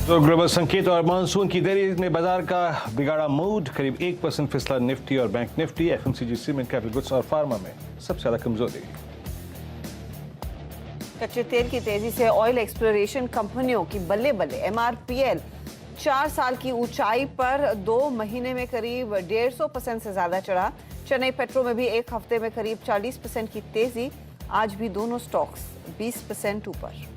तो ग्लोबल संकेत और मानसून की देरी ने बाजार का बिगाड़ा मूड। करीब 1% फिसला निफ्टी और bank Nifty. FMCG, cement, capital goods और फार्मा में सबसे ज्यादा कमजोरी। कच्चे तेल की तेजी से ऑयल एक्सप्लोरेशन कंपनियों की बल्ले बल्ले। एमआरपीएल 4 साल की ऊंचाई पर 2 महीने में करीब 150% से ज्यादा चढ़ा। चेन्नई पेट्रो में भी एक हफ्ते में करीब 40% की तेजी। आज भी दोनों स्टॉक्स 20% ऊपर।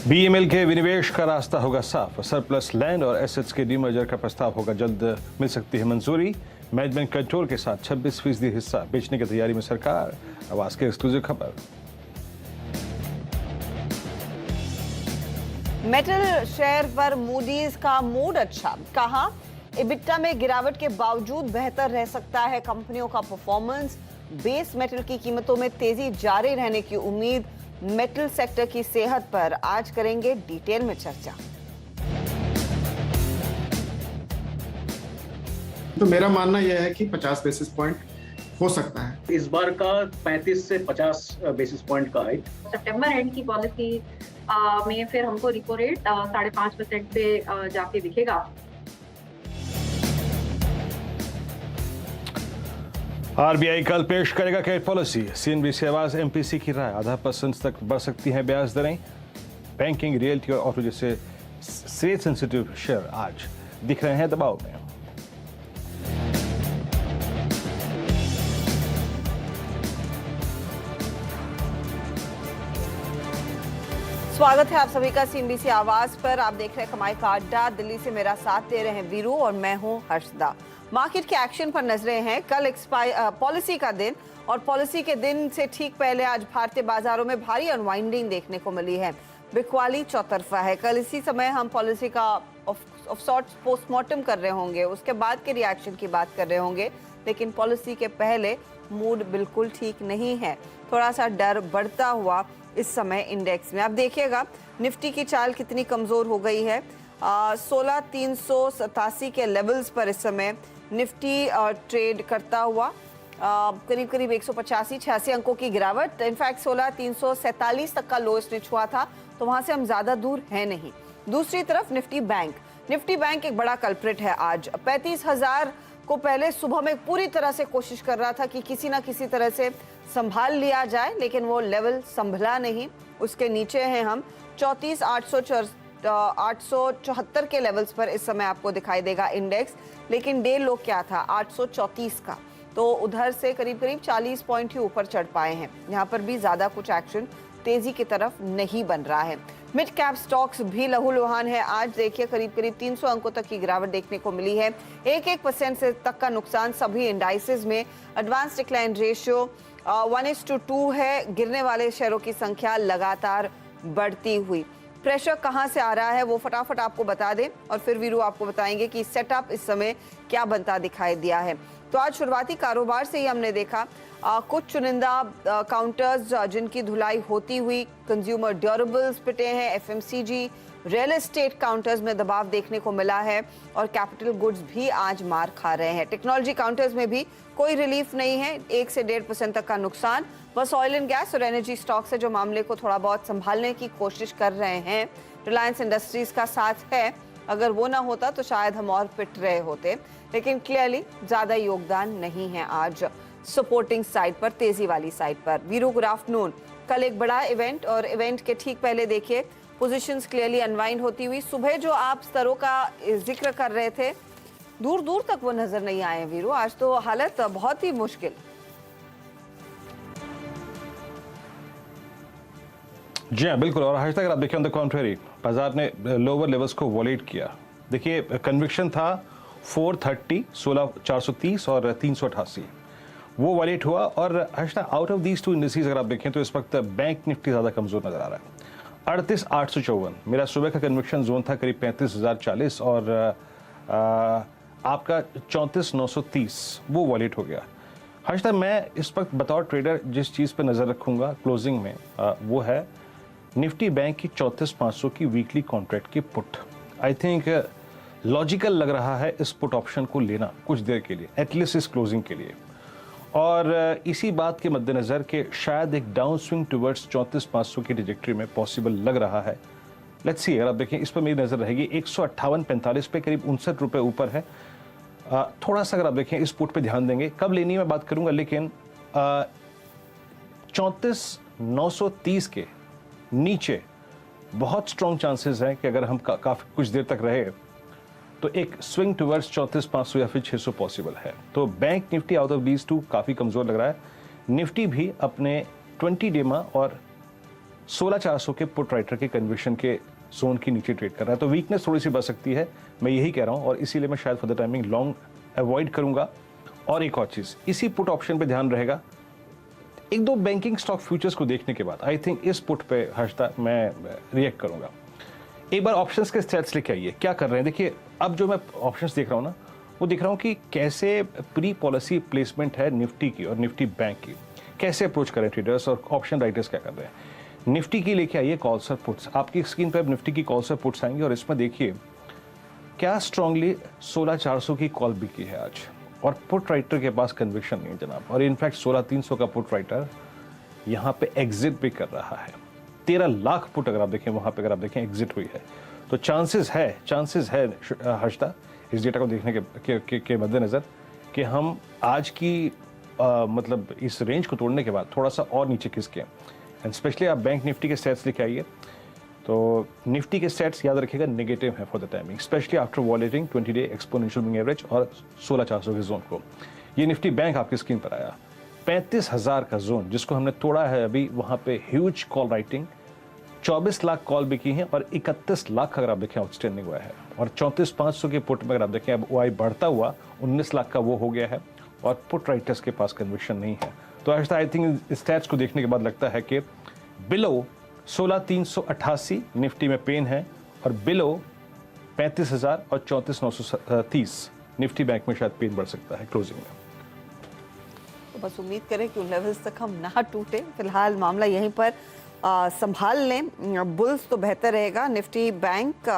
बीईएमएल के विनिवेश का रास्ता होगा साफ। सरप्लस लैंड और एसेट्स के डीमर्जर का प्रस्ताव होगा जल्द मिल सकती है मंजूरी। मैनेजमेंट कंट्रोल के साथ 26% हिस्सा बेचने की तैयारी में सरकार। आवाज की एक्सक्लूसिव खबर। मेटल शेयर पर मूडीज का मूड अच्छा। कहा इबिट्टा में गिरावट के बावजूद बेहतर रह सकता है कंपनियों का परफॉर्मेंस। बेस मेटल की कीमतों में तेजी जारी रहने की उम्मीद। मेटल सेक्टर की सेहत पर आज करेंगे डिटेल में चर्चा। तो मेरा मानना यह है कि 50 बेसिस पॉइंट हो सकता है इस बार का। 35 से 50 बेसिस पॉइंट का हाइक। सितंबर एंड की पॉलिसी में फिर हमको रिपो रेट 5.5% पे जाके दिखेगा। आरबीआई कल पेश करेगा क्रेडिट पॉलिसी। सीएनबीसी आवाज एमपीसी की राय। 0.5% तक बढ़ सकती हैं ब्याज दरें। बैंकिंग, रियल्टी और ऑटो जैसे रेट सेंसिटिव शेयर आज दिख रहे हैं दबाव में। स्वागत है आप सभी का सीएनबीसी आवाज पर। आप देख रहे हैं कमाई का अड्डा। दिल्ली से मेरा साथ दे रहे हैं वीरू और मैं हूं हर्षदा। मार्केट के एक्शन पर नजरें हैं। कल पॉलिसी का दिन और पॉलिसी के दिन से ठीक पहले आज भारतीय बाजारों में भारी अनवाइंडिंग देखने को मिली है। बिकवाली चौतरफा है। कल इसी समय हम पॉलिसी का ऑफ सॉर्ट्स पोस्टमार्टम कर रहे होंगे, उसके बाद के रिएक्शन की बात कर रहे होंगे, लेकिन पॉलिसी के पहले मूड बिल्कुल ठीक नहीं है। थोड़ा सा डर बढ़ता हुआ इस समय इंडेक्स में। आप देखिएगा निफ्टी की चाल कितनी कमजोर हो गई है। 16,387 के लेवल्स पर इस समय निफ्टी ट्रेड करता हुआ। करीब करीब 185-86 अंकों की गिरावट। इनफैक्ट 16,347 तक का लोएस्ट रीच हुआ था, तो वहां से हम ज्यादा दूर है नहीं। दूसरी तरफ निफ्टी बैंक एक बड़ा कल्प्रिट है। आज 35,000 को पहले सुबह में पूरी तरह से कोशिश कर रहा था कि किसी ना किसी तरह से संभाल लिया जाए, लेकिन वो लेवल संभला नहीं। उसके नीचे हैं हम 34,874 के लेवल्स पर इस समय आपको दिखाई देगा इंडेक्स। लेकिन डे लो क्या था 834 का, तो उधर से करीब करीब 40 पॉइंट ही ऊपर चढ़ पाए हैं। यहाँ पर भी ज्यादा कुछ एक्शन तेजी की तरफ नहीं बन रहा है। मिड कैप स्टॉक्स भी लहूलुहान है। आज देखिए करीब करीब 300 अंकों तक की गिरावट देखने को मिली है। 1% से तक का नुकसान सभी इंडाइसेस में। एडवांस डिक्लाइन रेशियो 1:2 है। गिरने वाले शेयरों की संख्या लगातार बढ़ती हुई। प्रेशर कहां से आ रहा है वो फटाफट आपको बता दें और फिर वीरू आपको बताएंगे कि सेटअप इस समय क्या बनता दिखाई दिया है। तो आज शुरुआती कारोबार से ही हमने देखा कुछ चुनिंदा काउंटर्स जिनकी धुलाई होती हुई। कंज्यूमर ड्यूरेबल्स पिटे हैं। एफएमसीजी, रियल एस्टेट काउंटर्स में दबाव देखने को मिला है और कैपिटल गुड्स भी आज मार खा रहे हैं। टेक्नोलॉजी काउंटर्स में भी कोई रिलीफ नहीं है। 1 से 1.5% तक का नुकसान। बस ऑयल एंड गैस और एनर्जी स्टॉक्स है जो मामले को थोड़ा बहुत संभालने की कोशिश कर रहे हैं। रिलायंस इंडस्ट्रीज का साथ है, अगर वो ना होता तो शायद हम और पिट रहे होते, लेकिन क्लियरली ज्यादा योगदान नहीं है आज सपोर्टिंग साइड पर, तेजी वाली साइड पर। Veeru, good afternoon. कल एक बड़ा इवेंट और इवेंट के ठीक पहले देखिए पोजीशंस क्लियरली अनवाइंड होती हुई। सुबह जो आप स्तरों का जिक्र कर रहे थे दूर दूर तक वो नजर नहीं आए वीरू। आज तो हालत बहुत ही मुश्किल। जी हाँ, बिल्कुल। और आज तक आप देखिए ऑन द कॉन्ट्रेरी बाजार ने लोअर लेवल्स को वॉलेट किया। देखिए कन्विक्शन था 430, 16,430 और 388, वो वॉलेट हुआ। और out of these two indices अगर आप देखें तो इस वक्त बैंक निफ्टी ज्यादा कमजोर नजर आ रहा है। 38,854 मेरा सुबह का कन्विक्शन जोन था, करीब 35,040 और आपका 34,930 वो वॉलेट हो गया। हर्षदा, मैं इस वक्त बतौर ट्रेडर जिस चीज़ पर नज़र रखूंगा क्लोजिंग में वो है निफ्टी बैंक की 34,500 की वीकली कॉन्ट्रैक्ट की पुट। आई थिंक लॉजिकल लग रहा है इस पुट ऑप्शन को लेना कुछ देर के लिए, एटलीस्ट इस क्लोजिंग के लिए। और इसी बात के मद्देनज़र कि शायद एक डाउन स्विंग टुवर्ड्स 34,500 की ट्रैजेक्टरी में पॉसिबल लग रहा है। लेट्स सी, अगर आप देखें इस पर मेरी नज़र रहेगी 158.45 पे, करीब 59 रुपये ऊपर है। थोड़ा सा अगर आप देखें इस पुट पे ध्यान देंगे, कब लेनी है मैं बात करूंगा, लेकिन 34,930 के नीचे बहुत स्ट्रॉन्ग चांसेस हैं कि अगर हम काफ़ी कुछ देर तक रहे तो एक स्विंग टुवर्ड्स 34,500 या फिर 600 पॉसिबल है। तो bank Nifty out of these two काफ़ी कमज़ोर लग रहा है। निफ्टी भी अपने 20 डेमा और 16,400 के पुट राइटर के कन्विक्शन के जोन के नीचे ट्रेड कर रहा है, तो वीकनेस थोड़ी सी बढ़ सकती है, मैं यही कह रहा हूँ, और इसीलिए मैं शायद for the timing long avoid करूंगा। और एक और चीज़, इसी पुट ऑप्शन पे ध्यान रहेगा, एक दो बैंकिंग स्टॉक फ्यूचर्स को देखने के बाद आई थिंक इस पुट पे हर्षदा मैं रिएक्ट करूंगा। एक बार ऑप्शंस के स्टेट्स लेके आइए, क्या कर रहे हैं देखिए। अब जो मैं ऑप्शंस देख रहा हूँ ना, वो देख रहा हूँ कि कैसे प्री पॉलिसी प्लेसमेंट है निफ्टी की और निफ्टी बैंक की, कैसे अप्रोच करें ट्रेडर्स और ऑप्शन राइटर्स क्या कर रहे हैं। निफ्टी की लेके आइए कॉल्स और पुट्स, आपकी स्क्रीन पर निफ्टी की कॉल्स और पुट्स आएंगे और इसमें देखिए क्या स्ट्रांगली 16,400 की कॉल बिकी है आज, और पुट राइटर के पास कन्विक्शन नहीं जनाब, और इनफैक्ट 16,300 का पुट राइटर यहाँ पे एग्जिट भी कर रहा है। 13 लाख पुट अगर आप देखें वहाँ पे, अगर आप देखें एग्जिट हुई है, तो चांसेस है हर्षदा इस डेटा को देखने के मद्देनज़र कि हम आज की मतलब इस रेंज को तोड़ने के बाद थोड़ा सा और नीचे खिसके, एंड स्पेशली आप बैंक निफ्टी के स्टेट्स लेके आइए, तो निफ्टी के स्टेट्स याद रखिएगा नेगेटिव है for the timing, specially after वॉलेटिंग 20 day exponential moving average और 16,400 के जोन को। ये निफ्टी बैंक आपकी स्क्रीन पर आया, 35,000 का जोन जिसको हमने तोड़ा है अभी, वहाँ पे huge call writing, 24 lakh call बिकी हैं और 31 लाख अगर आप देखें आउटस्टैंडिंग हुआ है, और 34,500 के पुट में अगर आप देखें अब ओआई बढ़ता हुआ 19 लाख का वो हो गया है, और पुट राइटर्स के पास कन्विक्शन नहीं है। तो आई थिंक स्टैट्स को देखने के बाद लगता है कि बिलो 16,388 निफ्टी में पेन है, और बिलो 35,000 और 34,930 निफ्टी बैंक में शायद पेन बढ़ सकता है क्लोजिंग में। तो बस उम्मीद करें कि उन लेवल्स तक हम ना टूटे, फिलहाल मामला यहीं पर संभाल लें। बुल्स तो बेहतर रहेगा। निफ्टी बैंक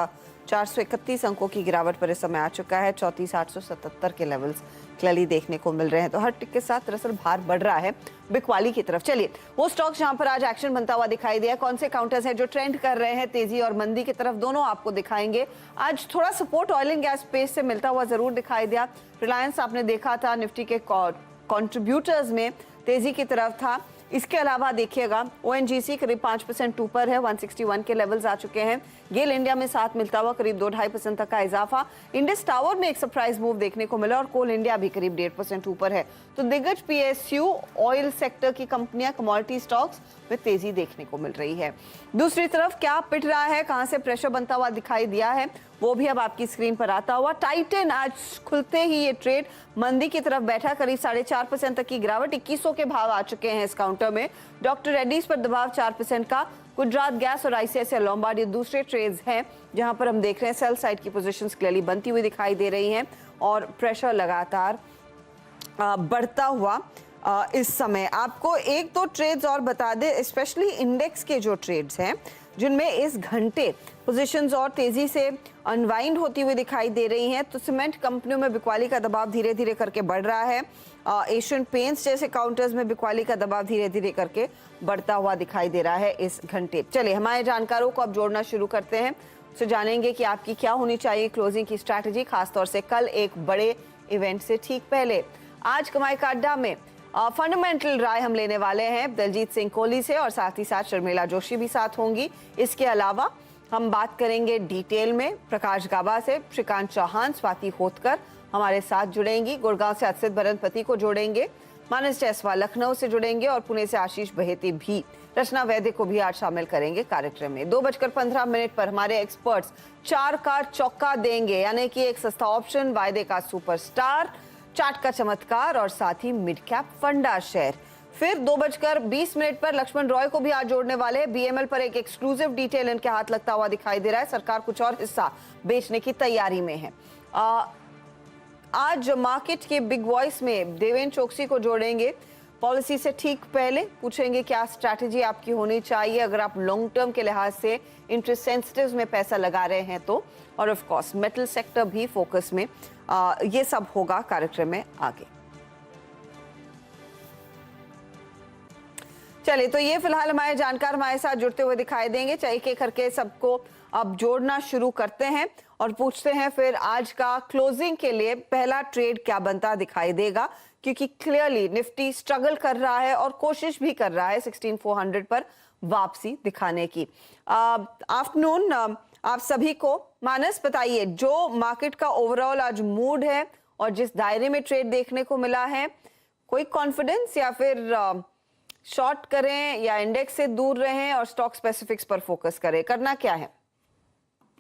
431 अंकों की गिरावट पर इस समय आ चुका है, 34,877 के लेवल्स क्लियरली देखने को मिल रहे हैं। तो हर टिक के साथ दरअसल भार बढ़ रहा है बिकवाली की तरफ। चलिए वो स्टॉक्स जहां पर आज एक्शन बनता हुआ दिखाई दिया, कौन से काउंटर्स हैं जो ट्रेंड कर रहे हैं तेजी और मंदी की तरफ, दोनों आपको दिखाएंगे। आज थोड़ा support oil and gas space से मिलता हुआ जरूर दिखाई दिया। रिलायंस आपने देखा था निफ्टी के कंट्रीब्यूटर्स में तेजी की तरफ था। इसके अलावा देखिएगा ओएनजीसी करीब 5% ऊपर है, 161 के लेवल्स आ चुके हैं। गेल इंडिया में साथ मिलता हुआ करीब 2-2.5% तक का इजाफा। इंडस टावर में एक सरप्राइज मूव देखने को मिला और कोल इंडिया भी करीब 1.5% ऊपर है। तो दिग्गज पीएसयू ऑयल सेक्टर की कंपनियां, कमोडिटी स्टॉक्स में तेजी देखने को मिल रही है। दूसरी तरफ क्या पिट रहा है, कहां से प्रेशर बनता हुआ दिखाई दिया है, वो भी अब आपकी स्क्रीन पर आता हुआ। टाइटन आज खुलते ही ये ट्रेड मंदी की तरफ बैठा, करीब 4.5% तक की गिरावट, 2100 के भाव आ चुके हैं इस काउंटर में। डॉक्टर रेड्डीज पर दबाव 4% का। गुजरात गैस और आईसीआईसीआई लोम्बार्ड ये दूसरे ट्रेड्स हैं जहां पर हम देख रहे हैं सेल साइड की पोजीशंस क्लियरली बनती हुई दिखाई दे रही हैं और प्रेशर लगातार बढ़ता हुआ इस समय। आपको एक दो ट्रेड्स और बता दें, स्पेशली इंडेक्स के जो ट्रेड्स हैं जिनमें इस घंटे पोजीशंस और तेजी से अनवाइंड होती हुई दिखाई दे रही हैं। तो सीमेंट कंपनियों में बिकवाली का दबाव धीरे धीरे करके बढ़ रहा है। एशियन पेंट्स जैसे काउंटर्स में बिकवाली का दबाव धीरे धीरे करके बढ़ता हुआ दिखाई दे रहा है इस घंटे। चलिए हमारे जानकारों को अब जोड़ना शुरू करते हैं, उससे जानेंगे कि आपकी क्या होनी चाहिए क्लोजिंग की स्ट्रैटेजी, खासतौर से कल एक बड़े इवेंट से ठीक पहले। आज कमाई का अड्डा में फंडामेंटल राय हम लेने वाले हैं दलजीत सिंह कोहली से, और साथ ही साथ शर्मिला जोशी भी साथ होंगी। इसके अलावा हम बात करेंगे डिटेल में प्रकाश गाबा से, श्रीकांत चौहान, स्वाति होतकर हमारे साथ जुड़ेंगी, गुड़गांव से असित बरनपति को जोड़ेंगे, मानस जायसवाल लखनऊ से जुड़ेंगे और पुणे से आशीष बहेती भी, रचना वैद्य को भी आज शामिल करेंगे कार्यक्रम में। 2:15 पर हमारे एक्सपर्ट्स 4 का चौका देंगे, यानी कि एक सस्ता ऑप्शन, वायदे का सुपरस्टार, चार्ट का चमत्कार और साथ ही मिड कैप फंडा शेयर। फिर 2:20 पर लक्ष्मण रॉय को भी आज जोड़ने वाले हैं। बीएमएल पर एक एक्सक्लूसिव डिटेल इनके हाथ लगता हुआ दिखाई दे रहा है, सरकार कुछ और हिस्सा बेचने की तैयारी में है। आज मार्केट के बिग वॉइस में देवेंद्र चोकसी को जोड़ेंगे, पॉलिसी से ठीक पहले पूछेंगे क्या स्ट्रैटेजी आपकी होनी चाहिए अगर आप लॉन्ग टर्म के लिहाज से इंटरेस्ट सेंसिटिव में पैसा लगा रहे हैं तो, और ऑफ कोर्स मेटल सेक्टर भी फोकस में। ये सब होगा कार्यक्रम में आगे। चलिए, तो ये फिलहाल हमारे जानकार हमारे साथ जुड़ते हुए दिखाई देंगे। चलिए एक एक करके सबको अब जोड़ना शुरू करते हैं और पूछते हैं फिर आज का क्लोजिंग के लिए पहला ट्रेड क्या बनता दिखाई देगा, क्योंकि क्लियरली निफ्टी स्ट्रगल कर रहा है और कोशिश भी कर रहा है 16,400 पर वापसी दिखाने की। आफ्टरनून आप सभी को। मानस, बताइए जो मार्केट का ओवरऑल आज मूड है और जिस दायरे में ट्रेड देखने को मिला है, कोई कॉन्फिडेंस या फिर शॉर्ट करें या इंडेक्स से दूर रहें और स्टॉक स्पेसिफिक्स पर फोकस करें, करना क्या है?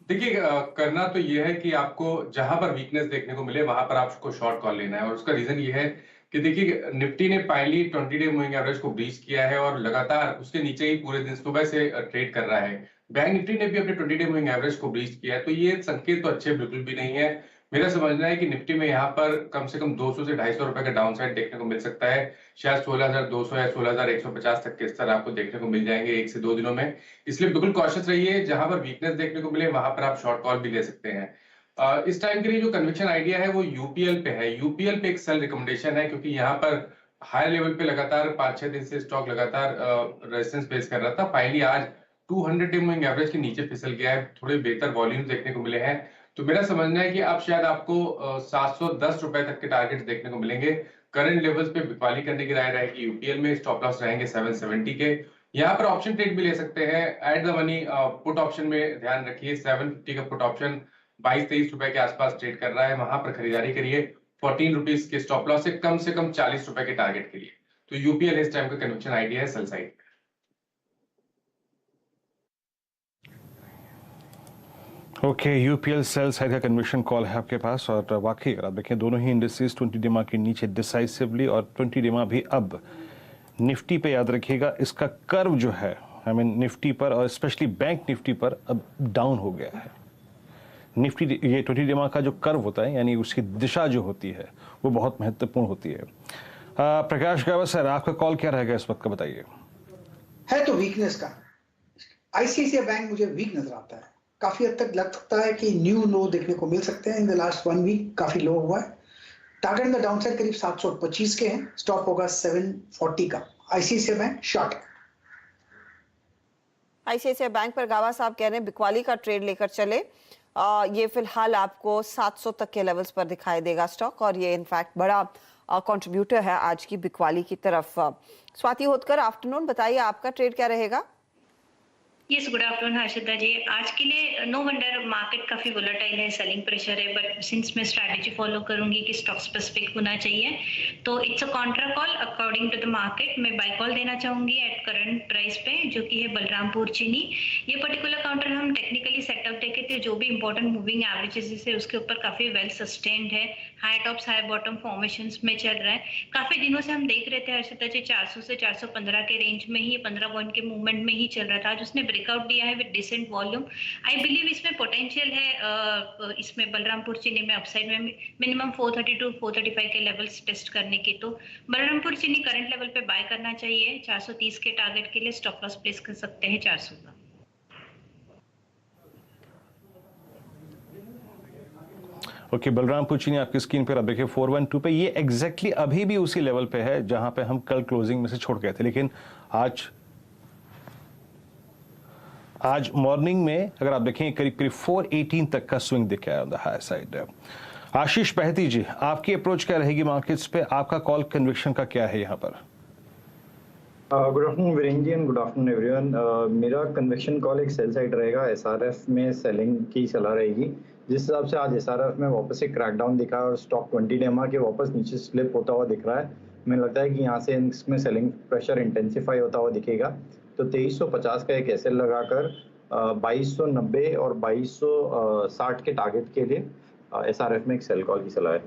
देखिए, करना तो ये है कि आपको जहां पर वीकनेस देखने को मिले वहां पर आपको शॉर्ट कॉल लेना है। और उसका रीजन ये है कि देखिए, निफ्टी ने फाइनली 20 डे मूविंग एवरेज को ब्रीच किया है और लगातार उसके नीचे ही पूरे दिन सुबह से ट्रेड कर रहा है। बैंक निफ्टी ने भी अपने 20 डे मूविंग एवरेज को ब्रीच किया है, तो ये संकेत तो अच्छे बिल्कुल भी नहीं है। मेरा समझना है कि निफ्टी में यहाँ पर कम से कम 200 से 250 रुपए का डाउन साइड देखने को मिल सकता है। शायद 16,200 या 16,150 तक के स्तर आपको देखने को मिल जाएंगे 1 से 2 दिनों में। इसलिए बिल्कुल कॉशियस रहिए, जहां पर वीकनेस देखने को मिले वहां पर आप शॉर्ट कॉल भी ले सकते हैं। इस टाइम के लिए जो कन्विक्शन आइडिया है वो यूपीएल पे है। यूपीएल पे एक सेल रिकमेंडेशन है, क्योंकि यहाँ पर हाई लेवल पे लगातार 5-6 दिन से स्टॉक लगातार रेजिस्टेंस फेस कर रहा था। फाइनली आज 200 डे मूविंग एवरेज के नीचे फिसल गया है, थोड़े बेहतर वॉल्यूम देखने को मिले हैं। तो मेरा समझना है कि अब शायद आपको 710 रुपए तक के टारगेट देखने को मिलेंगे। करंट लेवल्स पे बिकवाली करने की राय रहेगी। यूपीएल में स्टॉप लॉस रहेंगे 770 के। यहाँ पर ऑप्शन ट्रेड भी ले सकते हैं। At the money put option में ध्यान रखिए, 750 का पुट ऑप्शन 22-23 रुपए के आसपास ट्रेड कर रहा है, वहां पर खरीदारी करिए। 14 रुपीज के स्टॉप लॉस से कम 40 रुपए के टारगेट के लिए। तो यूपीएल इस टाइम का कन्विक्शन आइडिया है sell side. Okay, UPL sell side का कन्विक्शन कॉल है आपके पास। और वाकई अगर आप देखें दोनों ही इंडस्ट्रीज 20 डेमा के नीचे डिसाइसिवली, और 20 डेमा भी अब निफ्टी पे याद रखिएगा इसका कर्व जो है, आई मीन निफ्टी पर और स्पेशली बैंक निफ्टी पर अब डाउन हो गया है। निफ्टी ये 20 डेमा का जो कर्व होता है, यानी उसकी दिशा जो होती है वो बहुत महत्वपूर्ण होती है। प्रकाश गावा सर, आपका कॉल क्या रहेगा इस वक्त का, बताइए। है तो वीकनेस का। आईसीआईसीआई बैंक मुझे वीक नजर आता है, काफी हद तक लग सकता है कि न्यू लो देखने को मिल सकते हैं। इन द लास्ट 1 वीक काफी लो हुआ है। टारगेट इन द डाउनसाइड करीब 725 के हैं, स्टॉप होगा 740 का। ICICI bank short. ICICI bank पर गावा साहब कह रहे हैं बिकवाली का ट्रेड लेकर चले। ये फिलहाल आपको 700 तक के लेवल्स पर दिखाई देगा स्टॉक, और ये इनफैक्ट बड़ा कंट्रीब्यूटर है आज की बिकवाली की तरफ। स्वाति होतकर, आफ्टरनून, बताइए आपका ट्रेड क्या रहेगा? Yes, good afternoon Harshita ji. आज के लिए नो वंडर मार्केट काफी वोलेटाइल है, सेलिंग प्रेशर है, बट सिंस मैं स्ट्रैटेजी फॉलो करूंगी कि स्टॉक स्पेसिफिक होना चाहिए, तो it's a contra call according to the market. मैं बाय कॉल देना चाहूंगी एट करंट प्राइस पे, जो कि है बलरामपुर चीनी। ये पर्टिकुलर काउंटर हम टेक्निकली सेटअप देखे थे, जो भी इंपॉर्टेंट मूविंग एवरेजेस है उसके ऊपर काफी वेल सस्टेन्ड है, high tops high bottom formations में चल रहा है। काफी दिनों से हम देख रहे थे हर्षिता जी 400 से 415 के रेंज में ही, 15 पॉइंट के मूवमेंट में ही चल रहा था। आज उसने ब्रेकआउट दिया है with decent volume. I believe इसमें पोटेंशियल है, इसमें बलरामपुर चीनी में अपसाइड में मिनिमम 430 टू 435 के लेवल्स टेस्ट करने के। तो बलरामपुर चीनी करंट लेवल पे बाय करना चाहिए। 430 के टारगेट के लिए स्टॉप लॉस प्लेस कर सकते हैं 400 का। ओके, बलरामपुर चीनी आपकी स्क्रीन पर अब देखिए 412 पे। ये एग्जैक्टली अभी भी उसी लेवल पे है जहां पे हम कल क्लोजिंग में से छोड़ गए थे, लेकिन आज मॉर्निंग में अगर आप देखें करीब करीब 418 तक का स्विंग दिखा है ऑन द हाई साइड। आशीष बहती जी, आपकी अप्रोच क्या रहेगी मार्केट्स पे? आपका कॉल कन्विक्शन का क्या है यहाँ पर? Good afternoon Virendra ji and good afternoon everyone. मेरा कन्विक्शन कॉल एक सेल साइड रहेगा। एसआरएफ में सेलिंग की सलाह रहेगी। जिस हिसाब से आज एसआरएफ में वापस एक क्रैकडाउन दिखा है और स्टॉक 20 डेमा के वापस नीचे स्लिप होता हुआ दिख रहा है, मुझे लगता है कि यहाँ से इसमें सेलिंग प्रेशर इंटेंसिफाई होता हुआ दिखेगा। तो 2350 का एक एसएल लगाकर 2290 और 2260 के टारगेट के लिए एसआरएफ में एक सेल कॉल की सलाह है।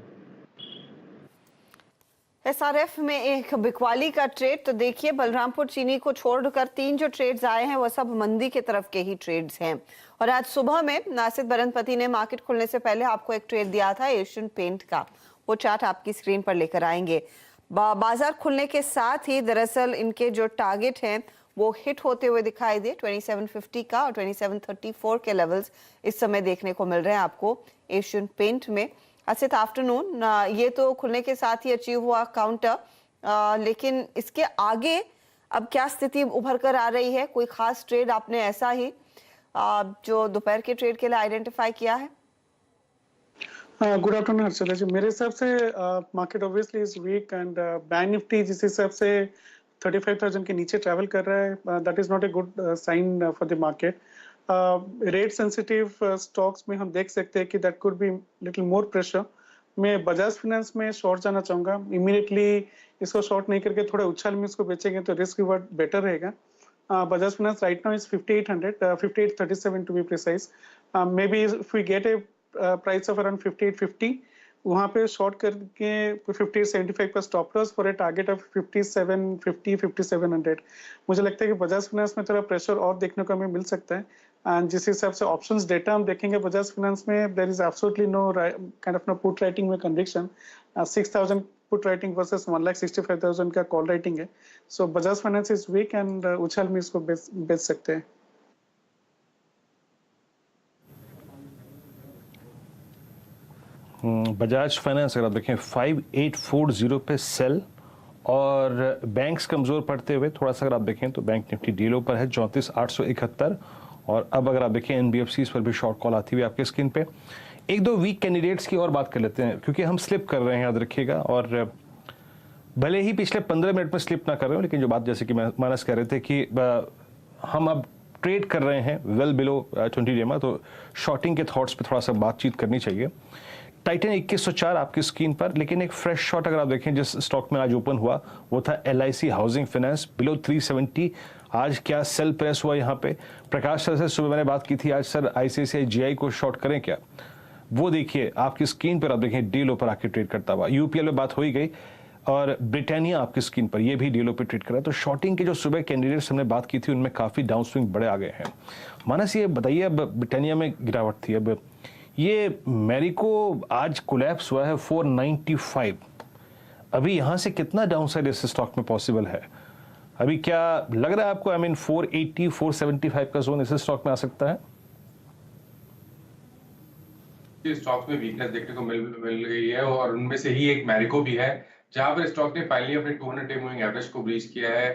एसआरएफ में एक बिकवाली का ट्रेड, तो देखिए बलरामपुर चीनी को छोड़कर 3 जो ट्रेड्स आए हैं वो सब मंदी के तरफ के ही ट्रेड्स हैं। और आज सुबह में नासिर बरनपति ने मार्केट खुलने से पहले आपको एक ट्रेड दिया था एशियन पेंट का, वो चार्ट आपकी स्क्रीन पर लेकर आएंगे। बाजार खुलने के साथ ही दरअसल इनके जो टारगेट हैं वो हिट होते हुए दिखाई दे। 2750 का और 2734 के लेवल्स इस समय देखने को मिल रहे हैं आपको एशियन पेंट में। अच्छा, आफ्टरनून ये तो खुलने के साथ ही अचीव हुआ काउंटर, लेकिन इसके आगे अब क्या स्थिति उभर कर आ रही है? कोई खास ट्रेड आपने ऐसा ही जो दोपहर के ट्रेड के लिए आइडेंटिफाई किया है? गुड आफ्टरनून हर्षदा जी। मेरे हिसाब से market obviously is weak and bank Nifty जिस हिसाब से 35,000 के नीचे ट्रैवल कर रहा है, that is not a good sign for the market. Rate sensitive stocks में हम देख सकते हैं कि that could be little more pressure. मैं बजाज फाइनेंस में शॉर्ट जाना चाहूंगा। इमीडिएटली इसको शॉर्ट नहीं करके थोड़ा उछाल में इसको बेचेंगे तो रिस्क रिवॉर्ड बेटर रहेगा। Bajaj Finance right now is 5800, 5837 to be precise. Maybe if we get a price of around 5850, वहाँ पे शॉर्ट करके 5875 का stop loss for a target of 5750, 5700। मुझे लगता है कि बजाज फाइनेंस में थोड़ा प्रेशर और देखने को हमें मिल सकता है। एंड जिस हिसाब से ऑप्शंस डेटा हम देखेंगे बजाज फाइनेंस में, there is absolutely no kind of no put writing में कन्विक्शन। 6000 पुट राइटिंग वर्सेस 1,65,000 का कॉल राइटिंग है। So Bajaj Finance is weak and उछाल में इसको बेच सकते हैं। बजाज फाइनेंस अगर आप देखें 5840 पे सेल, और बैंक्स कमज़ोर पड़ते हुए थोड़ा सा अगर आप देखें तो बैंक निफ्टी डीलों पर है 34,871। और अब अगर आप देखें एनबीएफसीज पर भी शॉर्ट कॉल आती हुई आपके स्क्रीन पे। एक दो वीक कैंडिडेट्स की और बात कर लेते हैं, क्योंकि हम स्लिप कर रहे हैं, याद रखिएगा। और भले ही पिछले 15 मिनट में स्लिप ना कर रहे हो, लेकिन जो बात जैसे कि मानस कह रहे थे कि हम अब ट्रेड कर रहे हैं वेल बिलो 20 डेमा, तो शॉर्टिंग के थॉट्स पे थोड़ा सा बातचीत करनी चाहिए। टाइटन 2104 आपकी स्क्रीन पर, लेकिन एक फ्रेश शॉट अगर आप देखें जिस स्टॉक में आज ओपन हुआ वो था LIC हाउसिंग फाइनेंस बिलो 370। आज क्या सेल प्रेस हुआ यहाँ पे? प्रकाश सर से सुबह मैंने बात की थी, आज सर ICICI GI को शॉर्ट करें क्या? वो देखिए आपकी स्क्रीन पर, आप देखें डीलो पर आके ट्रेड करता हुआ। UPL में बात हो ही गई, और ब्रिटानिया आपकी स्क्रीन पर, ये भी डीलो पे ट्रेड कर रहा है। तो शॉर्टिंग के जो सुबह कैंडिडेट्स हमने बात की थी उनमें काफ़ी डाउन स्विंग बड़े आ गए हैं। मानस ये बताइए, अब ब्रिटानिया में गिरावट थी, अब ये मैरिको आज कोलैप्स हुआ है 495। अभी यहाँ से कितना डाउनसाइड इस स्टॉक में पॉसिबल है? अभी क्या लग रहा है आपको? 480 475 का जोन इस स्टॉक में आ सकता है? स्टॉक्स में वीकनेस देखने को मिल गई है, और उनमें से ही एक मैरिको भी है, जहां पर स्टॉक ने फाइनली अपने 200 डे मूविंग एवरेज को ब्रीच किया है।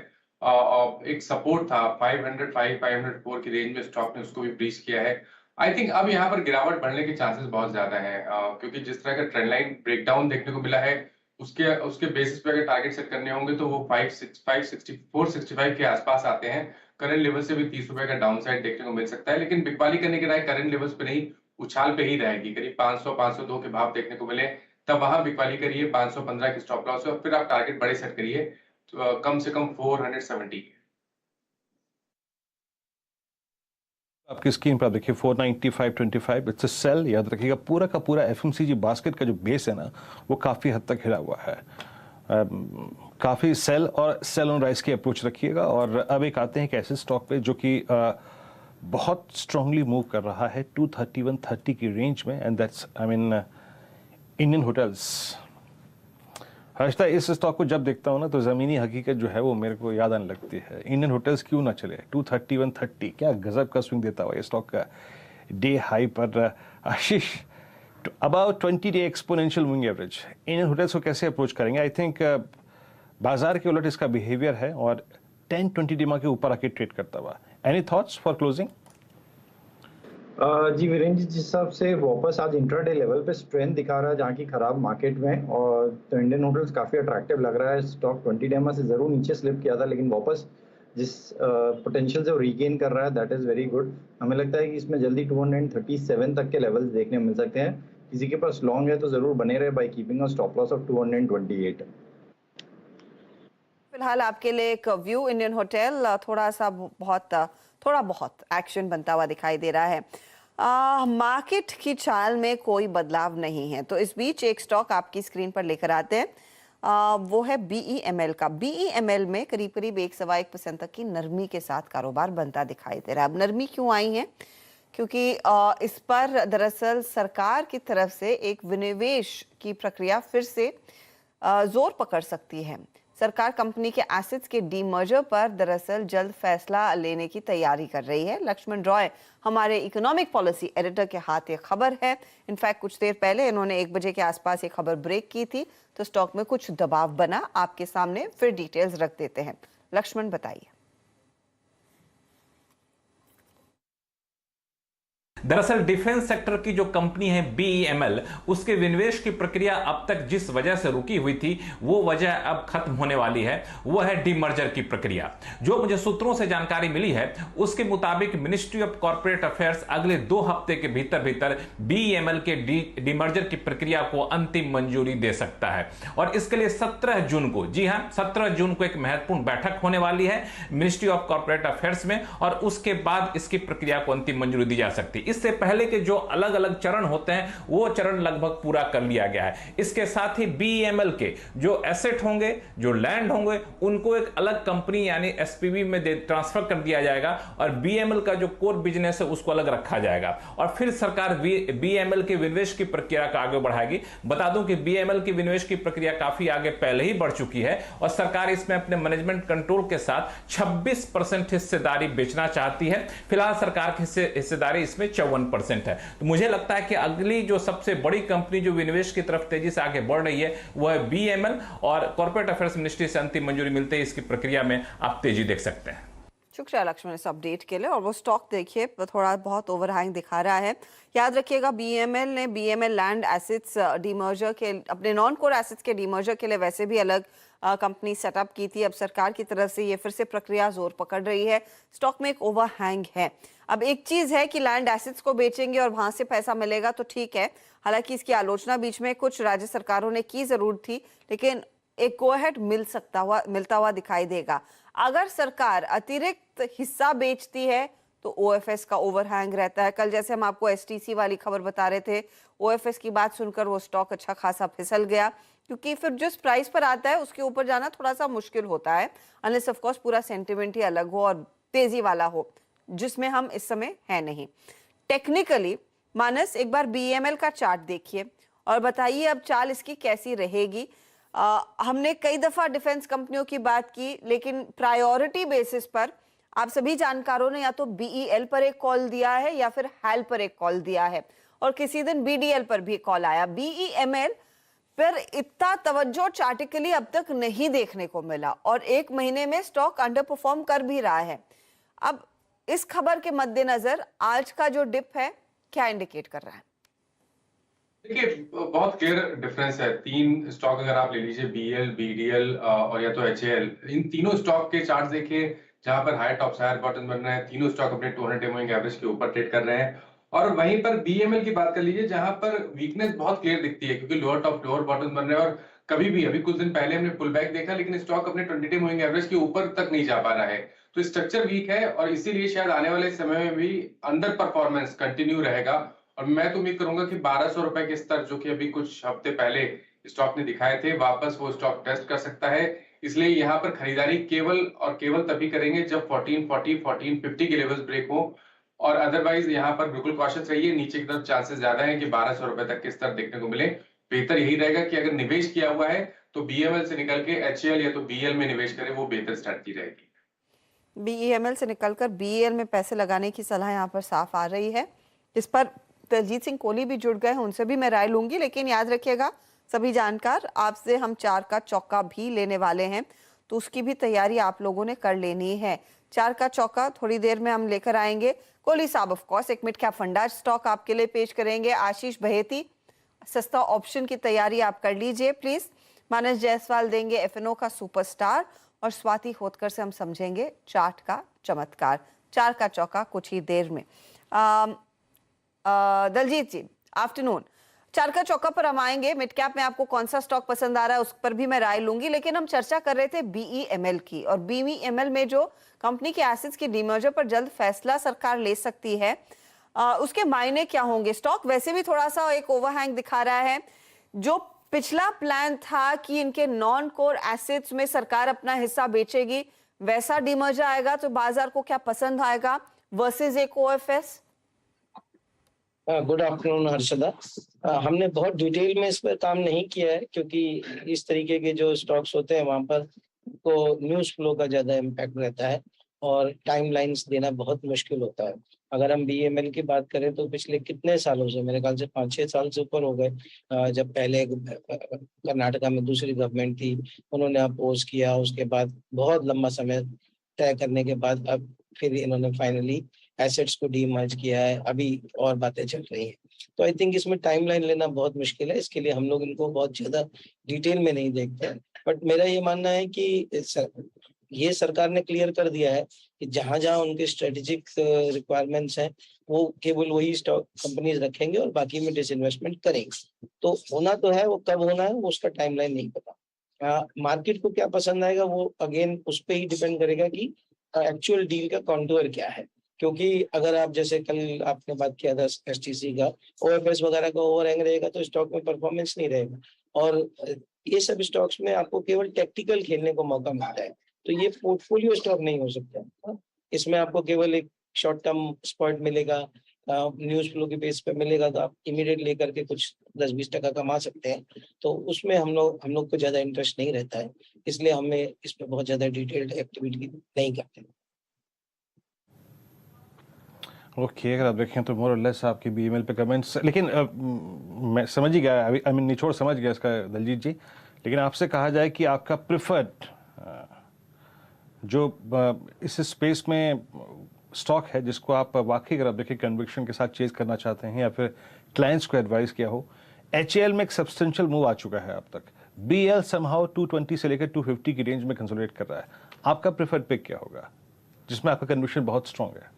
एक सपोर्ट था 505 504 की रेंज में, स्टॉक ने उसको भी ब्रीच किया है। आई थिंक अब यहाँ पर गिरावट बढ़ने के चांसेस बहुत ज्यादा हैं, क्योंकि जिस तरह का ट्रेंड लाइन ब्रेकडाउन देखने को मिला है उसके बेसिस पे अगर टारगेट सेट करने होंगे तो वो 465 के आसपास आते हैं। करंट लेवल से भी 30 रुपए का डाउन साइड देखने को मिल सकता है, लेकिन बिकवाली करने की राय करंट लेवल्स पे नहीं, उछाल पे ही रहेगी। करीब 500 502 के भाव देखने को मिले तब वहां बिकवाली करिए, 515 की स्टॉप लॉस है, और फिर आप टारगेट बड़े सेट करिए, तो कम से कम 470। आपकी स्क्रीन पर आप देखिए 495.25, इट्स अ सेल। याद रखिएगा पूरा का पूरा FMCG बास्केट का जो बेस है ना, वो काफ़ी हद तक हिला हुआ है। काफ़ी सेल और सेल ऑन राइज की अप्रोच रखिएगा। और अब एक आते हैं एक ऐसे स्टॉक पे जो कि बहुत स्ट्रांगली मूव कर रहा है 231.30 की रेंज में, and that's Indian hotels. Harshada, इस स्टॉक को जब देखता हूँ ना तो ज़मीनी हकीकत जो है वो मेरे को याद आने लगती है। इंडियन होटल्स क्यों ना चले? 231.30 क्या गजब का स्विंग देता हुआ ये स्टॉक का डे हाई पर। Ashish, about 20 day exponential moving average, Indian Hotels को कैसे अप्रोच करेंगे? आई थिंक बाजार के उलट इसका बिहेवियर है, और 10-20 डे के ऊपर आके ट्रेड करता हुआ। Any thoughts for closing? जी वीरेंद्र जी, जिस हिसाब से वापस आज इंट्राडे लेवल पे स्ट्रेंथ दिखा रहा है जहाँ की खराब मार्केट में, और तो इंडियन होटल्स काफ़ी अट्रैक्टिव लग रहा है। स्टॉक 20 डेमा से ज़रूर नीचे स्लिप किया था, लेकिन वापस जिस पोटेंशियल से वो रीगेन कर रहा है, दैट इज़ वेरी गुड। हमें लगता है कि इसमें जल्दी 237 तक के लेवल्स देखने मिल सकते हैं। किसी के पास लॉन्ग है तो ज़रूर बने रहे by keeping a stop loss of 228। फिलहाल आपके लिए एक व्यू इंडियन होटल थोड़ा बहुत एक्शन बनता हुआ दिखाई दे रहा है। मार्केट की चाल में कोई बदलाव नहीं है, तो इस बीच एक स्टॉक आपकी स्क्रीन पर लेकर आते हैं, वो है BEML का। BEML में करीब 1.25% तक की नरमी के साथ कारोबार बनता दिखाई दे रहा है। अब नरमी क्यों आई है? क्योंकि इस पर दरअसल सरकार की तरफ से एक विनिवेश की प्रक्रिया फिर से जोर पकड़ सकती है। सरकार कंपनी के एसेट्स के डीमर्जर पर दरअसल जल्द फैसला लेने की तैयारी कर रही है। लक्ष्मण रॉय हमारे इकोनॉमिक पॉलिसी एडिटर के हाथ ये खबर है। इनफैक्ट कुछ देर पहले इन्होंने 1 बजे के आसपास ये खबर ब्रेक की थी, तो स्टॉक में कुछ दबाव बना। आपके सामने फिर डिटेल्स रख देते हैं। लक्ष्मण बताइए। दरअसल डिफेंस सेक्टर की जो कंपनी है BEML, उसके विनिवेश की प्रक्रिया अब तक जिस वजह से रुकी हुई थी वो वजह अब खत्म होने वाली है, वो है डीमर्जर की प्रक्रिया। जो मुझे सूत्रों से जानकारी मिली है उसके मुताबिक मिनिस्ट्री ऑफ कॉर्पोरेट अफेयर्स अगले 2 हफ्ते के भीतर भीतर BEML के डीमर्जर की प्रक्रिया को अंतिम मंजूरी दे सकता है। और इसके लिए 17 जून को, जी हां 17 जून को एक महत्वपूर्ण बैठक होने वाली है मिनिस्ट्री ऑफ कॉर्पोरेट अफेयर्स में, और उसके बाद इसकी प्रक्रिया को अंतिम मंजूरी दी जा सकती है। इससे पहले के जो अलग अलग चरण होते हैं वो चरण लगभग पूरा कर लिया गया है। इसके साथ ही BEML के जो एसेट होंगे, जो लैंड होंगे, उनको एक अलग कंपनी यानी SPV में ट्रांसफर कर दिया जाएगा और BEML का जो कोर बिजनेस है उसको अलग रखा जाएगा। और फिर सरकार BEML के विनिवेश की प्रक्रिया को आगे बढ़ाएगी। बता दूं कि BEML की विनिवेश की प्रक्रिया काफी आगे पहले ही बढ़ चुकी है और सरकार इसमें अपने मैनेजमेंट कंट्रोल के साथ 26% हिस्सेदारी बेचना चाहती है। फिलहाल सरकार की हिस्सेदारी इसमें 54% है। तो मुझे लगता है कि अगली जो सबसे बड़ी कंपनी जो विनिवेश की तरफ तेजी से आगे बढ़ रही है वो है BEML, और कॉर्पोरेट अफेयर्स मिनिस्ट्री से अंतिम मंजूरी मिलते ही इसकी प्रक्रिया में आप तेजी देख सकते हैं। शुक्रिया लक्ष्मण इस अपडेट के लिए। और वो स्टॉक देखिए थोड़ा बहुत ओवरहैंग दिखा रहा है। याद रखिएगा BEML ने BEML लैंड एसेट्स डीमर्जर के, अपने नॉन कोर एसेट्स के डीमर्जर के लिए वैसे भी अलग कंपनी सेटअप की थी। अब सरकार की तरफ से ये फिर से प्रक्रिया जोर पकड़ रही है। स्टॉक में एक ओवरहैंग है। अब एक चीज है कि लैंड एसेट्स को बेचेंगे और वहां से पैसा मिलेगा तो ठीक है, हालांकि इसकी आलोचना बीच में कुछ राज्य सरकारों ने की जरूर थी, लेकिन एक गो अहेड मिलता हुआ दिखाई देगा। अगर सरकार अतिरिक्त हिस्सा बेचती है तो OFS का ओवरहैंग रहता है। कल जैसे हम आपको STC वाली खबर बता रहे थे, OFS की बात सुनकर वो स्टॉक अच्छा खासा फिसल गया, क्योंकि फिर जिस प्राइस पर आता है उसके ऊपर जाना थोड़ा सा मुश्किल होता है, अनलेस ऑफ कोर्स पूरा सेंटिमेंट ही अलग हो और तेजी वाला हो, जिसमें हम इस समय है नहीं। टेक्निकली मानस एक बार BEML का चार्ट देखिए और बताइए अब चाल इसकी कैसी रहेगी। हमने कई दफा डिफेंस कंपनियों की बात की, लेकिन प्रायोरिटी बेसिस पर आप सभी जानकारों ने या तो BEL पर एक कॉल दिया है या फिर HAL पर एक कॉल दिया है, और किसी दिन BDL पर भी कॉल आया। BEML पर इतना तवज्जो चार्टिकली अब तक नहीं देखने को मिला और 1 महीने में स्टॉक अंडर परफॉर्म कर भी रहा है। अब इस खबर के मद्देनजर आज का जो डिप है क्या इंडिकेट कर रहा है? देखिए बहुत क्लियर डिफरेंस है। 3 स्टॉक अगर आप ले लीजिए, BEL, BDL और या तो HAL, इन तीनों स्टॉक के चार्ट देखिए जहां पर हाई टॉप्स हायर बॉटम बन रहे हैं। तीनों स्टॉक अपने 200 मूविंग एवरेज के ऊपर ट्रेड कर रहे हैं। और वहीं पर BEML की बात कर लीजिए जहां पर वीकनेस बहुत क्लियर दिखती है, क्योंकि लोअर टॉप लोअर बॉटम बन रहे हैं और कभी भी अभी कुछ दिन पहले हमने पुल बैक देखा, लेकिन स्टॉक अपने 20 मूविंग एवरेज के ऊपर तक नहीं जा पा रहा है। तो स्ट्रक्चर वीक है और इसीलिए शायद आने वाले समय में भी अंडर परफॉर्मेंस कंटिन्यू रहेगा। और मैं तो उम्मीद करूंगा कि 1200 रुपए के स्तर जो कि अभी कुछ हफ्ते पहले स्टॉक ने दिखाए थे, वापस वो स्टॉक टेस्ट कर सकता है। इसलिए यहाँ पर खरीदारी केवल और केवल तभी करेंगे जब 1440, 1450 के लेवल्स ब्रेक हो, और अदरवाइज यहाँ पर बिल्कुल कॉशियस रहिए। नीचे की तरफ चांसेस ज्यादा है कि 1200 रुपए तक के स्तर देखने को मिले। बेहतर यही रहेगा कि अगर निवेश किया हुआ है तो BEML से निकल के HAL या तो BEL में निवेश करें, वो बेहतर स्ट्रैटेजी रहेगी। BEML से निकलकर BEL में पैसे लगाने की सलाह यहाँ पर साफ आ रही है। इस पर दलजीत सिंह कोहली भी जुड़ गए हैं, उनसे भी मैं राय लूंगी, लेकिन याद रखिएगा सभी जानकार, आपसे हम 4 का चौका भी लेने वाले हैं, तो उसकी भी तैयारी आप लोगों ने कर लेनी है। 4 का चौका थोड़ी देर में हम लेकर आएंगे। कोहली साहब ऑफ कोर्स एक मिड कैप फंडा स्टॉक आपके लिए पेश करेंगे। आशीष बहेती सस्ता ऑप्शन की तैयारी आप कर लीजिए प्लीज। मानस जायसवाल देंगे FNO का सुपरस्टार, और स्वाति होतकर से हम समझेंगे चार्ट का चमत्कार। 4 का चौका कुछ ही देर में। दलजीत जी आफ्टरनून। 4 का चौका पर हम आएंगे। मिड कैप में आपको कौन सा स्टॉक पसंद आ रहा है उस पर भी मैं राय लूंगी, लेकिन हम चर्चा कर रहे थे BEML की, और BEML में जो कंपनी के एसेट्स की डीमर्जर पर जल्द फैसला सरकार ले सकती है, उसके मायने क्या होंगे? स्टॉक वैसे भी थोड़ा सा एक ओवरहैंग दिखा रहा है। जो पिछला प्लान था कि इनके नॉन कोर एसेट्स में सरकार अपना हिस्सा बेचेगी, वैसा डीमर्जर आएगा तो बाजार को क्या पसंद आएगा वर्सेस एक OFS? Good afternoon Harshada. हमने बहुत डिटेल में इस पर काम नहीं किया है, क्योंकि इस तरीके के जो स्टॉक्स होते हैं वहां पर तो न्यूज़ फ्लो का ज्यादा इम्पैक्ट रहता है और टाइमलाइंस देना बहुत मुश्किल होता है। अगर हम BEML की बात करें तो पिछले कितने सालों से, मेरे ख्याल से 5-6 साल से ऊपर हो गए, जब पहले कर्नाटका में दूसरी गवर्नमेंट थी, उन्होंने अपोज किया, उसके बाद बहुत लंबा समय तय करने के बाद अब फिर इन्होंने फाइनली एसेट्स को डीमर्ज किया है, अभी और बातें चल रही हैं। तो आई थिंक इसमें टाइमलाइन लेना बहुत मुश्किल है, इसके लिए हम लोग इनको बहुत ज्यादा डिटेल में नहीं देखते हैं। बट मेरा ये मानना है कि ये सरकार ने क्लियर कर दिया है कि जहां जहां उनके स्ट्रेटेजिक रिक्वायरमेंट्स हैं वो केवल वही स्टॉक कंपनीज रखेंगे और बाकी में डिसइन्वेस्टमेंट करेंगे। तो होना तो है, वो कब होना है वो उसका टाइमलाइन नहीं पता। मार्केट को क्या पसंद आएगा वो अगेन उस पर ही डिपेंड करेगा कि एक्चुअल डील का कॉन्टूर क्या है। क्योंकि अगर आप जैसे कल आपने बात किया था STC का, OFS वगैरह का ओवरहैंग रहेगा तो स्टॉक में परफॉर्मेंस नहीं रहेगा, और ये सब स्टॉक्स में आपको केवल टैक्टिकल खेलने को मौका मिलता है। तो ये पोर्टफोलियो स्टॉक नहीं हो सकता, इसमें आपको केवल एक शॉर्ट टर्म स्पॉट मिलेगा, न्यूज फ्लो के बेस पे मिलेगा, तो आप इमीडिएट लेकर के कुछ 10-20% कमा सकते हैं। तो उसमें हम लोग को ज्यादा इंटरेस्ट नहीं रहता है, इसलिए हमें इस पर बहुत ज्यादा डिटेल्ड एक्टिविटी नहीं करते। ओके, अगर आप देखें तो मोर और लेस आपके BEML पे कमेंट्स, लेकिन मैं समझ ही गया, आई मीन निचोड़ समझ गया इसका दलजीत जी। लेकिन आपसे कहा जाए कि आपका प्रिफर्ड जो इस स्पेस में स्टॉक है जिसको आप वाकई अगर आप देखिए कन्विक्शन के साथ चेज करना चाहते हैं या फिर क्लाइंट्स को एडवाइस किया हो, HAL में एक सब्सटेंशियल मूव आ चुका है अब तक, BL समहाउ 220 से लेकर 250 की रेंज में कंसोलिडेट कर रहा है, आपका प्रिफर्ड पिक क्या होगा जिसमें आपका कन्विक्शन बहुत स्ट्रॉन्ग है?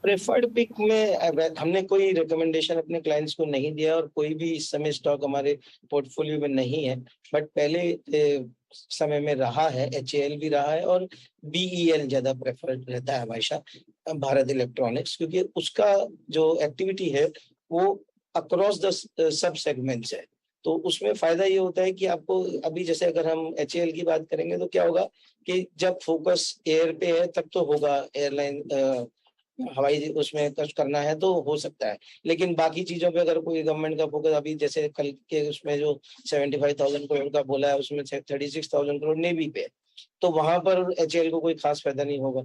प्रेफर्ड पिक में हमने कोई रिकमेंडेशन अपने क्लाइंट्स को नहीं दिया और कोई भी इस समय स्टॉक हमारे पोर्टफोलियो में नहीं है, बट पहले समय में रहा है, HAL भी रहा है और BEL ज्यादा प्रेफर्ड रहता है हमेशा, भारत इलेक्ट्रॉनिक्स, क्योंकि उसका जो एक्टिविटी है वो अक्रॉस द सब सेगमेंट्स है। तो उसमें फायदा ये होता है कि आपको अभी जैसे अगर हम HAL की बात करेंगे तो क्या होगा कि जब फोकस एयर पे है तब तो होगा, एयरलाइन हवाई उसमें कुछ करना है तो हो सकता है, लेकिन बाकी चीजों पे अगर कोई गवर्नमेंट का फोकस, अभी जैसे कल के उसमें जो 75,000 करोड़ का बोला है उसमें 36,000 करोड़ नेवी पे, तो वहां पर HAL को कोई खास फायदा नहीं होगा।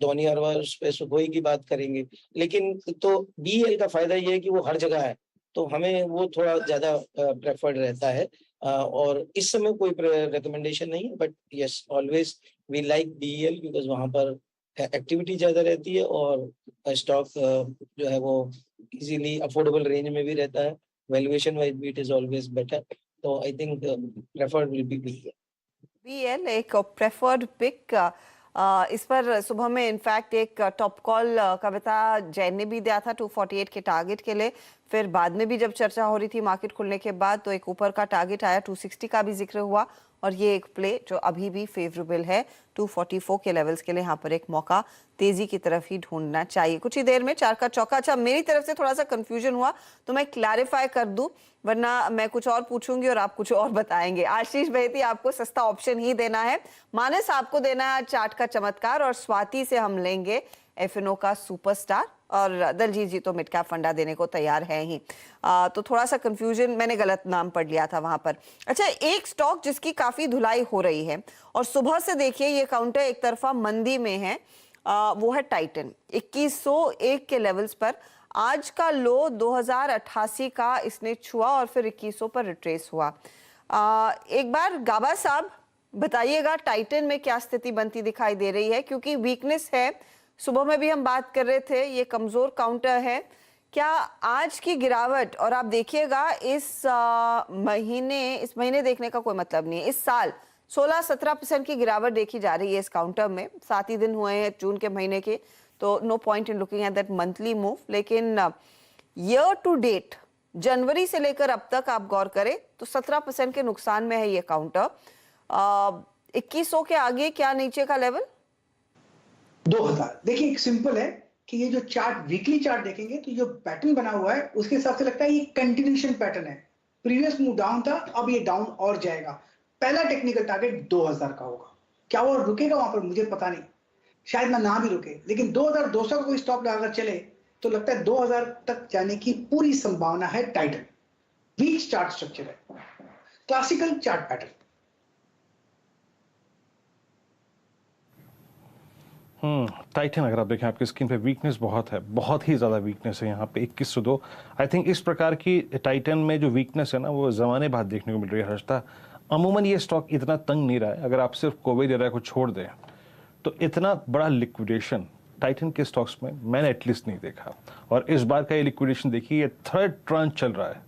धोनी और उस पे सुखोई की बात करेंगे, लेकिन तो BEL का फायदा ये है कि वो हर जगह है, तो हमें वो थोड़ा ज्यादा प्रेफर्ड रहता है। और इस समय कोई रिकमेंडेशन नहीं है, but yes always we like BEL because वहां पर एक्टिविटी ज्यादा रहती है और स्टॉक जो है वो इजीली अफोर्डेबल रेंज में भी रहता है, वैल्यूएशन वाइज भी इट इज ऑलवेज बेटर। तो I think preferred will be BEL एक प्रेफर्ड पिक। इस पर सुबह में इनफैक्ट एक टॉप कॉल कविता जैन ने भी दिया था 248 के टारगेट के लिए, फिर बाद में भी जब चर्चा हो रही थी मार्केट खुलने के बाद तो एक ऊपर का टारगेट आया, 260 का भी जिक्र हुआ, और ये एक प्ले जो अभी भी फेवरेबल है 244 के लेवल्स के लिए, यहाँ पर एक मौका तेजी की तरफ ही ढूंढना चाहिए। कुछ ही देर में 4 का चौका। अच्छा, मेरी तरफ से थोड़ा सा कंफ्यूजन हुआ तो मैं क्लैरिफाई कर दूं, वरना मैं कुछ और पूछूंगी और आप कुछ और बताएंगे। आशीष बेहती आपको सस्ता ऑप्शन ही देना है, मानस आपको देना है चार्ट का चमत्कार, और स्वाति से हम लेंगे FNO का सुपरस्टार, और दलजीत जी तो मिड कैप फंडा देने को तैयार है ही। तो थोड़ा सा कंफ्यूजन, मैंने गलत नाम पढ़ लिया था वहां पर। अच्छा, एक स्टॉक जिसकी काफी धुलाई हो रही है और सुबह से देखिए ये काउंटर एक तरफा मंदी में है, वो है टाइटन। 2101 के लेवल्स पर आज का लो 2088 का इसने छुआ और फिर 2100 पर रिट्रेस हुआ। एक बार गाबा साहब बताइएगा टाइटन में क्या स्थिति बनती दिखाई दे रही है, क्योंकि वीकनेस है, सुबह में भी हम बात कर रहे थे ये कमजोर काउंटर है। क्या आज की गिरावट, और आप देखिएगा इस महीने देखने का कोई मतलब नहीं है, इस साल 16-17% की गिरावट देखी जा रही है इस काउंटर में। 7 ही दिन हुए हैं जून के महीने के, तो no point in looking at that monthly move. लेकिन ईयर टू डेट जनवरी से लेकर अब तक आप गौर करें तो 17% के नुकसान में है ये काउंटर। 2100 के आगे क्या नीचे का लेवल? 2000। देखिए एक सिंपल है कि ये जो चार्ट, वीकली चार्ट देखेंगे तो जो पैटर्न बना हुआ है उसके हिसाब से लगता है ये कंटिन्यूएशन पैटर्न है। प्रीवियस मूव डाउन था, अब ये डाउन और जाएगा। पहला टेक्निकल टारगेट 2000 का होगा, क्या वो रुकेगा वहां पर मुझे पता नहीं, शायद ना भी रुके, लेकिन 2200 का कोई स्टॉप लगाकर चले तो लगता है 2000 तक जाने की पूरी संभावना है। टाइटन वीक चार्ट स्ट्रक्चर है, क्लासिकल चार्ट पैटर्न। टाइटन अगर आप देखें आपकी स्क्रीन पे वीकनेस बहुत है, बहुत ही ज़्यादा वीकनेस है यहाँ पे 2102। आई थिंक इस प्रकार की टाइटन में जो वीकनेस है ना वो ज़माने बाद देखने को मिल रही है हर्षता। अमूमन ये स्टॉक इतना तंग नहीं रहा है, अगर आप सिर्फ कोविड एरा को छोड़ दें तो इतना बड़ा लिक्विडेशन टाइटन के स्टॉक्स में मैंने एटलीस्ट नहीं देखा। और इस बार का ये लिक्विडेशन देखिए, ये थर्ड ट्रांच चल रहा है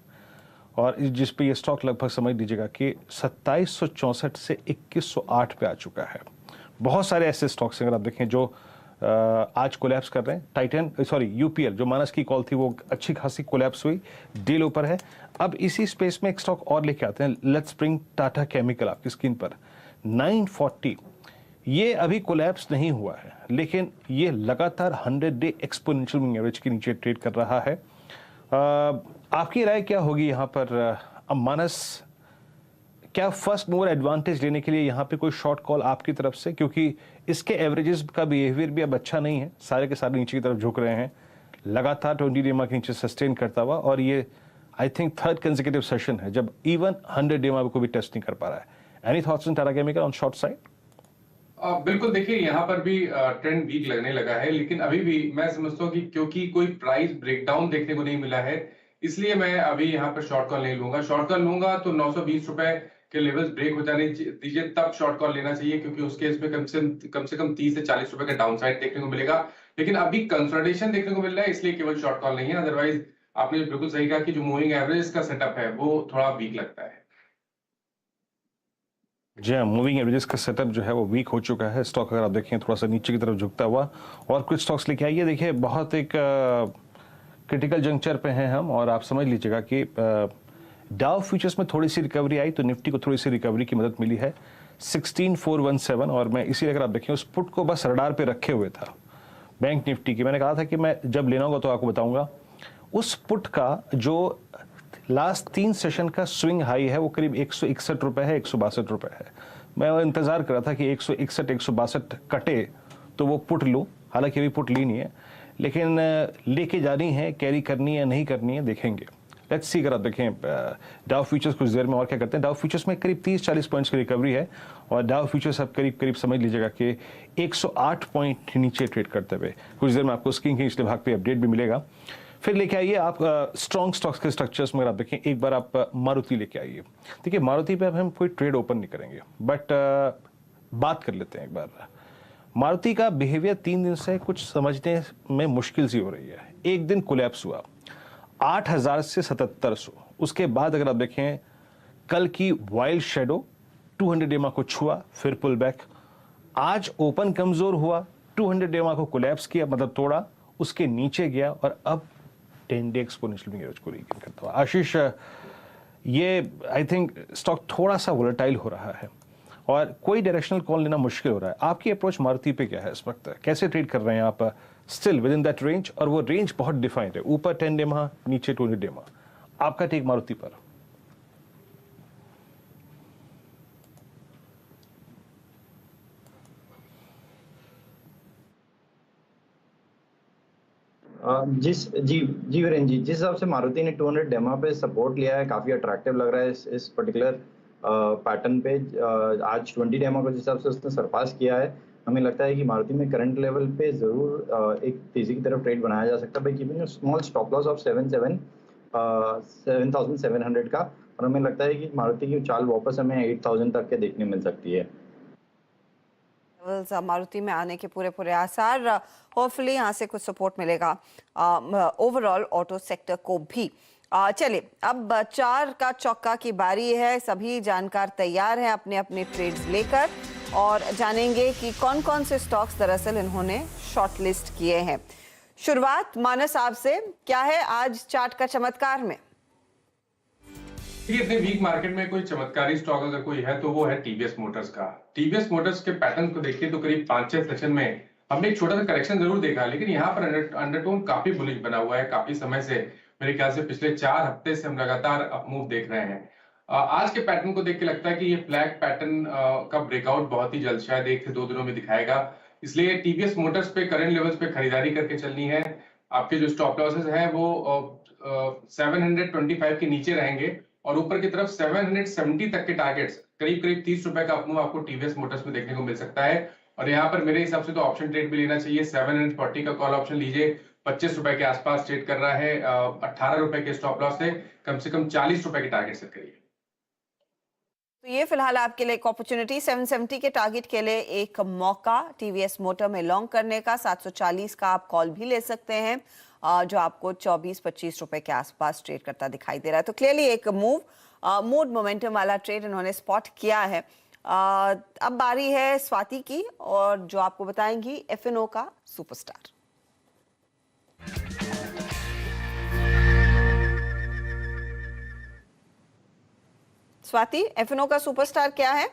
और जिस पे ये स्टॉक लगभग समझ लीजिएगा कि 2764 से 2108 पे आ चुका है। बहुत सारे ऐसे स्टॉक्स हैं अगर आप देखें जो आज कोलैप्स कर रहे हैं। टाइटन यूपीएल जो मानस की कॉल थी वो अच्छी खासी कोलैप्स हुई, डील ऊपर है। अब इसी स्पेस में एक स्टॉक और लेके आते हैं, लेट्स ब्रिंग टाटा केमिकल आपकी स्क्रीन पर 940। ये अभी कोलैप्स नहीं हुआ है लेकिन ये लगातार 100 डे एक्सपोनेंशियल मूविंग एवरेज के नीचे ट्रेड कर रहा है। आपकी राय क्या होगी यहाँ पर? अब मानस क्या फर्स्ट मूवर एडवांटेज लेने के लिए यहाँ पे कोई शॉर्ट कॉल आपकी तरफ से, क्योंकि इसके एवरेजेस का बिहेवियर भी अब अच्छा नहीं है, सारे के सारे नीचे की तरफ झुक रहे हैं, लगातार 20 डेमा के नीचे सस्टेन करता हुआ, और ये I think third consecutive session है जब इवन 100 डेमा को भी टेस्ट नहीं कर पा रहा है। Any thoughts on Tata chemical on short side? बिल्कुल, देखिए यहाँ पर भी ट्रेंड वीक लगने लगा है, लेकिन अभी भी मैं समझता हूँ कि क्योंकि कोई प्राइस ब्रेकडाउन देखने को नहीं मिला है इसलिए मैं अभी यहाँ पर शॉर्ट कॉल नहीं लूंगा। शॉर्ट कॉल लूंगा तो 920 रुपए के लेवल्स ब्रेक हो जाने दीजिए, तब शॉर्ट कॉल लेना चाहिए, क्योंकि उसके इसमें कम से कम 30 से 40 रुपए का डाउन साइड देखने को मिलेगा। लेकिन अभी कंसोलिडेशन देखने को मिल रहा है इसलिए केवल शॉर्ट कॉल नहीं है। अदरवाइज आपने बिल्कुल सही कहा कि जो मूविंग एवरेज का सेटअप है वो थोड़ा वीक लगता है। जी हाँ, मूविंग एवरेजेस का सेटअप जो है वो वीक हो चुका है। स्टॉक अगर आप देखें थोड़ा सा नीचे की तरफ झुकता हुआ, और कुछ स्टॉक्स लेके आइए। देखिए बहुत एक क्रिटिकल जंक्चर पे हैं हम, और आप समझ लीजिएगा कि डाउ फ्यूचर्स में थोड़ी सी रिकवरी आई तो निफ्टी को थोड़ी सी रिकवरी की मदद मिली है 16417। और मैं इसीलिए अगर आप देखें उस पुट को बस रडार पे रखे हुए था बैंक निफ्टी की। मैंने कहा था कि मैं जब लेना होगा तो आपको बताऊंगा। उस पुट का जो लास्ट 3 सेशन का स्विंग हाई है वो करीब 161 रुपए है, 162 रुपए है। मैं इंतजार कर रहा था कि 161 162 कटे तो वो पुट लूँ, हालांकि अभी पुट ली नहीं है, लेकिन लेके जानी है, कैरी करनी है नहीं करनी है देखेंगे। Let's see. अगर आप देखें डाउ फ्यूचर्स कुछ देर में और क्या करते हैं। डाउ फ्यूचर्स में करीब 30-40 पॉइंट्स की रिकवरी है, और डाउ फ्यूचर्स अब करीब समझ लीजिएगा कि 108 पॉइंट नीचे ट्रेड करते हुए। कुछ देर में आपको स्क्रीन के निचले भाग पे अपडेट भी मिलेगा। फिर लेके आइए आप स्ट्रॉन्ग स्टॉक्स के स्ट्रक्चर्स में। अगर आप देखें एक बार आप मारुति लेके आइए। देखिए मारुति पे अब हम कोई ट्रेड ओपन नहीं करेंगे, बट बात कर लेते हैं एक बार। मारुति का बिहेवियर 3 दिन से कुछ समझने में मुश्किल सी हो रही है। एक दिन कोलैप्स हुआ 8000 से 7700, उसके बाद अगर आप देखें कल की वाइल्ड शेडो 200 डेमा को छुआ, फिर पुल बैक। आज ओपन कमजोर हुआ, 200 डेमा को कोलैप्स किया, मतलब तोड़ा, उसके नीचे गया, और अब 10 डे एक्सपोनेंशियल मूविंग एवरेज को रीगेन करता हुआ। आशीष, ये आई थिंक स्टॉक थोड़ा सा वोलेटाइल हो रहा है और कोई डायरेक्शनल कॉल लेना मुश्किल हो रहा है। आपकी अप्रोच मारुति पे क्या है इस वक्त? कैसे ट्रेड कर रहे हैं आप? Still with in that range, और वो रेंज बहुत डिफाइंड है, ऊपर 10 डेमा, नीचे 20 डेमा। आपका टेक मारुति पर? जी वीरेन जी, जिस हिसाब से मारुति ने 200 डेमा पे सपोर्ट लिया है, काफी अट्रैक्टिव लग रहा है इस पर्टिकुलर पैटर्न पे। आज 20 डेमा को जिस हिसाब से उसने सरपास किया है, हमें लगता है कि मारुति में करंट लेवल पे जरूर एक तेजी की तरफ ट्रेड बनाया जा सकता है, by keeping small stop loss of 7700 का। और हमें लगता है कि मारुति की चाल वापस हमें 8000 तक के देखने मिल सकती है। मारुति में आने के पूरे आसार, होपफुली यहाँ से कुछ सपोर्ट मिलेगा ओवरऑल ऑटो सेक्टर को भी। चलिए अब 4 का चौका की बारी है। सभी जानकार तैयार हैं अपने अपने ट्रेड्स लेकर, और जानेंगे कि कौन कौन से स्टॉक्स दरअसल इन्होंने शॉर्टलिस्ट किए हैं। शुरुआत मानस आपसे, क्या है आज चार्ट का चमत्कार में? इतने वीक मार्केट में कोई चमत्कारी स्टॉक अगर कोई है तो वो है टीवीएस मोटर्स का। टीवीएस मोटर्स के पैटर्न को देखिए तो करीब 5-6 सेशन में हमने एक छोटा सा करेक्शन जरूर देखा, लेकिन यहाँ पर अंडरटोन काफी बुलिश बना हुआ है। काफी समय से, मेरे ख्याल से पिछले 4 हफ्ते से हम लगातार अपमूव देख रहे हैं। आज के पैटर्न को देख के लगता है कि ये फ्लैग पैटर्न का ब्रेकआउट बहुत ही जल्द, शायद 1 से 2 दिनों में दिखाएगा। इसलिए टीवीएस मोटर्स पे करंट लेवल्स पे खरीदारी करके चलनी है। आपके जो स्टॉप लॉसेस हैं वो 725 के नीचे रहेंगे, और ऊपर की तरफ 770 तक के टारगेट्स, करीब 30 रुपए का अपमूव आपको टीवीएस मोटर्स में देखने को मिल सकता है। और यहाँ पर मेरे हिसाब से तो ऑप्शन ट्रेड भी लेना चाहिए। 740 का कॉल ऑप्शन लीजिए, 25 रुपए के आसपास ट्रेड कर रहा है। 18 रुपए के स्टॉप लॉस से कम 40 रुपए के टारगेट सेट करिए। तो ये फिलहाल आपके लिए एक अपॉर्चुनिटी, 770 के टारगेट के लिए एक मौका टीवीएस मोटर में लॉन्ग करने का। 740 का आप कॉल भी ले सकते हैं, जो आपको 24-25 रुपए के आसपास ट्रेड करता दिखाई दे रहा है। तो क्लियरली एक मूड मोमेंटम वाला ट्रेड इन्होंने स्पॉट किया है। अब बारी है स्वाति की, और जो आपको बताएंगी एफएनओ का सुपरस्टार। स्वाति, एफएनओ का सुपरस्टार क्या है?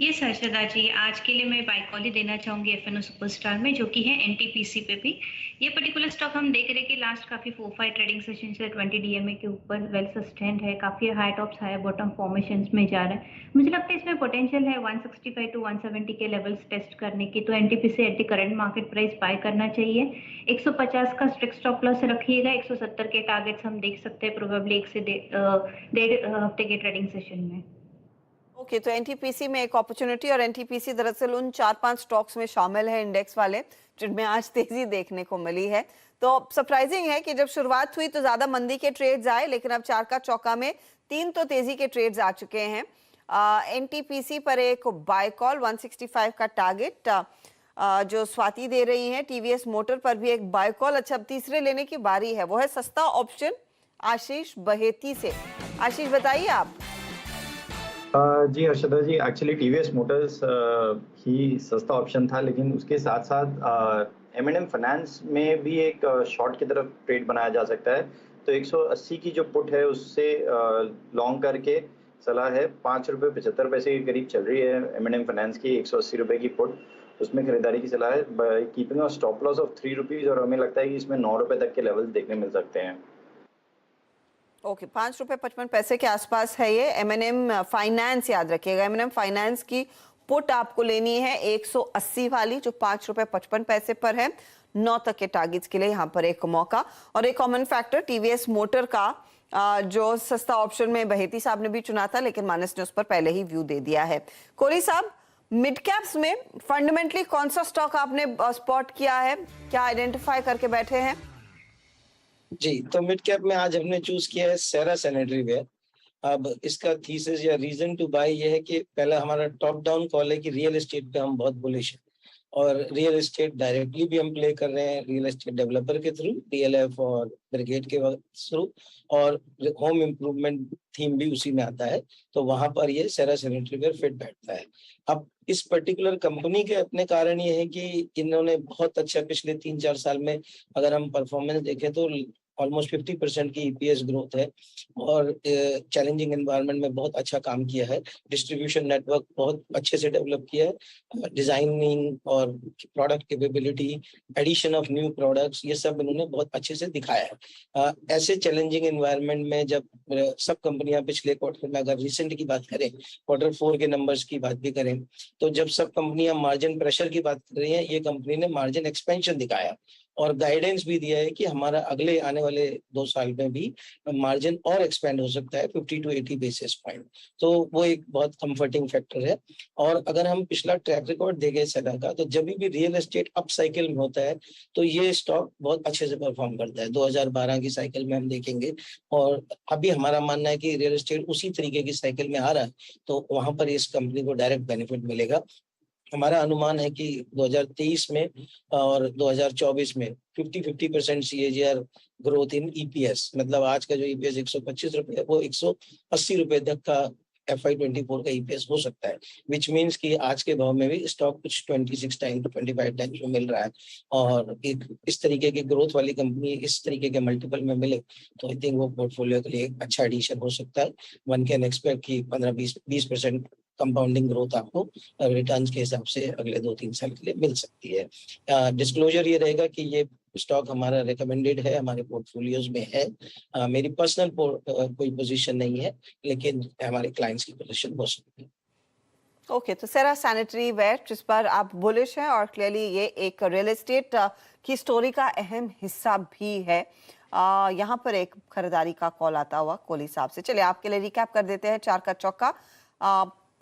ये हर्षदा जी, आज के लिए मैं बाय कॉल ही देना चाहूंगी एफएनओ सुपरस्टार में, जो कि है एनटीपीसी पे भी। ये पर्टिकुलर स्टॉक हम देख रहे हैं कि लास्ट काफी 4-5 ट्रेडिंग सेशन से 20 डीएमए के ऊपर वेल सस्टेन्ड है, काफी high tops high bottom formations में जा रहा है। मुझे लगता है इसमें पोटेंशियल है 165 to 170 के लेवल्स टेस्ट करने की। तो NTPC at the current market price by करना चाहिए। 150 का स्ट्रिक्ट स्टॉप लॉस रखिएगा। 170 के टारगेट्स हम देख सकते हैं प्रोबेबली 1 से 1.5 हफ्ते के ट्रेडिंग सेशन में। ओके, तो एनटीपीसी में एक अपॉर्चुनिटी, और एनटीपीसी दरअसल उन 4-5 स्टॉक्स में शामिल है इंडेक्स वाले जिनमें आज तेजी देखने को मिली है। तो सरप्राइजिंग है कि जब शुरुआत हुई तो ज्यादा मंदी के ट्रेड्स आए, लेकिन अब 4 का चौका में 3 तो तेजी के ट्रेड्स आ चुके हैं। एनटीपीसी पर एक बाय कॉल, 165 का टारगेट जो स्वाति दे रही है। टीवीएस मोटर पर भी एक बाय कॉल। अच्छा, अब तीसरे लेने की बारी है, वो है सस्ता ऑप्शन आशीष बहेती से। आशीष, बताइए आप। जी हर्षदा जी, एक्चुअली टीवीएस मोटर्स ही सस्ता ऑप्शन था, लेकिन उसके साथ साथ एम&एम फाइनेंस में भी एक शॉर्ट की तरफ ट्रेड बनाया जा सकता है। तो 180 की जो पुट है उससे लॉन्ग करके सलाह है। 5 रुपये 75 पैसे के करीब चल रही है एम&एम फाइनेंस की 180 रुपये की पुट, उसमें खरीदारी की सलाह है by keeping a stop loss of 3 rupees, और हमें लगता है कि इसमें 9 रुपये तक के लेवल्स देखने मिल सकते हैं। ओके, 5 रुपए 55 पैसे के आसपास है ये एम&एम फाइनेंस। याद रखिएगा, एम&एम फाइनेंस की पुट आपको लेनी है 180 वाली, जो 5 रुपए 55 पैसे पर है। 9 तक के टारगेट्स के लिए यहाँ पर एक मौका। और एक कॉमन फैक्टर टीवीएस मोटर का, जो सस्ता ऑप्शन में बहेती साहब ने भी चुना था, लेकिन मानस ने उस पर पहले ही व्यू दे दिया है। कोहली साहब, मिड कैप्स में फंडामेंटली कौन सा स्टॉक आपने स्पॉट किया है, क्या आइडेंटिफाई करके बैठे हैं? जी, तो मिड कैप में आज हमने चूज किया है सेरा सैनिटरीवेयर। अब इसका थीसिस या रीजन टू बाय ये है कि पहला हमारा टॉप डाउन कॉल है कि रियल एस्टेट पे हम बहुत बुलिश हैं, और रियल एस्टेट डायरेक्टली भी हम प्ले कर रहे हैं रियल एस्टेट डेवलपर के थ्रू, डीएलएफ और ब्रिगेड के थ्रू, और होम इम्प्रूवमेंट थीम भी उसी में आता है। तो वहां पर ये सेरा सैनिटरीवेयर फिट बैठता है। अब इस पर्टिकुलर कंपनी के अपने कारण ये है कि इन्होंने बहुत अच्छा पिछले 3-4 साल में अगर हम परफॉर्मेंस देखें तो ऑलमोस्ट 50% की ईपीएस ग्रोथ है, और चैलेंजिंग एनवायरनमेंट में बहुत अच्छा काम किया है। डिस्ट्रीब्यूशन नेटवर्क बहुत अच्छे से डेवलप किया है। डिजाइनिंग और product capability, addition of new products, ये सब इन्होंने बहुत अच्छे से दिखाया है। ऐसे चैलेंजिंग एनवायरनमेंट में जब सब कंपनियां पिछले क्वार्टर में, अगर रिसेंट की बात करें, Q4 के नंबर्स की बात भी करें, तो जब सब कंपनियां मार्जिन प्रेशर की बात कर रही हैं, ये कंपनी ने मार्जिन एक्सपेंशन दिखाया और गाइडेंस भी दिया है कि हमारा अगले आने वाले 2 साल में भी मार्जिन और एक्सपेंड हो सकता है 50 to 80 बेसिस पॉइंट। तो वो एक बहुत कंफर्टिंग फैक्टर है। और अगर हम पिछला ट्रैक रिकॉर्ड देखें सेरा का, तो जब भी रियल एस्टेट अप साइकिल में होता है तो ये स्टॉक बहुत अच्छे से परफॉर्म करता है। 2012 की साइकिल में हम देखेंगे, और अभी हमारा मानना है कि रियल एस्टेट उसी तरीके की साइकिल में आ रहा है, तो वहां पर इस कंपनी को डायरेक्ट बेनिफिट मिलेगा। हमारा अनुमान है कि 2023 में और 2024 में 50% CAGR ग्रोथ इन ईपीएस, मतलब आज का जो ईपीएस 125 रुपए है वो 180 रुपए तक का FY24 का ईपीएस हो सकता है, विच मीन्स कि आज के भाव में भी स्टॉक कुछ 26 टाइम to 25 टाइम्स में मिल रहा है। और इस तरीके की ग्रोथ वाली कंपनी इस तरीके के मल्टीपल में मिले तो आई थिंक वो पोर्टफोलियो के लिए एक अच्छा एडिशन हो सकता है। वन कैन एक्सपेक्ट कि 15-20% कंपाउंडिंग ग्रोथ आपको रिटर्न्स के हिसाब से अगले 2-3 साल के लिए मिल सकती है। डिस्क्लोजर ये रहेगा कि ये स्टॉक हमारा रिकमेंडेड है, हमारे पोर्टफोलियोज में है। मेरी पर्सनल कोई पोजीशन नहीं है, लेकिन हमारे क्लाइंट्स की पोजीशन हो सकती है। ओके, तो सेरा सैनिटरीवेयर जिस पर आप बुलिश हैं, और क्लियरली ये एक रियल एस्टेट की स्टोरी का अहम हिस्सा भी है। यहाँ पर एक खरीदारी का कॉल आता हुआ कोहली साहब से। चलिए आपके लिए रिकैप कर देते हैं 4 का चौका।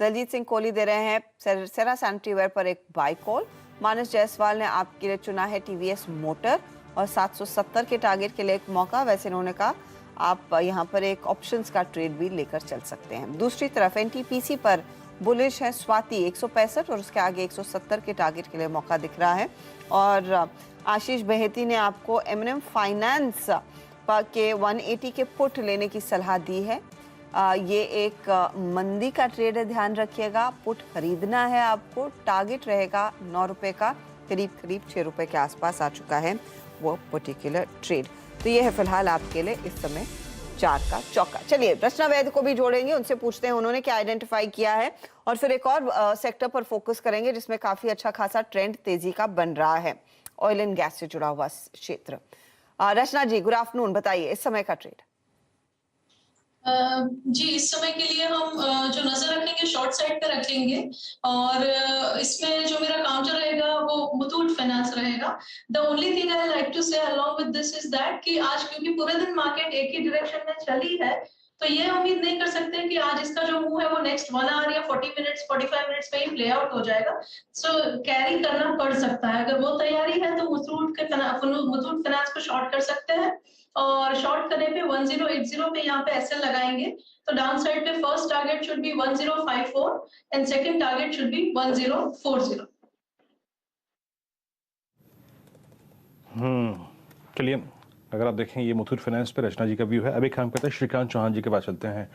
दलजीत सिंह कोहली दे रहे हैं सेरा सैनिटरीवेयर पर एक बाय कॉल। मानस जायसवाल ने आपके लिए चुना है टीवीएस मोटर और 770 के टारगेट के लिए एक मौका। वैसे इन्होंने कहा आप यहाँ पर एक ऑप्शंस का ट्रेड भी लेकर चल सकते हैं। दूसरी तरफ एनटीपीसी पर बुलिश है स्वाति 165 और उसके आगे 170 के टारगेट के लिए मौका दिख रहा है। और आशीष बहेती ने आपको एमएनएम फाइनेंस के 180 के पुट लेने की सलाह दी है। ये एक मंदी का ट्रेड है, ध्यान रखिएगा। पुट खरीदना है आपको, टारगेट रहेगा 9 रुपए का, करीब 6 रुपए के आसपास आ चुका है वो पर्टिकुलर ट्रेड। तो ये है फिलहाल आपके लिए इस समय 4 का चौका। चलिए रचना वैद्य को भी जोड़ेंगे, उनसे पूछते हैं उन्होंने क्या आइडेंटिफाई किया है और फिर एक और सेक्टर पर फोकस करेंगे जिसमें काफी अच्छा खासा ट्रेंड तेजी का बन रहा है, ऑयल एंड गैस से जुड़ा हुआ क्षेत्र। रचना जी गुड आफ्टरनून, बताइए इस समय का ट्रेड। जी इस समय के लिए हम जो नजर रखेंगे शॉर्ट साइड पे रखेंगे और इसमें जो मेरा काउंटर रहेगा वो मुथूट फाइनेंस रहेगा। The only thing I like to say along with this is that कि आज क्योंकि पूरे दिन मार्केट एक ही डायरेक्शन में चली है तो ये उम्मीद नहीं कर सकते कि आज इसका जो मूव है वो नेक्स्ट 1 आवर या 40 मिनट्स 45 मिनट्स में ही प्ले आउट हो जाएगा। सो कैरी करना पड़ सकता है। अगर वो तैयारी है तो मुथूट फाइनेंस को शॉर्ट कर सकते हैं और शॉर्ट करने पे 1080 पे यहाँ पे एसएल लगाएंगे। तो डाउन साइड पे first target should be 1054 and second target should be 1040। चलिए अगर आप देखें ये मुथूट फाइनेंस पे रचना जी का व्यू है। अभी काम करते हैं श्रीकांत चौहान जी के पास चलते हैं।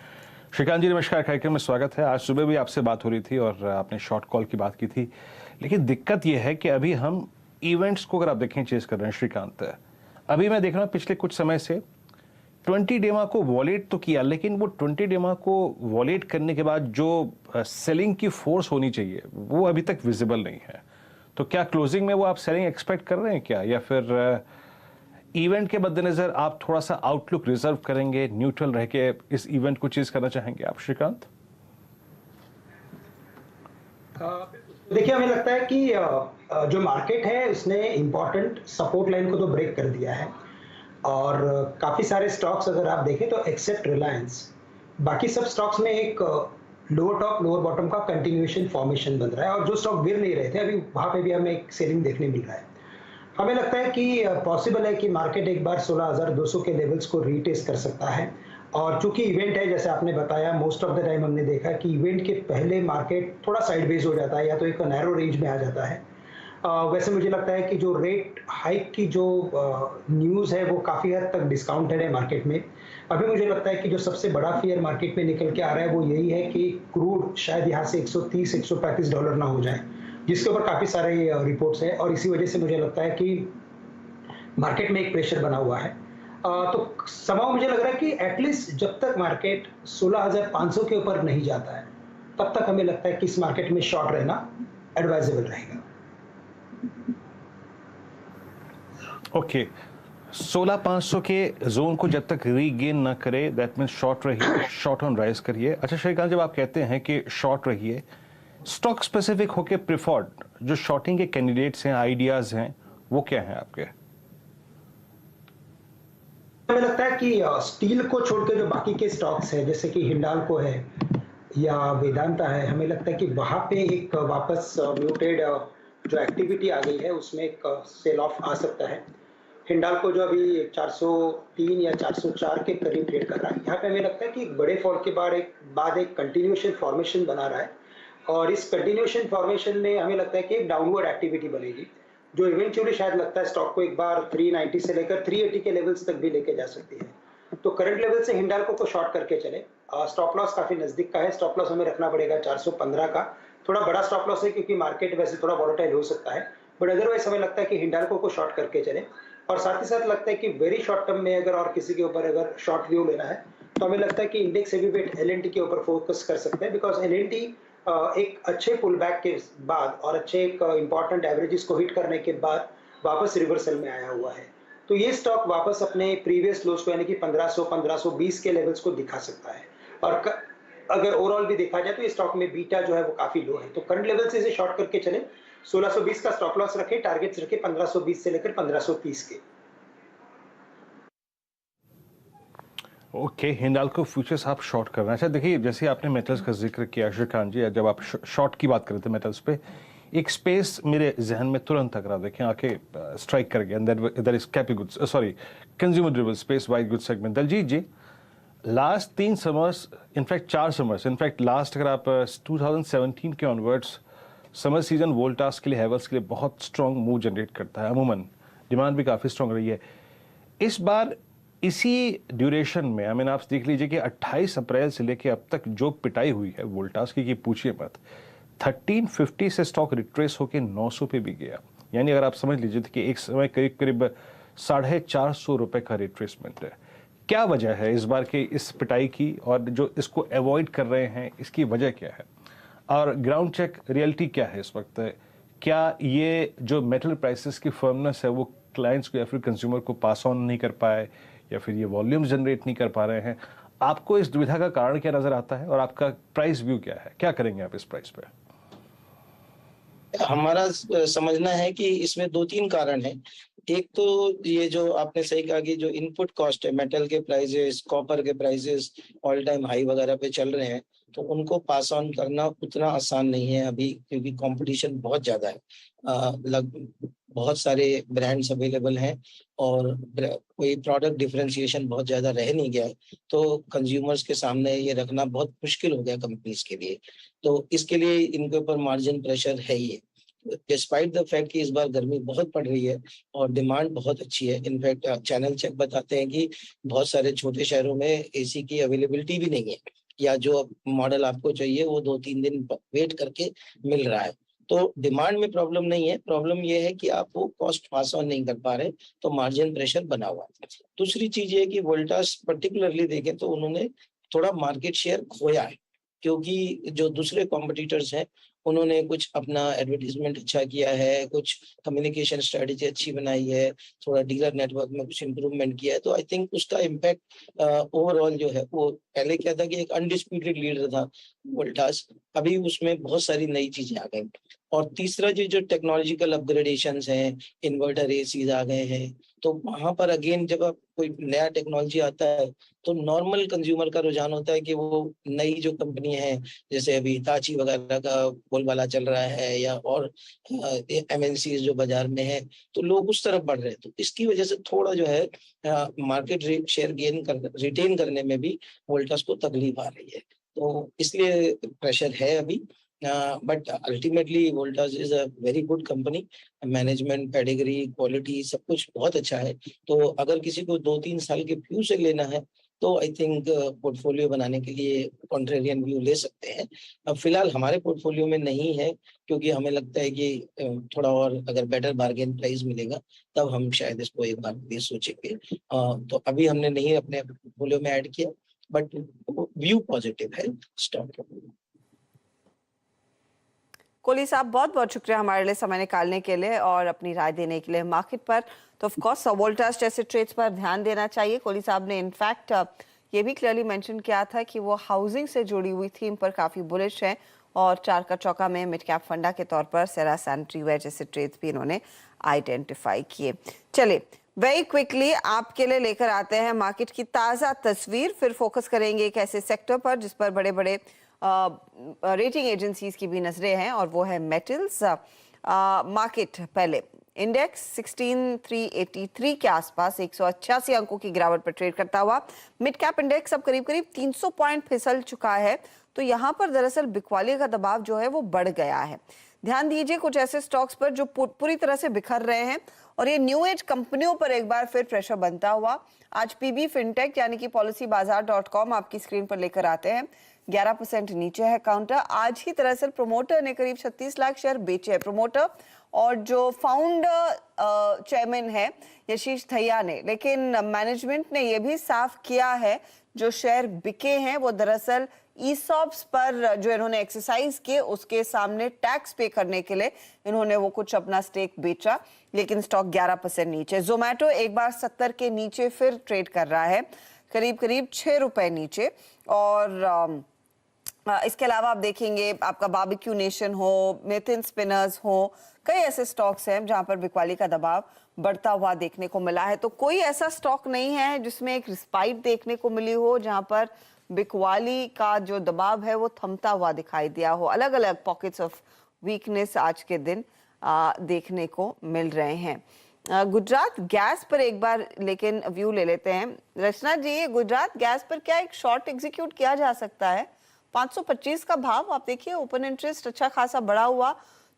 श्रीकांत जी नमस्कार, कार्यक्रम में स्वागत है। आज सुबह भी आपसे बात हो रही थी और आपने शॉर्ट कॉल की बात की थी, लेकिन दिक्कत यह है कि अभी हम इवेंट्स को अगर आप देखें चेज कर रहे हैं श्रीकांत। अभी मैं देख रहा हूँ पिछले कुछ समय से 20 डेमा को वॉलेट तो किया, लेकिन वो 20 डेमा को वॉलेट करने के बाद जो सेलिंग की फोर्स होनी चाहिए वो अभी तक विजिबल नहीं है। तो क्या क्लोजिंग में वो आप सेलिंग एक्सपेक्ट कर रहे हैं क्या, या फिर इवेंट के मद्देनजर आप थोड़ा सा आउटलुक रिजर्व करेंगे, न्यूट्रल रह के इस इवेंट को चीज करना चाहेंगे आप श्रीकांत? देखिए हमें लगता है कि जो मार्केट है उसने इम्पोर्टेंट सपोर्ट लाइन को तो ब्रेक कर दिया है और काफी सारे स्टॉक्स अगर आप देखें तो एक्सेप्ट रिलायंस बाकी सब स्टॉक्स में एक लोअर टॉप लोअर बॉटम का कंटिन्यूएशन फॉर्मेशन बन रहा है और जो स्टॉक गिर नहीं रहे थे अभी वहां पे भी हमें एक सेलिंग देखने मिल रहा है। हमें लगता है कि पॉसिबल है कि मार्केट एक बार 16,200 के लेवल्स को रीटेस्ट कर सकता है और चूंकि इवेंट है जैसे आपने बताया मोस्ट ऑफ द टाइम हमने देखा कि इवेंट के पहले मार्केट थोड़ा साइडवेज हो जाता है या तो एक नैरो रेंज में आ जाता है। वैसे मुझे लगता है कि जो रेट हाइक की जो न्यूज़ है वो काफ़ी हद तक डिस्काउंटेड है मार्केट में। अभी मुझे लगता है कि जो सबसे बड़ा फियर मार्केट में निकल के आ रहा है वो यही है कि क्रूड शायद यहाँ से $130-135 ना हो जाए, जिसके ऊपर काफ़ी सारे रिपोर्ट्स हैं और इसी वजह से मुझे लगता है कि मार्केट में एक प्रेशर बना हुआ है। तो समाव मुझे लग रहा है कि एटलीस्ट जब तक मार्केट 16,500 के ऊपर नहीं जाता है तब तक हमें लगता है कि इस मार्केट में शॉर्ट रहना एडवाइजेबल रहेगा। ओके 16,500 के जोन को जब तक रीगेन ना करे दैट मींस शॉर्ट रहिए, शॉर्ट ऑन राइज करिए। अच्छा श्रीकांत, जब आप कहते हैं कि शॉर्ट रहिए, स्टॉक स्पेसिफिक होके प्रिफर्ड जो शॉर्टिंग के कैंडिडेट्स हैं, आइडियाज हैं, वो क्या हैं आपके? हमें लगता है कि स्टील को छोड़ के जो बाकी के स्टॉक्स हैं जैसे कि हिंडाल्को है या वेदांता है, हमें लगता है कि वहां पे एक वापस म्यूटेड जो एक्टिविटी आ गई है उसमें एक सेल ऑफ आ सकता है। हिंडाल्को जो अभी 403 या 404 के करीब ट्रेड कर रहा है, यहाँ पे हमें लगता है कि बड़े फॉल के बाद एक कंटिन्यूएशन फॉर्मेशन बना रहा है और इस कंटिन्यूएशन फॉर्मेशन में हमें लगता है कि एक डाउनवर्ड एक्टिविटी बनेगी जो इवेंचुअली शायद लगता है स्टॉक को एक बार 390 से लेकर 380 के लेवल्स तक भी लेके जा सकती है। तो करंट लेवल से हिंडाल्को को शॉर्ट करके चले। स्टॉप लॉस काफी नजदीक का है, स्टॉप लॉस हमें रखना पड़ेगा 415 का। थोड़ा बड़ा स्टॉप लॉस है क्योंकि मार्केट वैसे थोड़ा वॉलेटाइल हो सकता है, बट अदरवाइज हमें लगता है कि हिंडाल्को को शॉर्ट करके चले। और साथ ही साथ लगता है कि वेरी शॉर्ट टर्म में अगर और किसी के ऊपर अगर शॉर्ट व्यू लेना है तो हमें लगता है कि इंडेक्स हेवीवेट एलएनटी के ऊपर फोकस कर सकते हैं, बिकॉज एलएनटी एक अच्छे पुल बैक के बाद और अच्छे एक इंपॉर्टेंट एवरेजेस को हिट करने के बाद वापस रिवर्सल में आया हुआ है। तो ये स्टॉक वापस अपने प्रीवियस लोज को यानी कि 1500-1520 के लेवल्स को दिखा सकता है और अगर ओवरऑल भी देखा जाए तो ये स्टॉक में बीटा जो है वो काफी लो है। तो करंट लेवल से इसे शॉर्ट करके चले, 1620 का स्टॉप लॉस रखे, टारगेट्स रखे 1520 से लेकर 1530 के। ओके, हिंडाल्को फ्यूचर्स आप शॉर्ट कर रहे हैं। अच्छा देखिए, जैसे आपने मेटल्स का जिक्र किया श्रीकांत जी, जब आप शॉर्ट की बात कर रहे थे मेटल्स पे, एक स्पेस मेरे जहन में तुरंत तक रहा, देखें आके स्ट्राइक कर गया, that is capital goods, sorry consumer durable space white goods segment. Daljeet ji, last 3 summers, in fact 4 summers, in fact last अगर आप 2017 के ऑनवर्ड्स समर सीजन वोल्टास के लिए, हैवेल्स के लिए बहुत स्ट्रॉन्ग मूव जनरेट करता है, अमूमन डिमांड भी काफ़ी स्ट्रॉन्ग रही है। इस बार इसी ड्यूरेशन में आई मीन आप देख लीजिए कि 28 अप्रैल से लेके अब तक जो पिटाई हुई है वोल्टास की, पूछिए मत। 1350 से स्टॉक रिट्रेस होकर 900 पे भी गया, यानी अगर आप समझ लीजिए कि एक समय करीब करीब 450 रुपए का रिट्रेसमेंट है। क्या वजह है इस बार के इस पिटाई की, और जो इसको अवॉइड कर रहे हैं इसकी वजह क्या है, और ग्राउंड चेक रियलिटी क्या है इस वक्त? क्या ये जो मेटल प्राइसेस की फर्मनेस है वो क्लाइंट्स को या फिर कंज्यूमर को पास ऑन नहीं कर पाए, या फिर ये वॉल्यूम्स जनरेट नहीं कर पा रहे हैं? आपको इस दुविधा का कारण क्या नजर आता है, और आपका प्राइस व्यू क्या है? क्या करेंगे आप इस प्राइस पे? हमारा समझना है कि इसमें 2-3 कारण हैं। एक तो ये जो आपने सही कहा कि जो इनपुट कॉस्ट है, मेटल के प्राइसेस, कॉपर के प्राइसेस ऑल टाइम हाई वगैरह पे चल रहे हैं, तो उनको पास ऑन करना उतना आसान नहीं है अभी, क्योंकि कंपटीशन बहुत ज्यादा है। बहुत सारे ब्रांड्स अवेलेबल हैं और कोई प्रोडक्ट डिफरेंशिएशन बहुत ज्यादा रह नहीं गया है, तो कंज्यूमर्स के सामने ये रखना बहुत मुश्किल हो गया कंपनीज के लिए। तो इसके लिए इनके ऊपर मार्जिन प्रेशर है ही। डिस्पाइट द फैक्ट कि इस बार गर्मी बहुत पड़ रही है और डिमांड बहुत अच्छी है। इनफैक्ट चैनल चेक बताते हैं कि बहुत सारे छोटे शहरों में एसी की अवेलेबिलिटी भी नहीं है, या जो मॉडल आपको चाहिए वो 2-3 दिन वेट करके मिल रहा है। तो डिमांड में प्रॉब्लम नहीं है, प्रॉब्लम ये है कि आप वो कॉस्ट पास ऑन नहीं कर पा रहे, तो मार्जिन प्रेशर बना हुआ है। दूसरी चीज ये कि वोल्टास पर्टिकुलरली देखें तो उन्होंने थोड़ा मार्केट शेयर खोया है, क्योंकि जो दूसरे कॉम्पिटिटर्स हैं उन्होंने कुछ अपना एडवर्टीजमेंट अच्छा किया है, कुछ कम्युनिकेशन स्ट्रेटेजी अच्छी बनाई है, थोड़ा डीलर नेटवर्क में कुछ इंप्रूवमेंट किया है। तो आई थिंक उसका इम्पैक्ट ओवरऑल जो है, वो पहले क्या था कि एक अनडिस्प्यूटेड लीडर था वोल्टास, अभी उसमें बहुत सारी नई चीजें आ गई। और तीसरा जो टेक्नोलॉजिकल अपग्रेडेशंस हैं, इन्वर्टर एसीज आ गए हैं, तो वहां पर अगेन जब आप कोई नया टेक्नोलॉजी आता है तो नॉर्मल कंज्यूमर का रुझान होता है कि वो नई जो कंपनी है, जैसे अभी हिताची वगैरह का बोलबाला चल रहा है, या और एमएनसीज जो बाजार में है, तो लोग उस तरफ बढ़ रहे हैं। तो इसकी वजह से थोड़ा जो है मार्केट शेयर रिटेन करने में भी वोल्टास को तकलीफ आ रही है, तो इसलिए प्रेशर है अभी। But ultimately Voltas is a very good company, management, pedigree, quality सब कुछ बहुत अच्छा है। तो अगर किसी को 2-3 साल के व्यू से लेना है तो आई थिंक पोर्टफोलियो बनाने के लिए कॉन्ट्रेरियन व्यू ले सकते हैं। अब फिलहाल हमारे पोर्टफोलियो में नहीं है, क्योंकि हमें लगता है कि थोड़ा और अगर बेटर बार्गेन प्राइस मिलेगा तब हम शायद इसको एक बार भी सोचेंगे। तो अभी हमने नहीं अपने पोर्टफोलियो में ऐड किया, बट व्यू पॉजिटिव है स्टॉक। कोहली साहब, बहुत बहुत शुक्रिया हमारे लिए समय निकालने के लिए और अपनी राय देने के लिए मार्केट पर। तो ऑफ कोर्स वोल्टास जैसे ट्रेड्स पर ध्यान देना चाहिए। कोहली साहब ने इनफैक्ट ये भी क्लियरली मेंशन किया था कि वो हाउसिंग से जुड़ी हुई थीम पर काफ़ी बुलिश हैं, और 4 का चौका में मिड कैप फंडा के तौर पर सेरा सैनिटरी वेयर जैसे ट्रेड्स भी इन्होंने आइडेंटिफाई किए। चलिए वेरी क्विकली आपके लिए लेकर आते हैं मार्केट की ताज़ा तस्वीर, फिर फोकस करेंगे एक ऐसे सेक्टर पर जिस पर बड़े बड़े रेटिंग एजेंसीज की भी नजरें हैं, और वो है मेटल्स। मार्केट पहले इंडेक्स 16,383 के आसपास 188 अंकों की गिरावट पर ट्रेड करता हुआ। मिड कैप इंडेक्स अब करीब करीब 300 पॉइंट फिसल चुका है, तो यहाँ पर दरअसल बिकवाली का दबाव जो है वो बढ़ गया है। ध्यान दीजिए कुछ ऐसे स्टॉक्स पर जो पूरी तरह से बिखर रहे हैं, और ये न्यू एज कंपनियों पर एक बार फिर प्रेशर बनता हुआ। आज पीबी फिनटेक यानी कि policybazaar.com आपकी स्क्रीन पर लेकर आते हैं। 11% नीचे है काउंटर। आज ही दरअसल प्रोमोटर ने करीब 36 लाख शेयर बेचे हैं प्रोमोटर, और जो फाउंडर चेयरमैन है यशीश थैया ने, लेकिन मैनेजमेंट ने यह भी साफ किया है जो शेयर बिके हैं वो दरअसल ईसॉप्स पर जो इन्होंने एक्सरसाइज किए उसके सामने टैक्स पे करने के लिए इन्होंने वो कुछ अपना स्टेक बेचा, लेकिन स्टॉक 11% नीचे। जोमेटो एक बार 70 के नीचे फिर ट्रेड कर रहा है, करीब करीब 6 रुपए नीचे। और इसके अलावा आप देखेंगे आपका बारबेक्यू नेशन हो, मेथिन स्पिनर्स हो, कई ऐसे स्टॉक्स हैं जहां पर बिकवाली का दबाव बढ़ता हुआ देखने को मिला है। तो कोई ऐसा स्टॉक नहीं है जिसमें एक रिस्पाइट देखने को मिली हो, जहां पर बिकवाली का जो दबाव है वो थमता हुआ दिखाई दिया हो। अलग अलग पॉकेट्स ऑफ वीकनेस आज के दिन देखने को मिल रहे हैं। गुजरात गैस पर एक बार लेकिन व्यू ले लेते हैं। रचना जी, गुजरात गैस पर क्या एक शॉर्ट एग्जीक्यूट किया जा सकता है? 525 का भाव आप देखिए, ओपन इंटरेस्ट अच्छा खासा बढ़ा हुआ,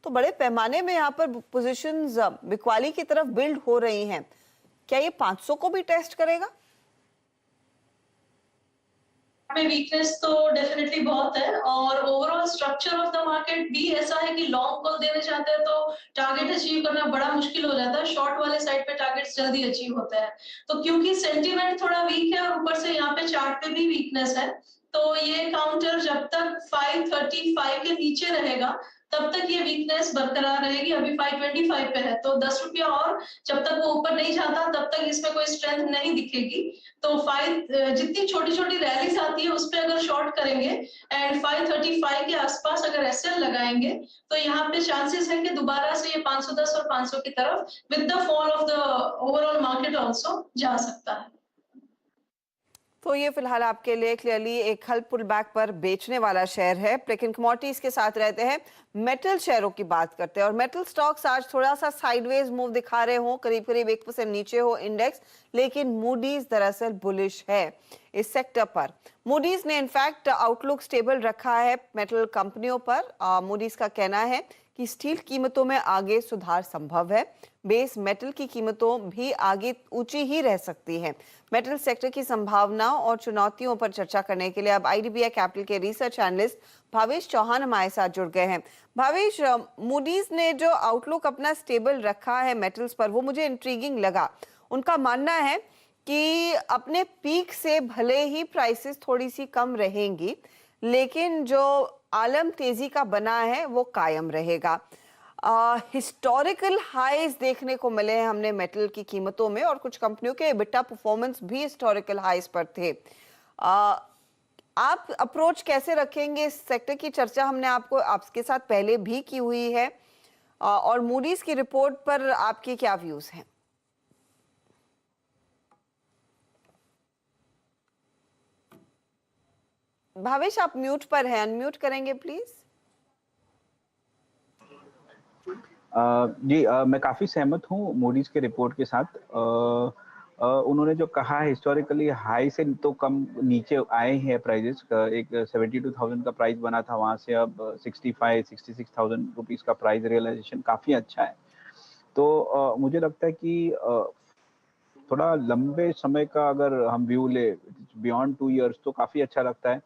तो बड़े पैमाने में यहाँ पर पोजीशंस बिकवाली की तरफ बिल्ड हो रही हैं। क्या ये 500 को भी टेस्ट करेगा? में वीकनेस तो डेफिनेटली बहुत है और overall structure of the market भी ऐसा है कि लॉन्ग कॉल देने चाहते हैं तो टारगेट अचीव करना बड़ा मुश्किल हो जाता है। शॉर्ट वाले साइड पे टारगेट्स जल्दी अचीव होते हैं। तो क्योंकि सेंटीमेंट थोड़ा वीक है और ऊपर से यहाँ पे चार्ट पे भी वीकनेस है, तो ये काउंटर जब तक 535 के नीचे रहेगा तब तक ये वीकनेस बरकरार रहेगी। अभी 525 पे है, तो 10 रुपया और जब तक वो ऊपर नहीं जाता तब तक इसमें कोई स्ट्रेंथ नहीं दिखेगी। तो जितनी छोटी छोटी रैलीज आती है उस पर अगर शॉर्ट करेंगे एंड 535 के आसपास अगर एसएल लगाएंगे तो यहाँ पे चांसेस है कि दोबारा से ये 510 और 500 की तरफ with the fall of the overall market also जा सकता है। तो ये फिलहाल आपके लिए क्लियरली एक हल्क पुल बैक पर बेचने वाला शेयर है। लेकिन कमोडिटीज के साथ रहते हैं, मेटल शेयरों की बात करते हैं और मेटल स्टॉक्स आज थोड़ा सा साइडवेज मूव दिखा रहे हो, करीब करीब 1% नीचे हो इंडेक्स, लेकिन मूडीज दरअसल बुलिश है इस सेक्टर पर। मूडीज ने इनफैक्ट आउटलुक स्टेबल रखा है मेटल कंपनियों पर। मूडीज का कहना है कि स्टील कीमतों में आगे सुधार संभव है, बेस मेटल की कीमतों भी आगे ऊंची ही रह सकती है। मेटल सेक्टर की संभावनाओं और चुनौतियों पर चर्चा करने के लिए अब आईडीबीआई कैपिटल के रिसर्च एनालिस्ट भावेश चौहान हमारे साथ जुड़ गए हैं। भावेश, मूडीज ने जो आउटलुक अपना स्टेबल रखा है मेटल्स पर, वो मुझे इंट्रीगिंग लगा। उनका मानना है कि अपने पीक से भले ही प्राइसेस थोड़ी सी कम रहेंगी, लेकिन जो आलम तेजी का बना है वो कायम रहेगा। हिस्टोरिकल हाईज देखने को मिले हैं हमने मेटल की कीमतों में और कुछ कंपनियों के एबिटा परफॉर्मेंस भी हिस्टोरिकल हाईज पर थे। आप अप्रोच कैसे रखेंगे इस सेक्टर की? चर्चा हमने आपके साथ पहले भी की हुई है और मूडीज की रिपोर्ट पर आपके क्या व्यूज हैं? भावेश, आप म्यूट पर हैं, अनम्यूट करेंगे प्लीज। जी, मैं काफ़ी सहमत हूँ मूडीज के रिपोर्ट के साथ। उन्होंने जो कहा है हिस्टोरिकली हाई से तो कम नीचे आए हैं प्राइजेस। एक 72,000 का प्राइस बना था, वहाँ से अब 65-66,000 रुपीज़ का प्राइस रियलाइजेशन काफ़ी अच्छा है। तो मुझे लगता है कि थोड़ा लंबे समय का अगर हम व्यू ले, बियॉन्ड 2 इयर्स, तो काफ़ी अच्छा लगता है।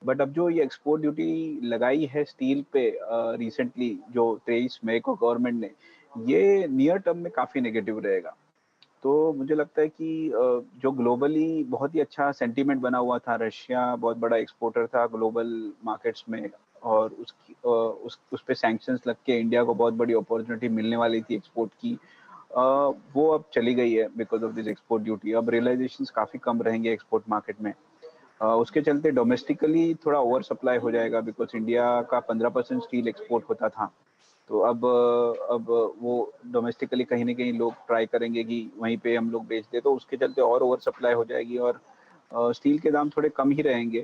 बट अब जो ये एक्सपोर्ट ड्यूटी लगाई है स्टील पे रिसेंटली, जो 23 मई को गवर्नमेंट ने, ये नियर टर्म में काफ़ी नेगेटिव रहेगा। तो मुझे लगता है कि जो ग्लोबली बहुत ही अच्छा सेंटीमेंट बना हुआ था, रशिया बहुत बड़ा एक्सपोर्टर था ग्लोबल मार्केट्स में, और उस पे सैंक्शंस लग के इंडिया को बहुत बड़ी अपॉर्चुनिटी मिलने वाली थी एक्सपोर्ट की, वो अब चली गई है because of this export duty. अब रियलाइजेशंस काफ़ी कम रहेंगे एक्सपोर्ट मार्केट में। उसके चलते डोमेस्टिकली थोड़ा ओवर सप्लाई हो जाएगा, बिकॉज इंडिया का 15% स्टील एक्सपोर्ट होता था। तो अब वो डोमेस्टिकली कहीं ना कहीं लोग ट्राई करेंगे कि वहीं पे हम लोग बेच दें, तो उसके चलते और ओवर सप्लाई हो जाएगी और स्टील के दाम थोड़े कम ही रहेंगे।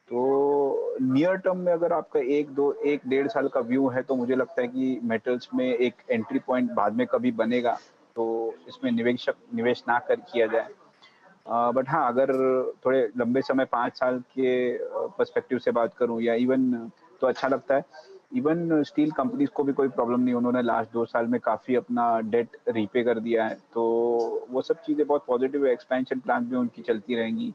तो नियर टर्म में अगर आपका 1-1.5 साल का व्यू है, तो मुझे लगता है कि मेटल्स में एक एंट्री पॉइंट बाद में कभी बनेगा, तो इसमें निवेश ना किया जाए। बट हाँ, अगर थोड़े लंबे समय 5 साल के पर्सपेक्टिव से बात करूं या इवन, तो अच्छा लगता है। इवन स्टील कंपनीज को भी कोई प्रॉब्लम नहीं, उन्होंने लास्ट 2 साल में काफ़ी अपना डेट रीपे कर दिया है, तो वो सब चीज़ें बहुत पॉजिटिव है। एक्सपेंशन प्लान भी उनकी चलती रहेंगी।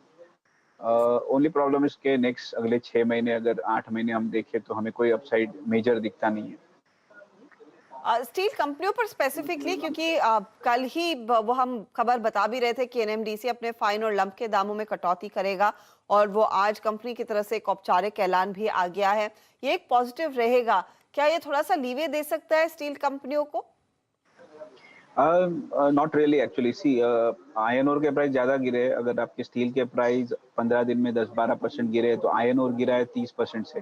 ओनली प्रॉब्लम इसके नेक्स्ट अगले 6 महीने, अगर 8 महीने हम देखें, तो हमें कोई अपसाइड मेजर दिखता नहीं है स्टील कंपनियों पर स्पेसिफिकली, क्योंकि कल ही वो हम खबर बता भी रहे थे कि एनएमडीसी अपने फाइन और लंप के दामों में कटौती करेगा और वो आज कंपनी की तरफ से एक औपचारिक ऐलान भी आ गया है। ये एक पॉजिटिव रहेगा। क्या ये थोड़ा सा लीवे दे सकता है स्टील कंपनियों को? Not really actually. See, iron ore के प्राइस ज़्यादा गिरे। अगर आपके स्टील के प्राइस 15 दिन में 10-12% गिरे, तो आयरन ओर गिरा है 30% से।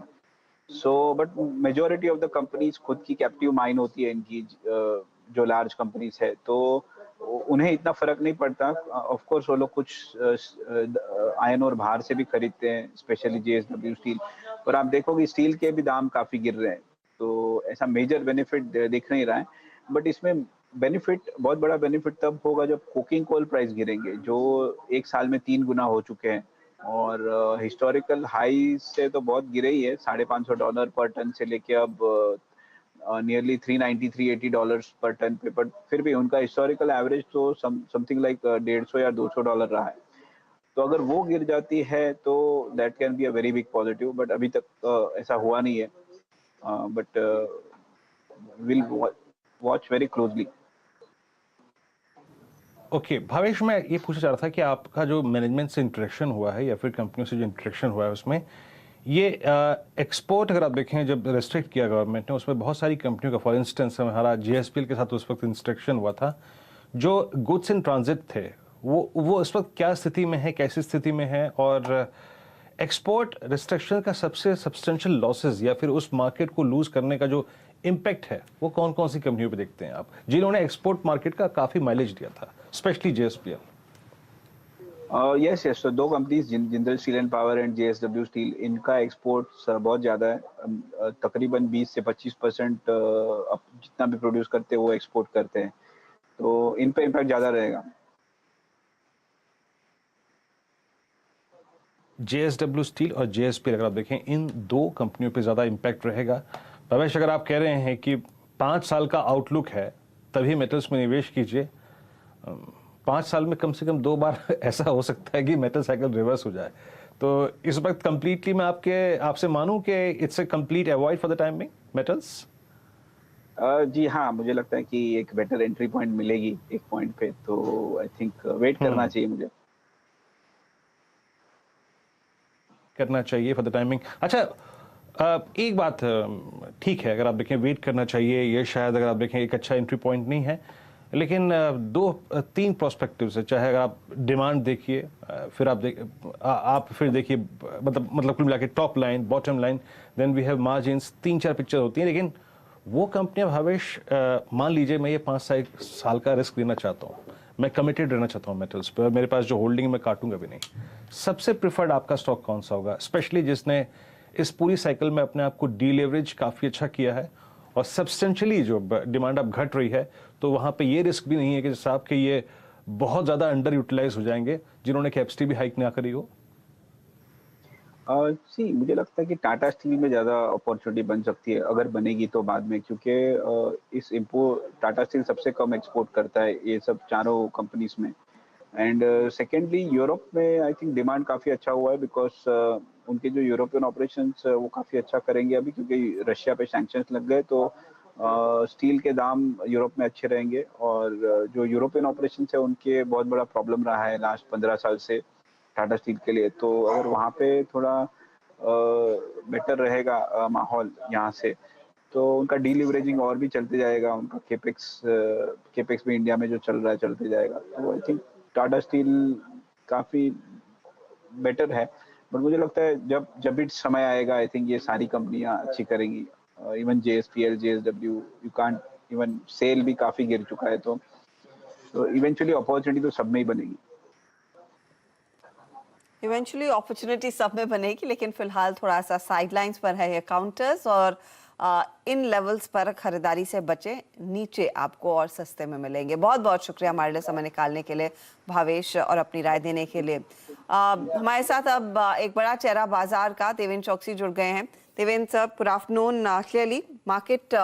So but majority of the companies खुद की कैप्टिव माइन होती है इनकी, जो लार्ज कंपनीज है, तो उन्हें इतना फर्क नहीं पड़ता। ऑफ कोर्स वो लोग कुछ आयन और बाहर से भी खरीदते हैं, स्पेशली जेएसडब्ल्यू स्टील, पर आप देखोगे स्टील के भी दाम काफी गिर रहे हैं, तो ऐसा मेजर बेनिफिट दिख नहीं रहा है। बट इसमें बेनिफिट, बहुत बड़ा बेनिफिट तब होगा जब कोकिंग कोल प्राइस गिरेंगे, जो एक साल में 3 गुना हो चुके हैं, और हिस्टोरिकल हाई से तो बहुत गिरे ही है, $550 पर टन से लेके अब नियरली $390-380 पर टन पे, बट फिर भी उनका हिस्टोरिकल एवरेज तो समथिंग लाइक 150 या $200 रहा है। तो अगर वो गिर जाती है तो that can be a very big positive, but अभी तक ऐसा हुआ नहीं है, but will watch very closely. Okay Bhavesh, मैं ये पूछना चाह रहा था कि आपका जो मैनेजमेंट से इंटरेक्शन हुआ है या फिर कंपनियों से जो इंटरेक्शन हुआ है उसमें ये एक्सपोर्ट अगर आप देखें जब रेस्ट्रिक्ट किया गवर्नमेंट ने, उसमें बहुत सारी कंपनियों का, फॉर इंस्टेंस हमारा जीएसपीएल के साथ उस वक्त इंस्ट्रक्शन हुआ था, जो गुड्स इन ट्रांजिट थे वो इस वक्त क्या स्थिति में है, कैसी स्थिति में है, और एक्सपोर्ट रिस्ट्रिक्शन का सबसे सब्सटेंशियल लॉसेस या फिर उस मार्केट को लूज करने का जो इम्पैक्ट है वो कौन कौन सी कंपनियों पे देखते हैं आप, जिन्होंने एक्सपोर्ट मार्केट का काफी माइलेज दिया था, स्पेशली जेएसपीएल? यस, तो 2 companies, Jindal steel and power and JSW steel, इनका एक्सपोर्ट्स बहुत ज़्यादा है, तकरीबन 20 से 25% अब जितना भी प्रोड्यूस करते हैं वो एक्सपोर्ट करते हैं, तो इन पे इम्पैक्ट ज़्यादा रहेगा। जेएसडब्ल्यू स्टील और जेएसपीएल अगर आप देखें, इन 2 कंपनियों पे ज़्यादा इम्पैक्ट रहेगा। भवेश, अगर आप कह रहे हैं कि 5 साल का आउटलुक है तभी मेटल्स में निवेश कीजिए, 5 साल में कम से कम 2 बार ऐसा हो सकता है कि मेटल साइकिल रिवर्स हो जाए, तो इस वक्त कंप्लीटली मैं आपसे मानूं कि it's a complete avoid for the time में मेटल्स? जी हाँ, मुझे लगता है कि एक बेटर एंट्री पॉइंट मिलेगी एक पॉइंट पे, तो आई थिंक वेट करना चाहिए, मुझे करना चाहिए फॉर द टाइमिंग। अच्छा, एक बात ठीक है, अगर आप देखें वेट करना चाहिए, ये शायद अगर आप देखें एक अच्छा एंट्री पॉइंट नहीं है, लेकिन 2-3 प्रोस्पेक्टिव्स है, चाहे अगर आप डिमांड देखिए, फिर आप फिर देखिए, मतलब कुल मिला के top line, bottom line, then we have margins, 3-4 picture होती हैं, लेकिन वो कंपनियां भावेश, मान लीजिए मैं ये 5 साल का रिस्क लेना चाहता हूँ, मैं कमिटेड रहना चाहता हूँ मेटल्स पर, मेरे पास जो होल्डिंग मैं काटूंगा भी नहीं, सबसे प्रिफर्ड आपका स्टॉक कौन सा होगा, स्पेशली जिसने इस पूरी साइकिल में अपने आप को डीलेवरेज काफ़ी अच्छा किया है और सब्सटेंशियली जो डिमांड अब घट रही है, तो वहाँ पे ये रिस्क भी नहीं है कि साहब के ये बहुत ज़्यादा अंडर यूटिलाइज हो जाएंगे जिन्होंने कैपेसिटी भी हाइक ना करी हो? मुझे लगता है कि टाटा स्टील में ज़्यादा अपॉर्चुनिटी बन सकती है, अगर बनेगी तो बाद में, क्योंकि इस टाटा स्टील सबसे कम एक्सपोर्ट करता है ये सब चारों कंपनीज में। एंड सेकेंडली यूरोप में आई थिंक डिमांड काफ़ी अच्छा हुआ है, बिकॉज उनके जो यूरोपियन ऑपरेशंस वो काफ़ी अच्छा करेंगे अभी, क्योंकि रशिया पे सैंक्शंस लग गए, तो स्टील के दाम यूरोप में अच्छे रहेंगे, और जो यूरोपियन ऑपरेशंस है उनके बहुत बड़ा प्रॉब्लम रहा है लास्ट 15 साल से टाटा स्टील के लिए, तो अगर वहाँ पे थोड़ा बेटर रहेगा माहौल यहाँ से, तो उनका डीलिवरेजिंग और भी चलते जाएगा, उनका केपेक्स भी इंडिया में जो चल रहा है चलते जाएगा, तो आई थिंक टाटा स्टील काफ़ी बेटर है। बट मुझे लगता है जब भी समय आएगा, आई थिंक ये सारी कंपनियां अच्छी करेंगी, even JSPL, JSW, you can't even SAIL भी काफ़ी गिर चुका है, तो इवेंचुअली अपॉर्चुनिटी तो सब में ही बनेगी। इवेंचुअली अपॉर्चुनिटी सब में बनेगी, लेकिन फिलहाल थोड़ा सा साइडलाइंस पर है ये काउंटर्स, और इन लेवल्स पर खरीदारी से बचे, नीचे आपको और सस्ते में मिलेंगे। बहुत बहुत शुक्रिया हमारे लिए समय निकालने के लिए भावेश, और अपनी राय देने के लिए। हमारे साथ अब एक बड़ा चेहरा बाजार का देवेंद्र चौकसी जुड़ गए हैं। Devendra sir, good afternoon. Clearly market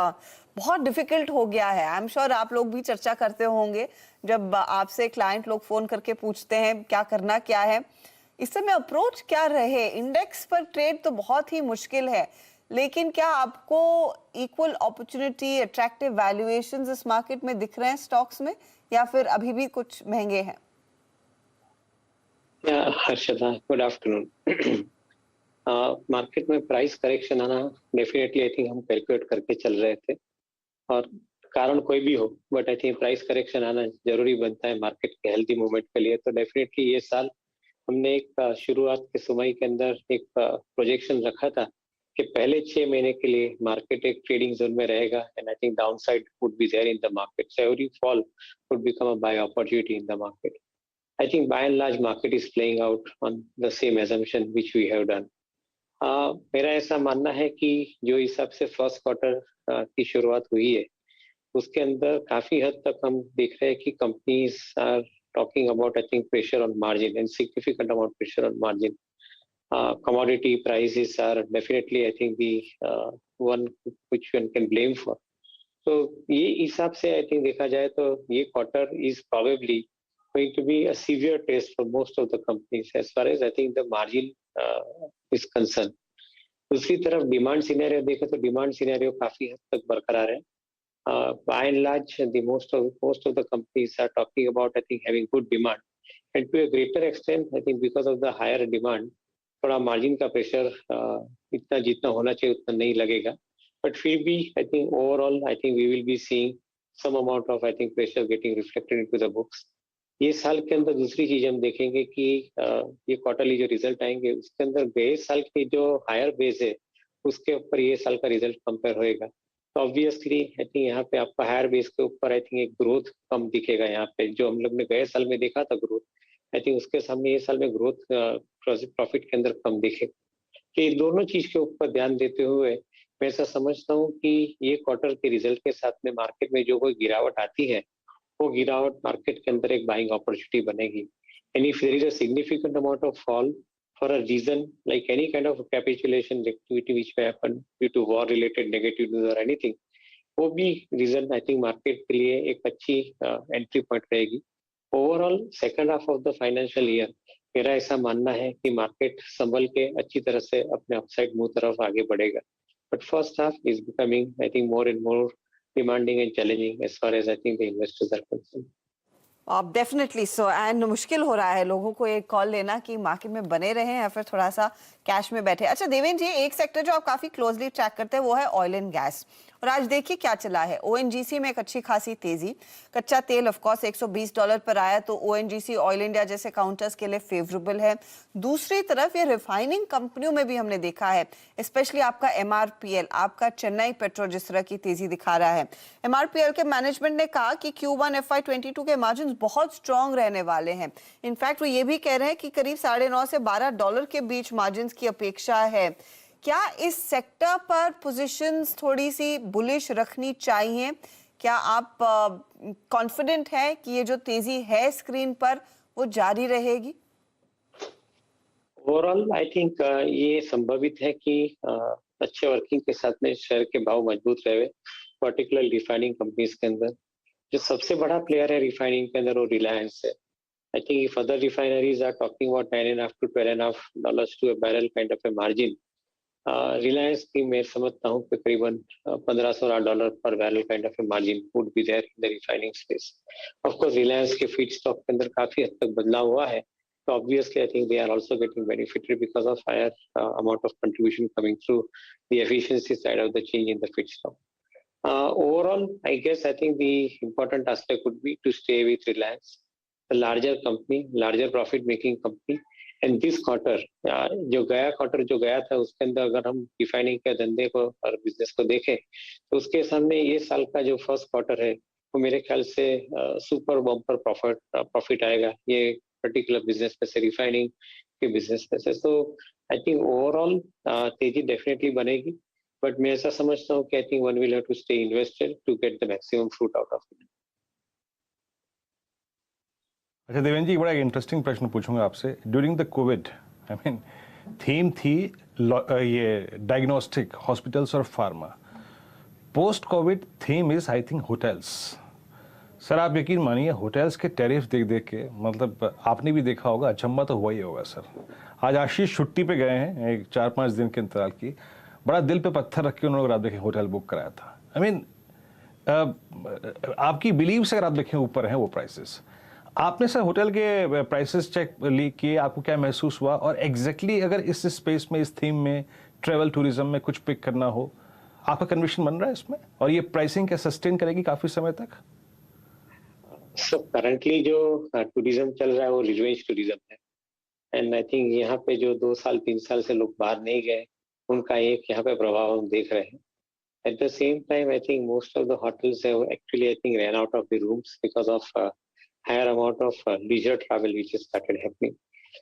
बहुत डिफिकल्ट हो गया है, आई एम श्योर आप लोग भी चर्चा करते होंगे जब आपसे क्लाइंट लोग फोन करके पूछते हैं क्या करना क्या है, इस समय अप्रोच क्या रहे। इंडेक्स पर ट्रेड तो बहुत ही मुश्किल है, लेकिन क्या आपको इक्वल अपॉर्चुनिटी, अट्रैक्टिव वैल्यूएशंस इस मार्केट में दिख रहे हैं स्टॉक्स में, या फिर अभी भी कुछ महंगे हैं? Harshada, good afternoon. मार्केट में प्राइस करेक्शन आना डेफिनेटली आई थिंक हम कैलकुलेट करके चल रहे थे, और कारण कोई भी हो, but I think price correction आना जरूरी बनता है मार्केट के हेल्थी मूवमेंट के लिए। तो डेफिनेटली ये साल हमने एक शुरुआत के समय के अंदर एक प्रोजेक्शन रखा था कि पहले 6 महीने के लिए मार्केट एक ट्रेडिंग जोन में रहेगा and I think downside would be there in the market, so every fall would become a buy opportunity in the market. I think by and large market is playing out on the same assumption which we have done. मेरा ऐसा मानना है कि जो हिसाब से first quarter की शुरुआत हुई है उसके अंदर काफी हद तक हम देख रहे हैं कि companies are talking about I think pressure on margin and significant amount pressure on margin. Commodity prices are definitely I think the one which one can blame for. तो ये हिसाब से I think देखा जाए तो ये quarter is probably going to be a severe test for most of the companies as far as I think the margin is concerned. दूसरी तरफ डिमांड सिनेरियो देखें तो डिमांड सिनेरियो काफी हद तक बरकरार है. By and large, the most of the companies are talking about I think having good demand, and to a greater extent I think because of the higher demand, थोड़ा margin का pressure इतना जितना होना चाहिए उतना नहीं लगेगा. बट फिर भी I think overall I think we will be seeing some amount of I think pressure getting reflected into the books. ये साल के अंदर दूसरी चीज हम देखेंगे कि ये क्वार्टरली जो रिजल्ट आएंगे उसके अंदर गए साल के जो हायर बेस है उसके ऊपर ये साल का रिजल्ट कंपेयर होएगा. तो ऑब्वियसली आई थिंक यहाँ पे आपका हायर बेस के ऊपर आई थिंक एक ग्रोथ कम दिखेगा. यहाँ पे जो हम लोग ने गए साल में देखा था ग्रोथ, आई थिंक उसके सामने ये साल में ग्रोथ प्रॉफिट के अंदर कम दिखे. तो ये दोनों चीज के ऊपर ध्यान देते हुए मैं ऐसा समझता हूँ कि ये क्वार्टर के रिजल्ट के साथ में मार्केट में जो कोई गिरावट आती है वो गिरावट मार्केट के अंदर एक बाइंग अपॉर्चुनिटी बनेगी. And if there is a significant amount of fall for a reason like any kind of capitulation activity which may happen due to war related negative news और एनीथिंग, वो भी reason I think market के लिए एक अच्छी entry point रहेगी. Overall second half of the financial year मेरा ऐसा मानना है कि मार्केट संभल के अच्छी तरह से अपने अपसाइड मूव तरफ आगे बढ़ेगा. But first half is becoming I think more and more demanding and challenging as far as I think the investors are concerned. Definitely so and मुश्किल हो रहा है लोगों को एक कॉल लेना कि मार्केट में बने रहें या फिर थोड़ा सा कैश में बैठे. अच्छा देवेंद्र जी, एक सेक्टर जो आप काफी क्लोजली ट्रैक करते हैं वो है ऑयल एंड गैस, और आज देखिए क्या चला है. ओएनजीसी में एक अच्छी खासी तेजी, कच्चा तेल ऑफ कोर्स $120 पर आया तो ओएनजीसी ऑयल इंडिया जैसे काउंटर्स के लिए फेवरेबल है. दूसरी तरफ ये रिफाइनिंग कंपनियों में भी हमने देखा है, स्पेशली आपका एमआरपीएल, आपका चेन्नई पेट्रो जिस तरह की तेजी दिखा रहा है. एमआरपीएल के मैनेजमेंट ने कहा कि Q1 FY22 के मार्जिन बहुत स्ट्रॉन्ग रहने वाले हैं. इनफैक्ट वो ये भी कह रहे हैं कि करीब $9.5 से $12 के बीच मार्जिन की अपेक्षा है. क्या इस सेक्टर पर पोजीशंस थोड़ी सी बुलिश रखनी चाहिए? क्या आप कॉन्फिडेंट है कि ये जो तेजी है स्क्रीन पर वो जारी रहेगी? ओवरऑल आई थिंक ये संभावित है कि अच्छे वर्किंग के साथ में शेयर के भाव मजबूत रहे, पर्टिकुलर रिफाइनिंग कंपनीज के अंदर. जो सबसे बड़ा प्लेयर है रिफाइनिंग के अंदर वो रिलायंस है. I think if other refineries are talking about $9.5 to $12.5 to a barrel kind of a margin, Reliance की मैं समझता हूँ तकरीबन $1500 per barrel kind of a margin would be there in the refining space. Of course Reliance के feed stock के अंदर काफी हद तक बदलाव हुआ है, तो obviously I think they are also getting benefited because of higher amount of contribution coming through the efficiency side of the change in the feed stock. Overall, I guess I think the important aspect would be to stay with Reliance, a larger company, larger profit-making company. And this quarter, जो गया था उसके अंदर अगर हम defining के धंधे को और बिजनेस को देखें तो उसके सामने ये साल का जो फर्स्ट क्वार्टर है वो मेरे ख्याल से सुपर बम्पर प्रॉफिट आएगा ये पर्टिकुलर बिजनेस में से, रिफाइनिंग के बिजनेस में से. तो आई थिंक ओवरऑल तेजी डेफिनेटली बनेगी, बट मैं ऐसा समझता हूँ कि I think one will have to stay invested to get the maximum fruit out of it. अच्छा देवेंद्र जी, बड़ा इंटरेस्टिंग प्रश्न पूछूंगा आपसे. During the covid I mean theme थी ये डायग्नोस्टिक, हॉस्पिटल्स और pharma. Post covid theme is I think hotels. Sir आप यकीन मानिए होटल्स के टैरिफ देख देख के मतलब आपने भी देखा होगा, अचंबा तो हुआ ही होगा सर. आज आशीष छुट्टी पे गए हैं एक 4-5 दिन के अंतराल की, बड़ा दिल पे पत्थर रख के उन्होंने आप देखें होटल बुक कराया था. आई मीन आपकी बिलीव से अगर आप देखें ऊपर हैं वो प्राइसेस. आपने सर होटल के प्राइसेस चेक किए, आपको क्या महसूस हुआ? और एग्जैक्टली अगर इस स्पेस में, इस थीम में, ट्रेवल टूरिज्म में कुछ पिक करना हो, आपका कन्विक्शन बन रहा है इसमें? और ये प्राइसिंग क्या सस्टेन करेगी काफी समय तक? सो करंटली जो टूरिज्म चल रहा है वो रिवेंज टूरिज्म है. एंड आई थिंक यहाँ पे जो 2 साल 3 साल से लोग बाहर नहीं गए उनका एक यहाँ पे प्रभाव हम देख रहे हैं. At the same time, I think most of the hotels have actually, I think, ran out of the rooms because of higher amount of leisure travel which has started happening.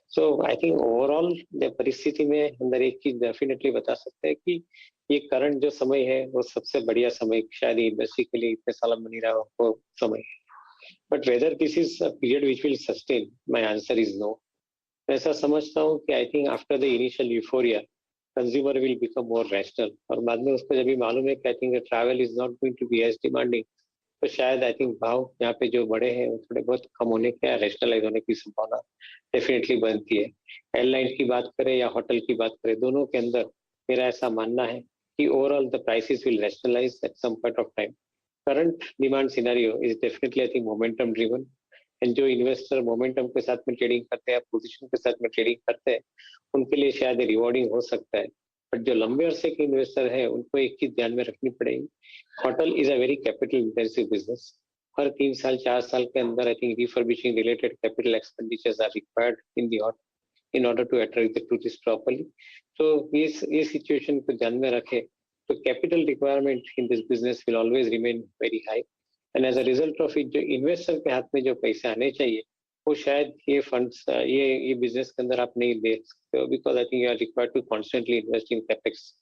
So I think overall the परिस्थिति में अंदर एक चीज definitely बता सकते हैं कि ये करंट जो समय है वो सबसे बढ़िया समय शायद इंडस्ट्री के लिए इतने साल बनी रहा हो वो समय है. But whether this is a period which will sustain, my answer is no. मैं ऐसा समझता हूँ कि I think after the initial euphoria, consumer will become more rational. और बाद में उसको जब भी मालूम है कि I think the travel is not going to be as demanding, तो शायद I think भाव यहाँ पे जो बड़े हैं वो थोड़े बहुत कम होने के या रेशनलाइज होने की संभावना डेफिनेटली बनती है. एयरलाइन की बात करें या होटल की बात करें, दोनों के अंदर मेरा ऐसा मानना है कि overall the prices will rationalise at some point of time. Current demand scenario is definitely I think momentum driven, and जो इन्वेस्टर मोमेंटम के साथ में ट्रेडिंग करते हैं, पोजीशन के साथ में ट्रेडिंग करते हैं, उनके लिए शायद रिवॉर्डिंग हो सकता है. बट जो लंबे अरसे के इन्वेस्टर है उनको एक चीज ध्यान में रखनी पड़ेगी. Hotel is a very capital intensive business. हर 3 साल 4 साल के अंदर I think refurbishing related capital expenditures are required in order to attract the tourists properly. So ये सिचुएशन को ध्यान में रखे तो capital requirement in this business will always remain very high, and as a result of it जो investor के हाथ में जो पैसे आने चाहिए वो शायद ये फंड्स ये बिजनेस के अंदर आप नहीं दे सकते हो, because I think you are required to constantly invest in capex.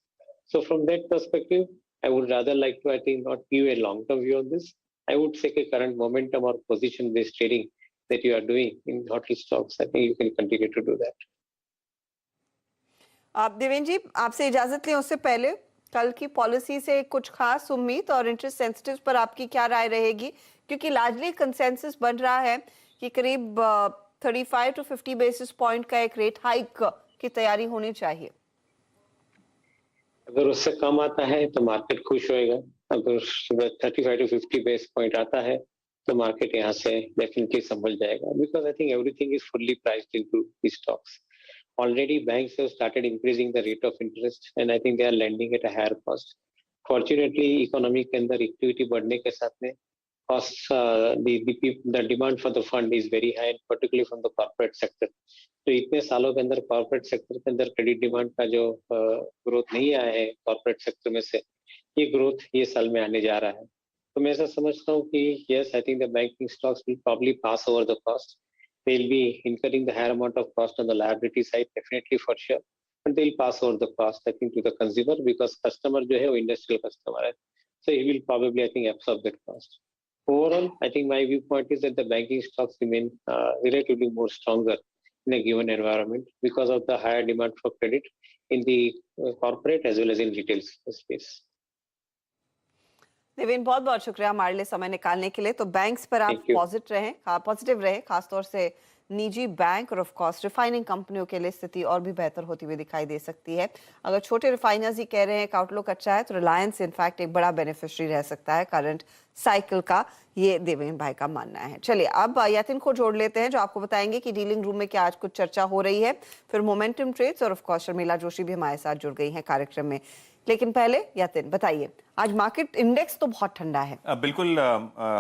So from that perspective I would rather like to I think not give a long term view on this. I would say कि current momentum और position based trading that you are doing in hotel stocks, I think you can continue to do that. आप देवेंद्र जी, आपसे इजाजत लें उससे पहले कल की पॉलिसी से कुछ खास उम्मीद और इंटरेस्ट सेंसिटिव पर आपकी क्या राय रहेगी, क्योंकि लार्जली कंसेंसस बन रहा है कि करीब 35 to 50 बेसिस पॉइंट का एक रेट हाइक की तैयारी होनी चाहिए. अगर उससे कम आता है तो मार्केट खुश होएगा. अगर 35 to 50 बेसिस पॉइंट आता है तो मार्केट यहाँ से डेफिनेटली संभल जाएगा, because I think everything is fully priced into these stocks. Already banks have started increasing the rate of interest and I think they are lending at a higher cost. Fortunately economy के अंदर equity बढ़ने के साथ में costs the demand for the fund is very high, particularly from the corporate sector. तो इतने सालों के अंदर कॉर्पोरेट सेक्टर के अंदर क्रेडिट डिमांड का जो ग्रोथ नहीं आया है कॉर्पोरेट सेक्टर में से, ये ग्रोथ ये साल में आने जा रहा है. तो मैं ऐसा समझता हूँ कि yes, I think the banking stocks will probably pass over the cost. They'll be incurring the higher amount of cost on the liability side, definitely for sure, but they'll pass over the cost, I think, to the consumer because customer जो है वो industrial customer है, so he will probably, I think, absorb that cost. Overall, I think my viewpoint is that the banking stocks remain relatively more stronger in a given environment because of the higher demand for credit in the corporate as well as in retail space. Devendra, बहुत बहुत शुक्रिया हमारे लिए समय निकालने के लिए. तो बैंक्स पर आप पॉजिटिव रहे, खासतौर से निजी बैंक और ऑफ कोर्स रिफाइनिंग कंपनियों के लिए स्थिति और भी बेहतर होती हुई दिखाई दे सकती है. अगर छोटे रिफाइनर्स ही कह रहे हैं कि आउटलुक अच्छा है तो रिलायंस इनफैक्ट एक बड़ा बेनिफिशियरी रह सकता है करंट साइकिल का, ये देवेंद्र भाई का मानना है. चलिए अब यतिन को जोड़ लेते हैं जो आपको बताएंगे कि डीलिंग रूम में क्या आज कुछ चर्चा हो रही है. फिर मोमेंटम ट्रेड्स और ऑफ कोर्स शर्मिला जोशी भी हमारे साथ जुड़ गई हैं कार्यक्रम में. लेकिन पहले यतिन बताइए, आज मार्केट इंडेक्स तो बहुत ठंडा है. बिल्कुल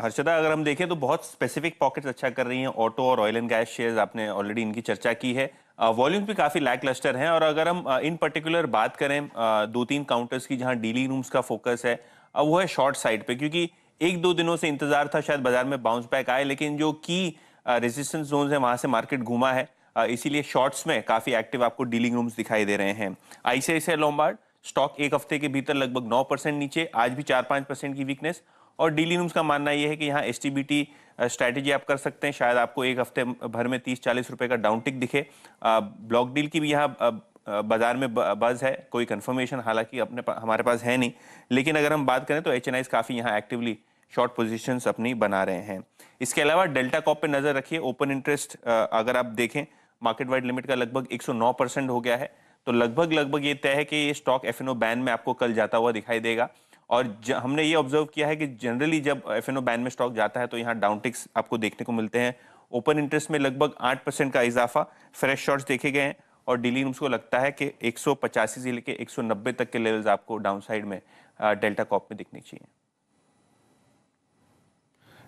हर्षदा, अगर हम देखें तो बहुत स्पेसिफिक पॉकेट्स अच्छा कर रही हैं. ऑटो और ऑयल एंड गैस शेयर्स आपने ऑलरेडी इनकी चर्चा की है. वॉल्यूम्स भी काफी लैक लस्टर हैं. और अगर हम इन पर्टिकुलर बात करें 2-3 काउंटर्स की जहां डीलिंग रूम्स का फोकस है वो है शॉर्ट साइड पे, क्योंकि 1-2 दिनों से इंतजार था शायद बाजार में बाउंस बैक आए, लेकिन जो की रेजिस्टेंस जोन है वहां से मार्केट घूमा है. इसीलिए शॉर्ट्स में काफी एक्टिव आपको डीलिंग रूम्स दिखाई दे रहे हैं. आईसीआईसीआई लोम्बार्ड स्टॉक एक हफ्ते के भीतर लगभग 9% नीचे, आज भी 4-5% की वीकनेस. और डीलिंग रूम्स का मानना यह है कि यहाँ एसटीबीटी स्ट्रैटेजी आप कर सकते हैं. शायद आपको एक हफ्ते भर में 30-40 रुपए का डाउन टिक दिखे. ब्लॉक डील की भी यहाँ बाजार में बज है, कोई कंफर्मेशन हालांकि हमारे पास है नहीं, लेकिन अगर हम बात करें तो एचएनआईज काफी यहाँ एक्टिवली शॉर्ट पोजीशंस अपनी बना रहे हैं. इसके अलावा डेल्टा कॉप पे नजर रखिए. ओपन इंटरेस्ट अगर आप देखें मार्केट वाइड लिमिट का लगभग 109% हो गया है. तो लगभग ये तय है कि ये स्टॉक एफएनओ बैन में आपको कल जाता हुआ दिखाई देगा. और हमने ये ऑब्जर्व किया है कि जनरली जब एफएनओ बैन में स्टॉक जाता है तो यहाँ डाउन टिक्स आपको देखने को मिलते हैं. ओपन इंटरेस्ट में लगभग 8% का इजाफा, फ्रेश शॉर्ट्स देखे गए हैं. और डीलिंग रूम्स को लगता है कि 185 से लेकर 190 तक के लेवल्स आपको डाउन साइड में डेल्टा कॉप में दिखनी चाहिए.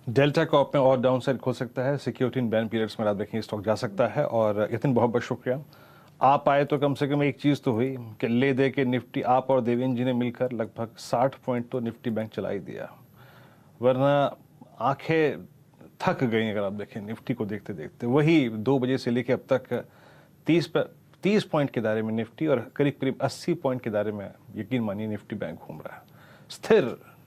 डेल्टा कॉप में और डाउन साइड हो सकता है. सिक्योरिटी इन बैन पीरियड्स में याद रखेंगे स्टॉक जा सकता है. और यतिन बहुत बहुत शुक्रिया. आप आए तो कम से कम एक चीज़ तो हुई कि ले दे के निफ्टी आप और देवेंद्र जी ने मिलकर लगभग 60 पॉइंट तो निफ्टी बैंक चला ही दिया, वरना आंखें थक गई अगर आप देखें निफ्टी को देखते देखते। वही 2 बजे से लेकर अब तक 30 पॉइंट के दायरे में निफ्टी और करीब करीब 80 पॉइंट के दायरे में यकीन मानिए निफ्टी बैंक घूम रहा है, स्थिर,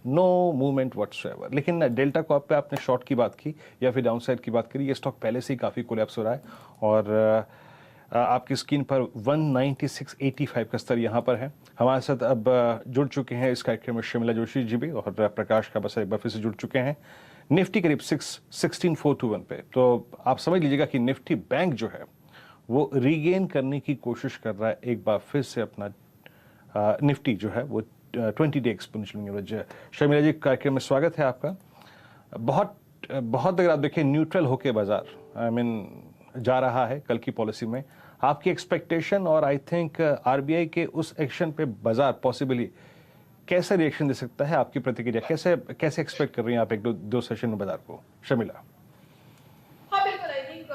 नो मूवमेंट व्हाटसोएवर। लेकिन डेल्टा कॉर्प पे आपने शॉर्ट की बात की या फिर डाउनसाइड की बात करी, ये स्टॉक पहले से ही काफ़ी कोलैप्स हो रहा है और आपकी स्क्रीन पर 196.85 का स्तर यहाँ पर है। हमारे साथ अब जुड़ चुके हैं इस कार्यक्रम में शर्मिला जोशी जी भी और प्रकाश का बस एक बार फिर से जुड़ चुके हैं। निफ्टी करीब 16,421 पे, तो आप समझ लीजिएगा कि निफ्टी बैंक जो है वो रीगेन करने की कोशिश कर रहा है एक बार फिर से अपना निफ्टी जो है वो 20-डे एक्सपोनेंशियल एवरेज। शर्मिला जी कार्यक्रम में स्वागत है आपका। बहुत अगर आप देखें न्यूट्रल होके बाजार जा रहा है कल की पॉलिसी में, आपकी एक्सपेक्टेशन और आई थिंक आरबीआई के उस एक्शन पे बाजार पॉसिबली कैसा रिएक्शन दे सकता है, आपकी प्रतिक्रिया कैसे एक्सपेक्ट कर रही हैं आप एक दो सेशन में बाजार को? शर्मिला। हाँ बिल्कुल, आई थिंक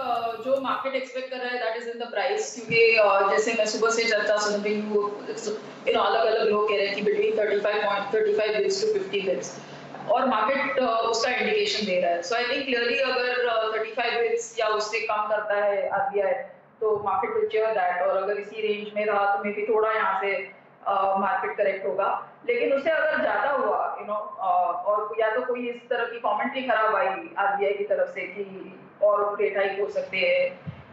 जो मार्केट एक्सपेक्ट कर रहा है that is in the price, क्योंकि जैसे मैं सुबह से चर्चा सुन रही हूँ, अलग अलग लोग कह रहे हैं कि बिटवीन 35 बिट्स टू 50 बिट्स और मार्केट उसका इंडिकेशन दे रहा है। सो आई थिंक क्लियरली अगर 35 बिट्स या उससे कम करता है आरबीआई तो मार्केट विल चेयर दैट, और अगर इसी रेंज में रहा तो मे बी थोड़ा यहाँ से मार्केट करेक्ट होगा। लेकिन उससे अगर ज्यादा हुआ और या तो कोई इस तरह की कमेंट्री खराब आई आरबीआई की तरफ से कि और रेट हाइक हो सकते हैं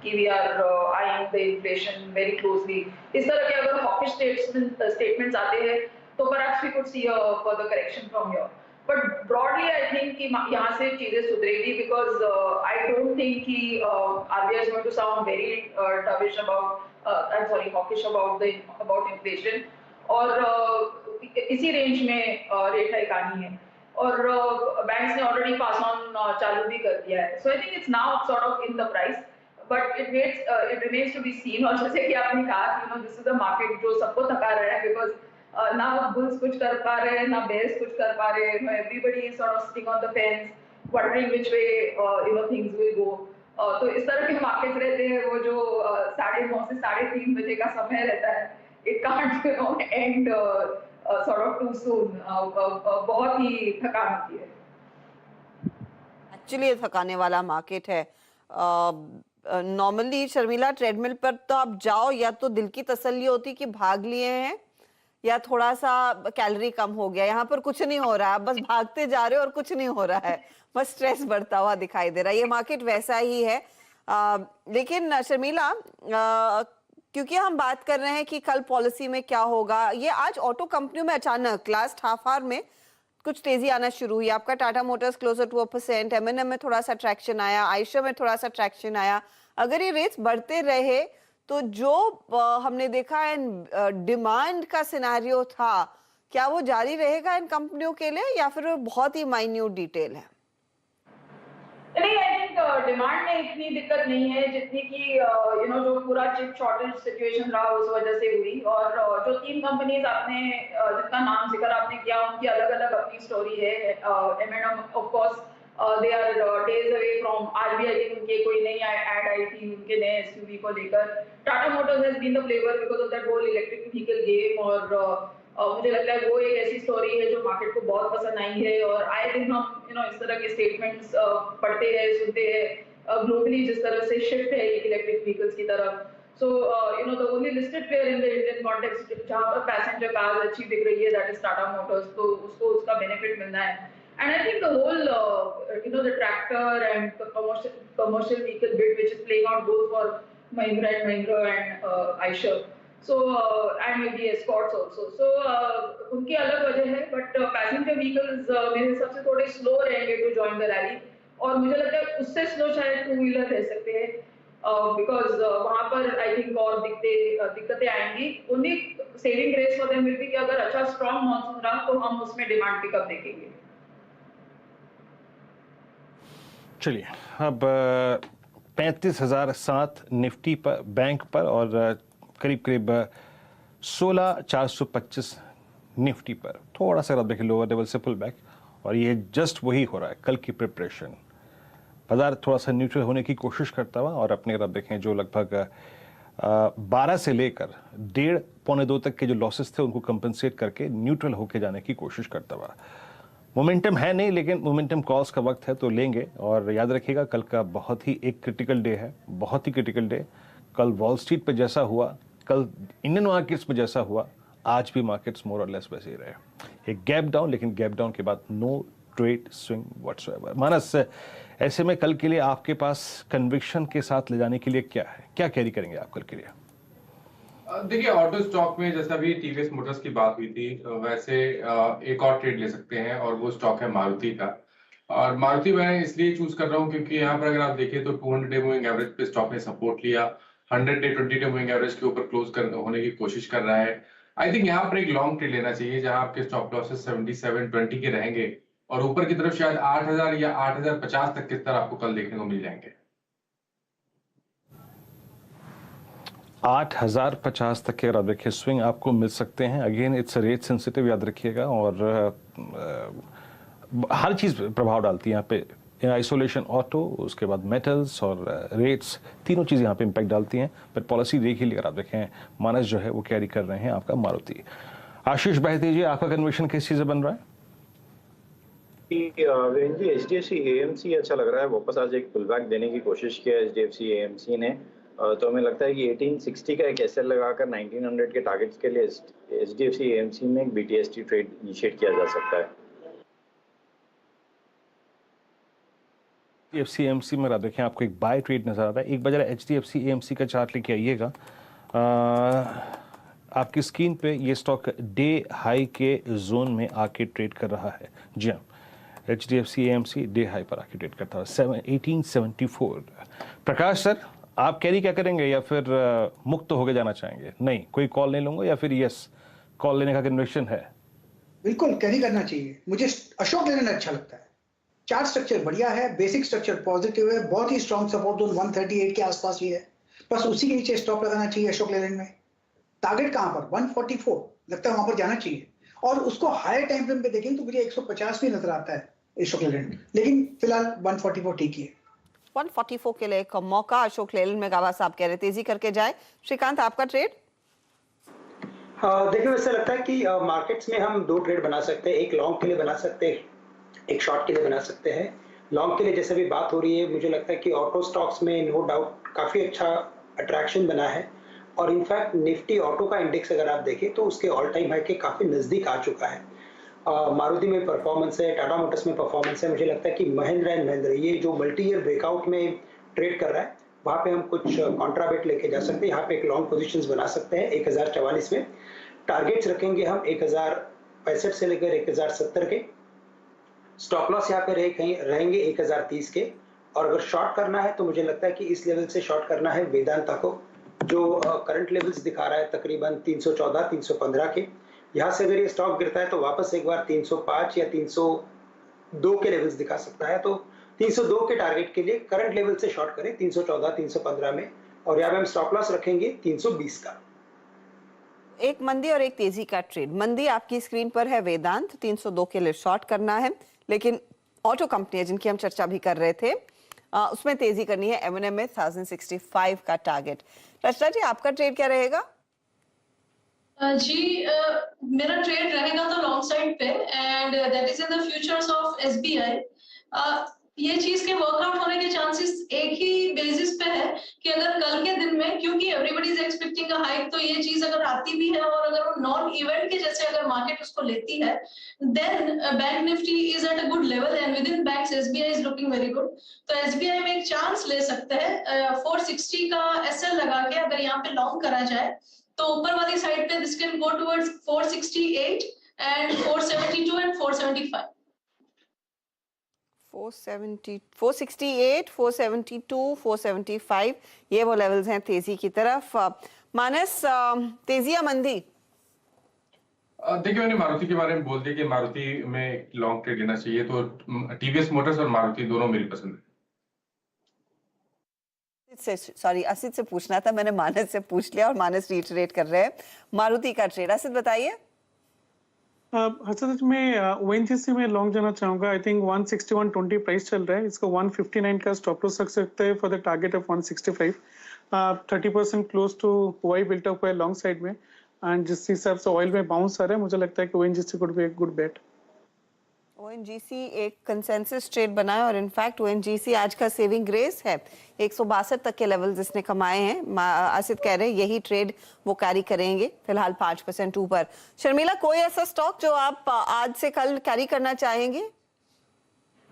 कि we are eyeing the inflation very closely, इस तरह के अगर हॉकिश स्टेटमेंट्स आते हैं तो perhaps we could see a further correction from here. But broadly I think कि यहाँ से चीजें सुधरेगी, बिकॉज आई डोंट थिंक कि RBI is going to sound very dovish about hawkish about inflation, और इसी रेंज में रेट हाइक आनी है और बैंक्स ने ऑलरेडी पास ऑन चालू भी कर दिया है। So I think it's now sort of in the price, but it remains to be seen. और जैसे कि आपने कहा दिस इज द मार्केट जो सबको थका रहा है, बिकॉज ना बुल्स कुछ कर पा रहे हैं ना बेयर्स कुछ कर पा रहे हैं, everybody is sort of sitting on the fence wondering which way things will go. तो इस तरह के मार्केट्स रहते हैं वो जो 9:30 से 3:30 बजे का समय रहता है, it can't and sort of too soon, बहुत ही थकान होती है। एक्चुअली थकाने वाला मार्केट है। नॉर्मली शर्मिला ट्रेडमिल पर तो आप जाओ या तो दिल की तसल्ली होती कि भाग लिए हैं या थोड़ा सा कैलोरी कम हो गया, यहाँ पर कुछ नहीं हो रहा है, बस भागते जा रहे हो और कुछ नहीं हो रहा है, बस स्ट्रेस बढ़ता हुआ दिखाई दे रहा है। ये मार्केट वैसा ही है। लेकिन शर्मिला, क्योंकि हम बात कर रहे हैं कि कल पॉलिसी में क्या होगा, ये आज ऑटो कंपनियों में अचानक लास्ट हाफ आवर में कुछ तेजी आना शुरू हुई। आपका Tata motors closer to 1%, M&M में थोड़ा सा ट्रैक्शन आया, आयशर में थोड़ा सा ट्रैक्शन आया। अगर ये रेट्स बढ़ते रहे तो जो हमने देखा है डिमांड का सिनेरियो था, क्या वो जारी रहेगा इन कंपनियों के लिए या फिर वो बहुत ही माइन्यूट डिटेल है? नहीं, आई थिंक डिमांड में इतनी दिक्कत नहीं है जितनी कि जो पूरा चिप शॉर्टेज सिचुएशन रहा उस वजह से हुई। और जो 3 कंपनीज आपने जिनका नाम जिक्र आपने किया उनकी अलग अलग अपनी स्टोरी है। M&M of course they are days away from RBI की उनके कोई नई ऐड आई थी उनके नए एसयूवी को लेकर। Tata motors has been the flavour because of that whole electric vehicle game, और मुझे लगता है वो एक ऐसी स्टोरी है जो मार्केट को बहुत पसंद आई है। और आए दिन हम इस तरह के स्टेटमेंट्स पढ़ते हैं, सुनते हैं ग्लोबली जिस तरह से शिफ्ट है इलेक्ट्रिक व्हीकल्स की तरफ। So the only listed player in the Indian context जहां पर पैसेंजर कार्स अच्छी बिक रही है दैट इज टाटा मोटर्स, तो उसको उसका बेनिफिट मिलना है। And I think the whole the tractor and commercial vehicle bit which is playing out both for Mahindra and Eicher, so and maybe Escorts also, so उनकी अलग वजह है, बट पैसेंजर व्हीकल्स मेरे हिसाब से थोड़े स्लो रहेंगे टू जॉइन द रैली। और मुझे लगता है उससे स्लो शायद 2 व्हीलर रह सकते हैं, बिकॉज वहां पर आई थिंक और दिक्कतें आएंगी। उन्हीं saving grace for them will be कि अगर अच्छा स्ट्रॉन्ग मॉनसून रहा तो हम उसमें डिमांड पिकअप देखेंगे। चलिए अब 35,007 निफ्टी पर बैंक पर और करीब करीब 16,425 निफ्टी पर थोड़ा सा देखें लोअर लेवल से पुल बैक, और ये जस्ट वही हो रहा है कल की प्रिपरेशन। बाजार थोड़ा सा न्यूट्रल होने की कोशिश करता हुआ और अपने अगर आप देखें जो लगभग 12 से लेकर 1.5 पौने 2 तक के जो लॉसेस थे उनको कंपनसेट करके न्यूट्रल होके जाने की कोशिश करता हुआ। मोमेंटम है नहीं, लेकिन मोमेंटम कॉल्स का वक्त है तो लेंगे। और याद रखिएगा कल का बहुत ही एक क्रिटिकल डे है, बहुत ही क्रिटिकल डे। कल वॉल स्ट्रीट पे जैसा हुआ, कल इंडियन मार्केट्स में जैसा हुआ, आज भी मार्केट्स मोर और लेस वैसे ही रहे। एक गैप डाउन, लेकिन गैप डाउन के बाद नो ट्रेड स्विंग व्हाटसोएवर। मानस, ऐसे में कल के लिए आपके पास कन्विक्शन के साथ ले जाने के लिए क्या है, क्या कैरी करेंगे आप कल के लिए? देखिए, ऑटो स्टॉक में जैसा भी टीवीएस मोटर्स की बात हुई थी, वैसे एक और ट्रेड ले सकते हैं और वो स्टॉक है मारुति का। और मारुति मैं इसलिए चूज कर रहा हूँ क्योंकि यहाँ पर अगर आप देखें तो 200 डे मूविंग एवरेज पे स्टॉक ने सपोर्ट लिया, 100 डे 20 डे मूविंग एवरेज के ऊपर क्लोज होने की कोशिश कर रहा है। आई थिंक यहाँ पर एक लॉन्ग ट्रेड लेना चाहिए जहां आपके स्टॉप लॉसेस 77.20 के रहेंगे और ऊपर की तरफ शायद 8000 या 8050 तक के स्तर आपको कल देखने को मिल जाएंगे। 8050 तक के, अगर आप देखिए, स्विंग आपको मिल सकते हैं। अगेन इट्स रेट सेंसिटिव, याद रखिएगा। और हर चीज़ प्रभाव डालती है यहाँ पे। आइसोलेशन, ऑटो, उसके बाद मेटल्स और रेट्स, तीनों चीज़ यहाँ पे इम्पैक्ट डालती हैं। पर पॉलिसी देख ही लिया, अगर आप देखें मानस जो है वो कैरी कर रहे हैं आपका मारुति। आशीष बहती जी, आपका कन्विक्शन किस चीज़ से बन रहा है? जी HDFC AMC अच्छा लग रहा है, वापस आज एक पुलबैक देने की कोशिश किया HDFC AMC ने। तो हमें लगता है कि 1860 का एक एसएल लगाकर 1900 के टारगेट्स के लिए HDFC AMC में एक BTST ट्रेड इनिशिएट किया जा सकता है। HDFC AMC में आप देखें आपको एक बाय ट्रेड नजर आ रहा है। एक बार HDFC AMC का चार्ट लेके आइएगा। आपकी स्क्रीन पे ये स्टॉक डे हाई के जोन में आके ट्रेड कर रहा है। जी हाँ, HDFC AMC डे हाई पर आके ट्रेड करता है 1874। प्रकाश सर, आप कैरी क्या करेंगे या फिर मुक्त होके जाना चाहेंगे? नहीं, कोई कॉल नहीं लूंगा, या फिर यस कॉल लेने का कन्विक्शन है? बिल्कुल कैरी करना चाहिए। मुझे अशोक लेलैंड अच्छा लगता है। चार्ट स्ट्रक्चर बढ़िया है, बेसिक स्ट्रक्चर पॉजिटिव है, बहुत ही स्ट्रॉन्ग सपोर्ट जोन 138 के आसपास ही है। बस उसी के नीचे स्टॉप लगाना चाहिए अशोक लेलैंड में। टारगेट कहां पर? 144 लगता है, वहां पर जाना चाहिए। और उसको हायर टाइम फ्रेम पे देखें तो मुझे 150 भी नजर आता है अशोक लेलैंड, लेकिन फिलहाल 144 ठीक ही है। 144 के लिए एक मौका अशोक लेलैंड में। गावा साहब कह रहे तेजी करके जाए। श्रीकांत, आपका ट्रेड? देखिए, वैसे लगता है कि मार्केट्स में हम 2 ट्रेड बना सकते हैं। एक लॉन्ग के लिए बना सकते हैं, एक शॉर्ट के लिए बना सकते हैं। लॉन्ग के लिए जैसे भी बात हो रही है, मुझे लगता है कि ऑटो स्टॉक्स में नो डाउट काफी अच्छा अट्रैक्शन बना है। और इनफैक्ट निफ्टी ऑटो का इंडेक्स अगर आप देखें तो उसके ऑल टाइम हाई के काफी नजदीक आ चुका है। मारुति में परफॉर्मेंस है, टाटा मोटर्स में परफॉर्मेंस है। मुझे लगता है कि महिंद्रा एंड महिंद्रा ये जो मल्टी ईयर ब्रेकआउट में ट्रेड कर रहा है, वहां पे हम कुछ कॉन्ट्राबेट लेके जा सकते हैं। यहाँ पे एक लॉन्ग पोजीशंस बना सकते हैं 1044 में। टारगेट्स रखेंगे हम 1065 से लेकर 1070 के। स्टॉप लॉस यहाँ पे रहेंगे 1030 के। और अगर शॉर्ट करना है तो मुझे लगता है कि इस लेवल से शॉर्ट करना है वेदांता को, जो करंट लेवल्स दिखा रहा है तकरीबन 314 315 के। यहाँ से अगर ये स्टॉक गिरता है तो वापस एक बार 305 या 302 के लेवल्स दिखा सकता है। तो 302 के टारगेट के लिए करंट लेवल से शॉर्ट करें 314 315 में। और यहाँ पे हम स्टॉप लॉस रखेंगे 320 का। एक मंदी और एक तेजी का ट्रेड। मंदी आपकी स्क्रीन पर है, वेदांत 302 के लिए शॉर्ट करना है। लेकिन ऑटो कंपनियां जिनकी हम चर्चा भी कर रहे थे, उसमें तेजी करनी है। M&M में 1065 का टारगेट। रचना जी, आपका ट्रेड क्या रहेगा? जी, मेरा ट्रेड रहेगा तो लॉन्ग साइड पे, and that is in the futures of SBI। ये चीज के वर्कआउट होने के चांसेस एक ही बेसिस पे है कि अगर कल के दिन में, क्योंकि everybody is expecting a hike, तो ये चीज अगर आती भी है और अगर वो नॉन इवेंट के जैसे अगर मार्केट उसको लेती है, then bank nifty is at a good level and within banks SBI is looking very good. तो SBI में एक चांस ले सकते हैं 460 का SL लगा के। अगर यहाँ पे लॉन्ग करा जाए तो ऊपर वाली साइड पे this can go towards 468 and 472 and 475। 468, 472, 475, ये वो लेवल्स हैं तेजी की तरफ। मानस, तेजी या मंदी? देखिए, मैंने मारुति के बारे में बोल दिया कि मारुति में लॉन्ग ट्रेड लेना चाहिए। तो टीवीएस मोटर्स और मारुति दोनों मेरी पसंद है। सॉरी, असित से पूछना था, मैंने मानस से पूछ लिया और मानस रिटरेट कर रहे हैं मारुति का ट्रेड। असित बताइए। हर्षद, मैं ONGC में लॉन्ग जाना चाहूंगा। आई थिंक 161.20 प्राइस चल रहा है, इसको 159 का स्टॉप लॉस रख सकते हैं for the target of 165। 30% close to वाई बिल्ट अप हुआ है लॉन्ग साइड में, एंड जिस हिसाब से ऑयल में बाउंस आ रहा है मुझे लगता है कि ओएनजीसी कुड बी एक गुड बेट। ओएनजीसी एक कंसेंसस ट्रेड बना है और इनफैक्ट ओएनजीसी आज का सेविंग ग्रेस है, 162 तक के लेवल्स इसने कमाए हैं। आसित कह रहे हैं यही ट्रेड वो कैरी करेंगे, फिलहाल 5% ऊपर। शर्मिला, कोई ऐसा स्टॉक जो आप आज से कल कैरी करना चाहेंगे?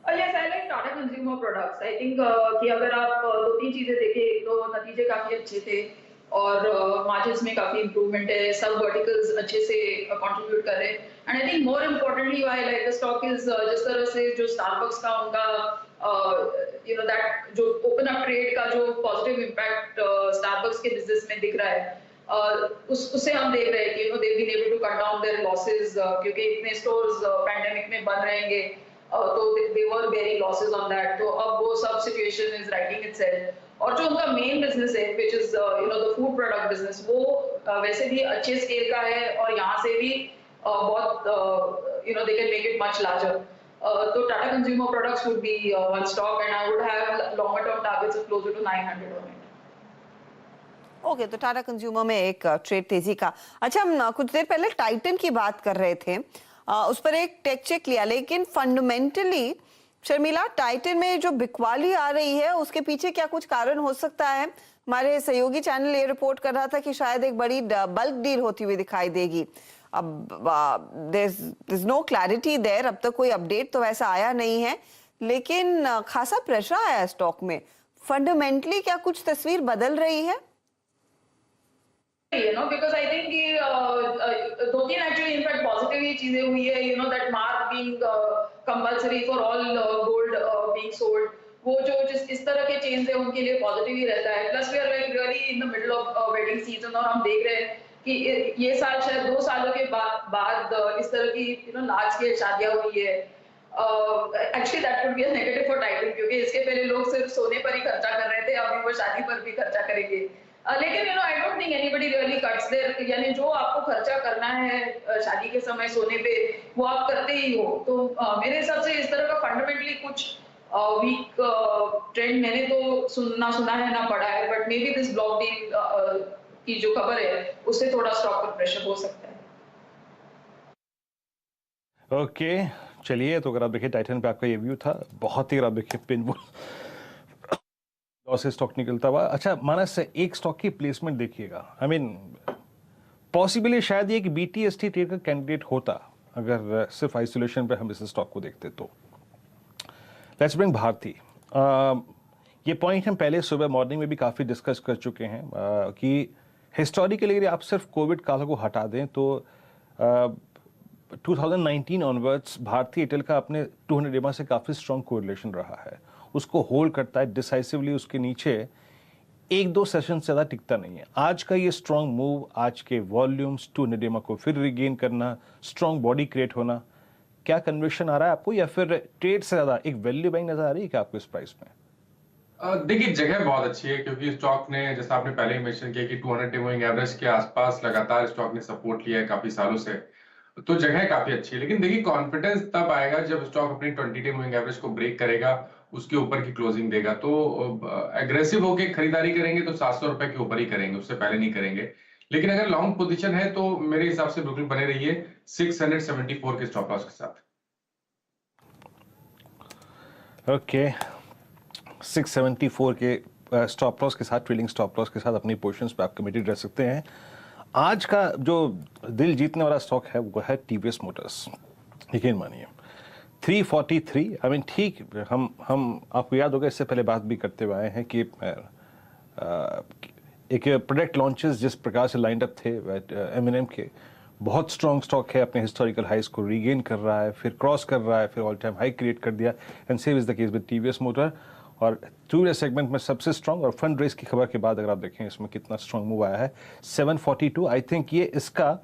Yes, I like Tata Consumer Products. I think कि अगर आप दो तीन चीजें देखें, एक तो नतीजे काफी अच्छे थे और मार्जिन्स में काफी इंप्रूवमेंट है, सब वर्टिकल्स अच्छे से कंट्रीब्यूट कर रहे हैं। And I think more importantly why I like the stock is जिस तरह से जो स्टारबक्स का उनका यू नो दैट जो ओपन अप ट्रेड का जो पॉजिटिव इम्पैक्ट स्टारबक्स के बिजनेस में दिख रहा है, उससे हम देख रहे हैं कि you know they been able to cut down their losses, क्योंकि इतने स्टोर्स पैंडेमिक में बंद रहेंगे तो they were bearing losses on that. तो अब वो सब सिचुएशन इज राइटिंग इटसेल्फ। और जो उनका मेन बिजनेस है which is you know the food product business, वो वैसे भी अच्छे स्केल का है और यहाँ से भी बहुत you know they can make it much larger. तो Tata Consumer Products would be one stock and I would have longer term targets of closer to 900 on it. Okay, तो टाटा कंज्यूमर में एक ट्रेड तेजी का। अच्छा, हम कुछ देर पहले टाइटन की बात कर रहे थे, उस पर एक टेक चेक लिया, लेकिन फंडामेंटली शर्मिला टाइटन में जो बिकवाली आ रही है उसके पीछे क्या कुछ कारण हो सकता है? हमारे सहयोगी चैनल ये रिपोर्ट कर रहा था कि शायद एक बड़ी बल्क डील होती हुई दिखाई देगी। अब there's no clarity there, अब तक कोई अपडेट तो वैसा आया नहीं है, लेकिन खासा प्रेशर आया है स्टॉक में। फंडामेंटली क्या कुछ तस्वीर बदल रही है? You know, because I think दो तीन actually in fact positive ही चीजें हुई है, you know that mark being compulsory for all gold being sold, वो जो जिस इस तरह के चेंज है उनके लिए पॉजिटिव ही रहता है। Plus we are like really in the middle of wedding season और हम देख रहे हैं कि ये साल शायद 2 सालों के बाद इस तरह की यू नो लार्ज स्केल शादियां हुई है। Actually that would be a negative for Titan, क्योंकि इसके पहले लोग सिर्फ सोने पर ही खर्चा कर रहे थे, अभी वो शादी पर भी खर्चा करेंगे। लेकिन you know I don't think anybody really cuts there, यानी जो आपको खर्चा करना है शादी के समय सोने पे वो आप करते ही हो। तो मेरे हिसाब से इस तरह का फंडामेंटली कुछ वीक ट्रेंड मैंने तो सुना है ना पढ़ा है, but may be this block deal की जो खबर है उससे थोड़ा स्टॉक पर प्रेशर हो सकता है। ओके, चलिए, तो अगर आप देखिए टाइटन पे आपका ये व्यू था, बहुत ही अगर आप देखिए पिनबुल लॉस स्टॉक निकलता हुआ। अच्छा मानस, एक स्टॉक की प्लेसमेंट देखिएगा, आई मीन पॉसिबली शायद ये कि बीटीएसटी ट्रेड का कैंडिडेट होता अगर सिर्फ आइसोलेशन पे हम इस स्टॉक को देखते तो। Let's bring Bharti. ये पॉइंट हम पहले सुबह मॉर्निंग में भी काफ़ी डिस्कस कर चुके हैं कि हिस्टोरिकली अगर आप सिर्फ कोविड काल को हटा दें तो 2019 ऑनवर्ड्स भारतीय एयरटेल का अपने 200 डेमा से काफ़ी स्ट्रॉन्ग कोरिलेशन रहा है, उसको होल्ड करता है डिसाइसिवली, उसके नीचे 1-2 सेशन से ज़्यादा टिकता नहीं है। आज का ये स्ट्रॉन्ग मूव, आज के वॉल्यूम्स, 200 डेमा को फिर रिगेन करना, स्ट्रॉन्ग बॉडी क्रिएट होना, क्या कन्विक्शन आ रहा है आपको, या फिर ट्रेड से ज़्यादा एक वैल्यू बाइंग नजर आ रही है क्या आपको इस प्राइस में? देखिए, जगह बहुत अच्छी है क्योंकि स्टॉक ने, जैसा आपने पहले ही मेंशन किया कि 200 डे मूविंग एवरेज के आसपास लगातार स्टॉक ने सपोर्ट लिया है काफी सालों से, तो जगह काफी अच्छी है। लेकिन देखिए, कॉन्फिडेंस तब आएगा जब स्टॉक अपनी 20 डे मूविंग एवरेज को ब्रेक करेगा, उसके ऊपर की क्लोजिंग देगा। तो एग्रेसिव होके खरीदारी करेंगे तो 700 रुपए के ऊपर ही करेंगे, उससे पहले नहीं करेंगे। लेकिन अगर लॉन्ग पोजीशन है तो मेरे हिसाब से बिल्कुल बने रहिए 674 के स्टॉप लॉस के साथ। ओके, 674 के स्टॉप लॉस के साथ, ट्रेलिंग स्टॉप लॉस के साथ अपनी पोजीशंस पे आप कमिटेड रह सकते हैं। आज का जो दिल जीतने वाला स्टॉक है वो है टीवीएस मोटर्स। यकीन मानिए 343, आई मीन ठीक, हम आपको याद होगा इससे पहले बात भी करते हुए आए हैं कि एक प्रोडक्ट लॉन्चेस जिस प्रकार से लाइंड अप थे एम के, बहुत स्ट्रॉन्ग स्टॉक है, अपने हिस्टोरिकल हाइस को रीगेन कर रहा है, फिर क्रॉस कर रहा है, फिर ऑल टाइम हाई क्रिएट कर दिया, and same is the case with TVS motor. और टू व्हीलर सेगमेंट में सबसे स्ट्रॉन्ग, और फंड रेस की खबर के बाद अगर आप देखें इसमें कितना स्ट्रॉन्ग मूव आया है 742, आई थिंक ये इसका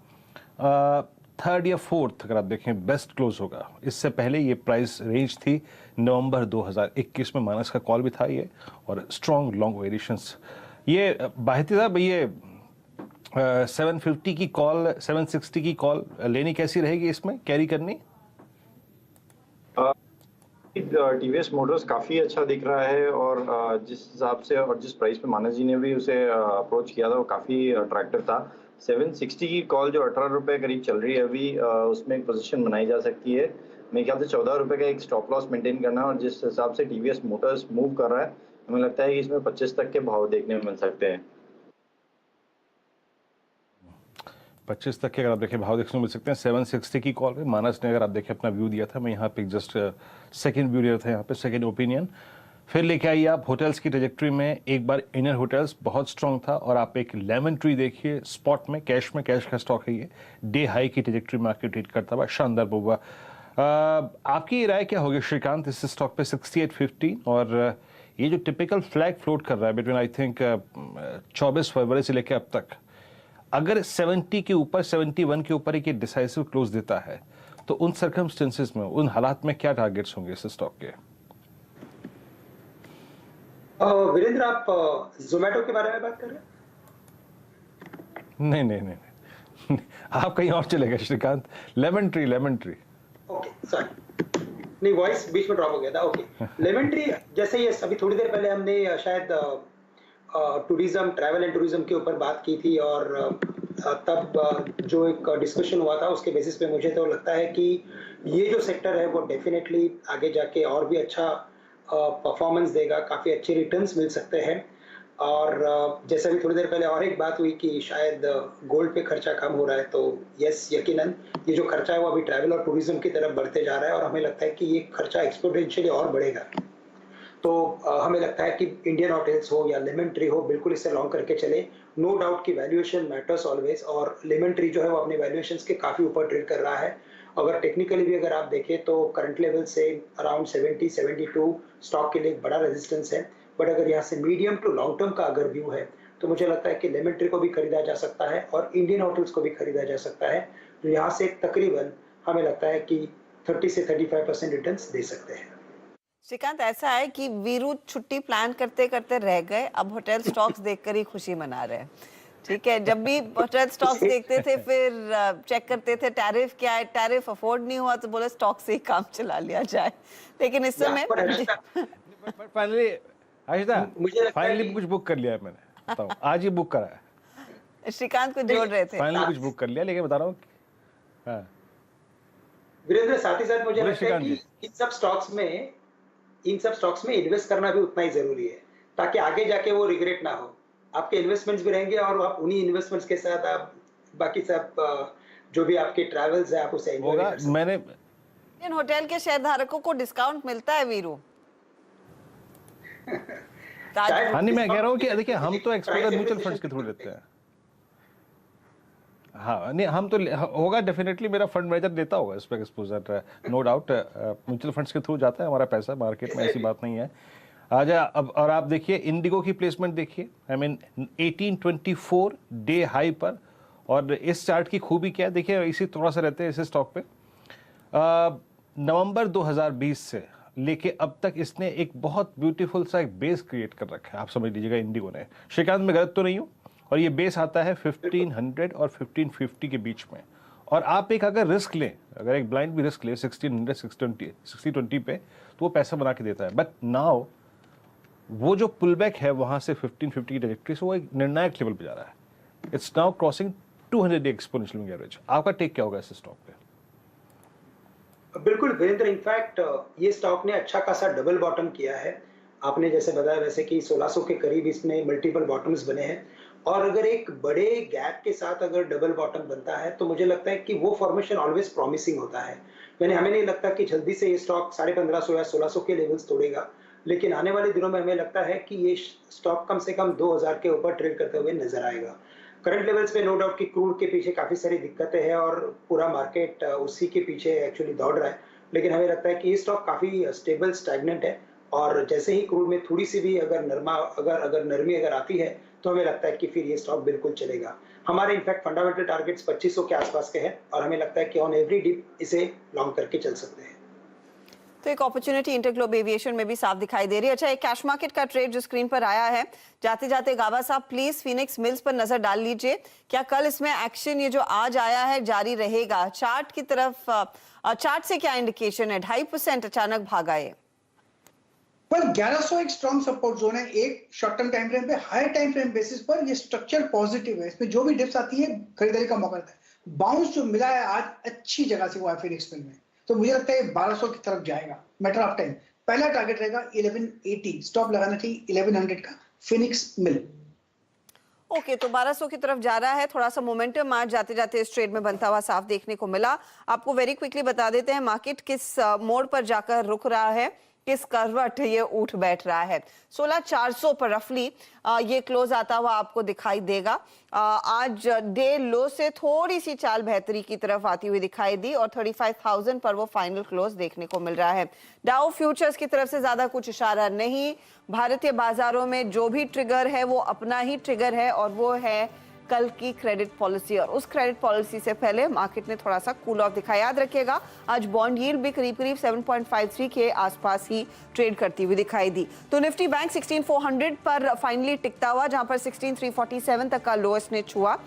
थर्ड या फोर्थ अगर आप देखें बेस्ट क्लोज होगा। इससे पहले ये प्राइस रेंज थी नवंबर 2021 में, मानस का कॉल भी था ये, और स्ट्रॉन्ग लॉन्ग वेरिएशंस। ये बाहिती साहब, ये 750 की कॉल, 760 की कॉल लेनी कैसी रहेगी, इसमें कैरी करनी? टीवीएस मोटर्स काफ़ी अच्छा दिख रहा है और जिस हिसाब से और जिस प्राइस पे मानस जी ने भी उसे अप्रोच किया था वो काफ़ी अट्रैक्टिव था। 760 की कॉल जो 18 रुपए करीब चल रही है अभी, उसमें एक पोजीशन बनाई जा सकती है। मेरे ख्याल से 14 रुपए का एक स्टॉप लॉस मेंटेन करना और जिस हिसाब से टीवीएस मोटर्स मूव कर रहा है, हमें लगता है कि इसमें 25 तक के भाव देखने में मिल सकते हैं। 25 तक के अगर आप देखें भाव देखने को मिल सकते हैं। 760 की कॉल पे मानस ने अगर आप देखें अपना व्यू दिया था, मैं यहाँ पे जस्ट सेकंड व्यू दिया था, यहाँ पे सेकंड ओपिनियन। फिर लेके आइए आप होटल्स की ट्रेजेक्ट्री में। एक बार इंडियन होटल्स बहुत स्ट्रांग था और आप एक लेमन ट्री देखिए स्पॉट में कैश का स्टॉक है ये, डे हाई की ट्रेजेक्ट्री में आके ट्रेड करता हुआ शानदार मूव हुआ। आपकी राय क्या होगी श्रीकांत इस स्टॉक पे 6850 और ये जो टिपिकल फ्लैग फ्लोट कर रहा है बिटवीन आई थिंक 24 फरवरी से लेकर अब तक, अगर 70 के ऊपर 71 के ऊपर एक डिसाइसिव क्लोज देता है तो उन सर्कमस्टेंसेस में, उन हालात में क्या टारगेट्स होंगे इस स्टॉक के? वीरेंद्र, आप जोमेटो के बारे में बात कर रहे हैं? नहीं आप कहीं और चले गए Shrikant. Lemon Tree okay, sorry, नहीं वॉइस बीच में ड्रॉप हो गया था। ओके, लेमन ट्री जैसे ये अभी थोड़ी देर पहले हमने शायद टूरिज्म, ट्रैवल एंड टूरिज्म के ऊपर बात की थी और तब जो एक डिस्कशन हुआ था उसके बेसिस पे मुझे तो लगता है कि ये जो सेक्टर है वो डेफिनेटली आगे जाके और भी अच्छा परफॉर्मेंस देगा, काफ़ी अच्छे रिटर्न्स मिल सकते हैं। और जैसे अभी थोड़ी देर पहले और एक बात हुई कि शायद गोल्ड पे खर्चा कम हो रहा है, तो यस, यकीनन ये जो खर्चा है वो अभी ट्रैवल और टूरिज्म की तरफ बढ़ते जा रहा है और हमें लगता है कि ये खर्चा एक्सपोनेंशियली और बढ़ेगा। तो हमें लगता है कि इंडियन होटल्स हो या लेमन ट्री हो, बिल्कुल इससे लॉन्ग करके चले। नो डाउट कि वैल्यूएशन मैटर्स ऑलवेज, और लेमन ट्री जो है वो अपने वैल्यूएशंस के काफ़ी ऊपर ट्रेड कर रहा है। अगर टेक्निकली भी अगर आप देखें तो करंट लेवल से अराउंड 70-72 स्टॉक के लिए एक बड़ा रेजिस्टेंस है। बट अगर यहाँ से मीडियम टू लॉन्ग टर्म का अगर व्यू है तो मुझे लगता है कि लेमन ट्री को भी खरीदा जा सकता है और इंडियन होटल्स को भी खरीदा जा सकता है, जो यहाँ से तकरीबन हमें लगता है कि 30 से 35% रिटर्न्स दे सकते हैं। श्रीकांत, ऐसा है कि वीरू छुट्टी प्लान करते करते रह गए, अब होटल स्टॉक्स देखकर ही खुशी मना रहे हैं। ठीक है, जब भी होटल स्टॉक्स देखते थे फिर चेक करते थे टैरिफ क्या है, टैरिफ अफोर्ड नहीं हुआ तो बोले स्टॉक से ही काम चला लिया जाए। लेकिन इस समय फाइनली कुछ बुक कर लिया है मैंने, बताओ आज ही बुक करा है। श्रीकांत को जोड़ रहे थे, फाइनली कुछ बुक कर लिया, लेकिन बता रहा हूँ वीरेंद्र, साथ ही साथ मुझे लगता है कि इन सब स्टॉक्स में इन्वेस्ट करना भी उतना ही जरूरी है ताकि आगे जाके वो रिग्रेट ना हो। आपके इन्वेस्टमेंट्स भी रहेंगे और आप उन्हीं इन्वेस्टमेंट्स के साथ आप बाकी सब जो भी आपके ट्रैवल्स है आप उसे एंजॉय कर सकते हैं। मैंने इन होटल के शेयर धारकों को डिस्काउंट मिलता है वीरू। हाँ नहीं, मैं कह रहा हूँ कि देखिए हम तो एक्सपोजर म्यूचुअल फंड्स के थ्रू लेते हैं। हाँ नहीं, हम तो होगा डेफिनेटली, मेरा फंड मैनेजर देता होगा इस पर exposure, no doubt. Mutual funds के थ्रू जाता है हमारा पैसा मार्केट में, ऐसी बात नहीं है। आजा अब, और आप देखिए इंडिगो की प्लेसमेंट देखिए, आई मीन 1824 डे हाई पर। और इस चार्ट की खूबी क्या है देखिए, इसी थोड़ा सा रहते हैं इस स्टॉक पे। नवंबर 2020 से लेके अब तक इसने एक बहुत ब्यूटीफुल सा एक बेस क्रिएट कर रखा है, आप समझ लीजिएगा इंडिगो ने। श्रीकांत, मैं गलत तो नहीं हूँ? और ये बेस आता है 1500 और 1550 के बीच में। और आप एक अगर रिस्क लें, अगर एक ब्लाइंड भी रिस्क लें 1600 6020 पे, तो वो पैसा बना के देता है। बट नाउ वो जो पुल बैक है वहां से 1550 की ट्रैजेक्टरी से वो एक निर्णायक लेवल पे जा रहा है। It's now crossing 200 day exponential average. आपका टेक क्या होगा इस स्टॉक पे? बिल्कुल वीरेंद्र, इनफैक्ट ये स्टॉक ने अच्छा खासा डबल बॉटम किया है। आपने जैसे बताया वैसे कि 1600 के करीब इसमें मल्टीपल बॉटम्स बने हैं और अगर एक बड़े गैप के साथ अगर डबल बॉटम बनता है तो मुझे लगता है कि वो फॉर्मेशन ऑलवेज प्रॉमिसिंग होता है। यानी हमें नहीं लगता कि जल्दी से ये स्टॉक 1550 या 1600 के लेवल्स तोड़ेगा, लेकिन आने वाले दिनों में हमें लगता है कि ये स्टॉक कम से कम 2000 के ऊपर ट्रेड करते हुए नजर आएगा। करंट लेवल्स पे नो डाउट कि क्रूड के पीछे काफी सारी दिक्कतें हैं और पूरा मार्केट उसी के पीछे एक्चुअली दौड़ रहा है, लेकिन हमें लगता है कि ये स्टॉक काफी स्टेबल स्टैग्नेंट है और जैसे ही क्रूड में थोड़ी सी भी अगर नरमी अगर आती है तो हमें लगता है कि फिर ये स्टॉक बिल्कुल चलेगा। हमारे इनफैक्ट फंडामेंटल टारगेट्स 2500 के आसपास के हैं और हमें लगता है कि ऑन एवरी डिप इसे लॉन्ग करके चल सकते हैं। तो एक अपॉर्चुनिटी इंटरग्लोब एविएशन में भी साफ दिखाई दे रही है। अच्छा, एक कैश मार्केट का ट्रेड जो स्क्रीन पर आया है, जाते जाते गावा साहब प्लीज फीनिक्स मिल्स पर नजर डाल लीजिए। क्या कल इसमें एक्शन ये जो आज आया है जारी रहेगा? चार्ट की तरफ, चार्ट से क्या इंडिकेशन है? 2.5% अचानक भागा है। पर 1100 एक स्ट्रॉन्ग सपोर्ट जोन है, एक शॉर्ट टर्म टाइम फ्रेम पे, हायर टाइम फ्रेम बेसिस पर ये स्ट्रक्चर पॉजिटिव है, इसमें जो भी डिप्स आती है खरीदारी का मौका रहता है। बाउंस जो मिला है आज अच्छी जगह से हुआ है फिनिक्स मिल में, तो मुझे लगता है 1200 की तरफ जाएगा, मैटर ऑफ टाइम। पहला टारगेट रहेगा 1180, स्टॉप लगाना चाहिए 1100 का फिनिक्स मिल। ओके, तो 1200 की तरफ जा रहा है, थोड़ा सा मोमेंटम आज जाते जाते इस ट्रेड में बनता हुआ साफ देखने को मिला। आपको वेरी क्विकली बता देते हैं मार्केट किस मोड़ पर जाकर रुक रहा है, किस करवट ये उठ बैठ रहा है। 16,400 पर रफली ये क्लोज आता हुआ आपको दिखाई देगा। आज डे लो से थोड़ी सी चाल बेहतरी की तरफ आती हुई दिखाई दी और 35,000 पर वो फाइनल क्लोज देखने को मिल रहा है। डाउ फ्यूचर्स की तरफ से ज्यादा कुछ इशारा नहीं। भारतीय बाजारों में जो भी ट्रिगर है वो अपना ही ट्रिगर है और वो है कल की क्रेडिट पॉलिसी, और उस क्रेडिट पॉलिसी से पहले मार्केट ने थोड़ा सा कूल ऑफ दिखाया। याद रखिएगा आज बॉन्ड यील्ड भी करीब करीब 7.53 के आसपास ही ट्रेड करती हुई दिखाई दी। तो निफ्टी बैंक 16,400 पर फाइनली टिकता हुआ, जहां पर 16,347 तक का लोएस्ट ने छुआ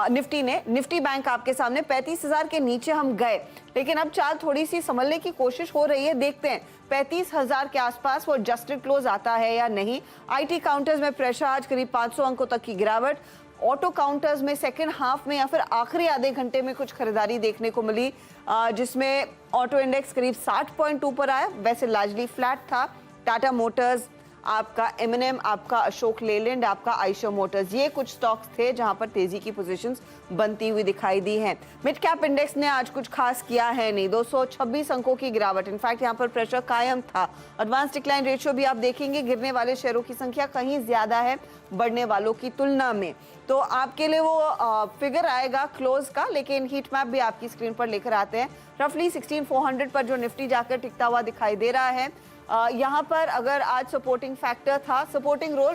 निफ्टी बैंक आपके सामने। 35,000 के नीचे हम गए, लेकिन अब चाल थोड़ी सी संभलने की कोशिश हो रही है। देखते हैं 35,000 के आसपास वो एडजस्टेड क्लोज आता है या नहीं। आईटी काउंटर्स में प्रेशर, आज करीब 500 अंकों तक की गिरावट। ऑटो काउंटर्स में सेकंड हाफ में या फिर आखिरी आधे घंटे में कुछ खरीदारी देखने को मिली, जिसमें ऑटो इंडेक्स करीब 60 पॉइंट ऊपर आया, वैसे लार्जली फ्लैट था। टाटा मोटर्स, आपका M&M, आपका अशोक लेलैंड, आपका आयशर मोटर्स, ये कुछ स्टॉक्स थे जहां पर तेजी की पोजीशंस बनती हुई दिखाई दी हैं। मिड कैप इंडेक्स ने आज कुछ खास किया है नहीं, 226 अंकों की गिरावट। इनफैक्ट यहां पर प्रेशर कायम था। एडवांस डिक्लाइन रेशियो भी आप देखेंगे, गिरने वाले शेयरों की संख्या कहीं ज्यादा है बढ़ने वालों की तुलना में। तो आपके लिए वो फिगर आएगा क्लोज का, लेकिन हीट मैप भी आपकी स्क्रीन पर लेकर आते हैं। रफली 16,400 पर जो निफ्टी जाकर टिकता हुआ दिखाई दे रहा है। यहाँ पर अगर आज सपोर्टिंग फैक्टर था, सपोर्टिंग रोल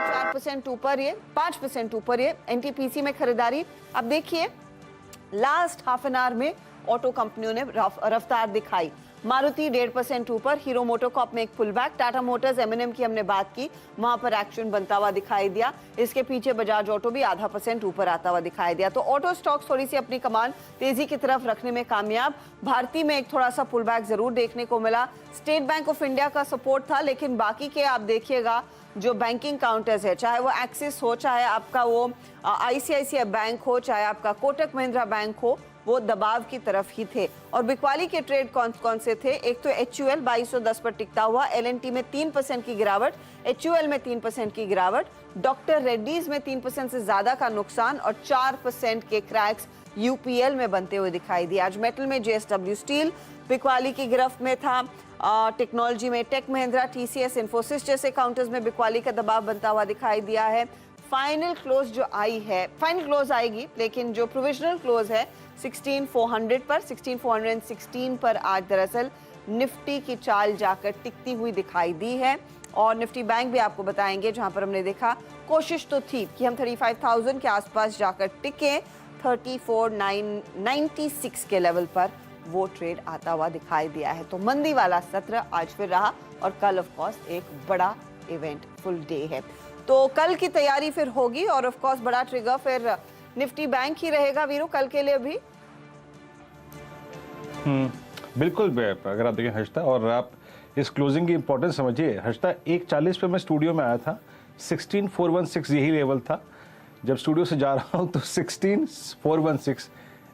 4% ऊपर, ये 5% ऊपर, ये एनटीपीसी में खरीदारी। अब देखिए लास्ट हाफ एन आवर में ऑटो कंपनियों ने रफ्तार दिखाई। मारुति 1.5% ऊपर, हीरो मोटोकॉर्प में एक पुलबैक, टाटा मोटर्स M&M की हमने बात की, वहां पर एक्शन बनता हुआ दिखाई दिया। इसके पीछे बजाज ऑटो भी 0.5% ऊपर आता हुआ दिखाई दिया। तो ऑटो स्टॉक्स थोड़ी सी अपनी कमान तेजी की तरफ रखने में कामयाब। भारतीय में एक थोड़ा सा पुलबैक जरूर देखने को मिला। स्टेट बैंक ऑफ इंडिया का सपोर्ट था, लेकिन बाकी के आप देखिएगा जो बैंकिंग काउंटर्स है, चाहे वो एक्सिस हो, चाहे आपका वो ICICI बैंक हो, चाहे आपका कोटक महिंद्रा बैंक हो, वो दबाव की तरफ ही थे। और बिकवाली के ट्रेड कौन कौन से थे? एक तो HUL 2210 पर टिकता हुआ, LNT में 3% की गिरावट, HUL में 3% की गिरावट, डॉक्टर रेड्डीज में 3% से ज्यादा का नुकसान और 4% के क्रैक्स UPL में बनते हुए दिखाई दिए। आज मेटल में JSW स्टील बिकवाली की गिरफ्त में था। टेक्नोलॉजी में टेक महिंद्रा, TCS, इन्फोसिस जैसे काउंटर्स में बिकवाली का दबाव बनता हुआ दिखाई दिया है। फाइनल क्लोज जो आई है, फाइनल क्लोज आएगी, लेकिन जो प्रोविजनल क्लोज है 16,400 पर, 16,416 पर आज दरअसल निफ्टी की चाल जाकर टिकती हुई दिखाई दी है। और निफ्टी बैंक भी आपको बताएंगे, जहां पर हमने देखा कोशिश तो थी कि हम 35,000 के आसपास जाकर टिके, 34,996 के लेवल पर वो ट्रेड आता हुआ दिखाई दिया है। तो मंदी वाला सत्र आज फिर रहा और कल ऑफ कोर्स एक बड़ा इवेंट फुल डे है। तो कल की तैयारी फिर होगी और ऑफ कोर्स बड़ा ट्रिगर फिर निफ्टी बैंक ही रहेगा वीरू कल के लिए भी। बिल्कुल, अगर आप देखें हर्षिता, और आप इस क्लोजिंग की इंपॉर्टेंस समझिए हर्षिता, 1:40 पे मैं स्टूडियो में आया था, 16,416 यही लेवल था। जब स्टूडियो से जा रहा हूं तो 16,416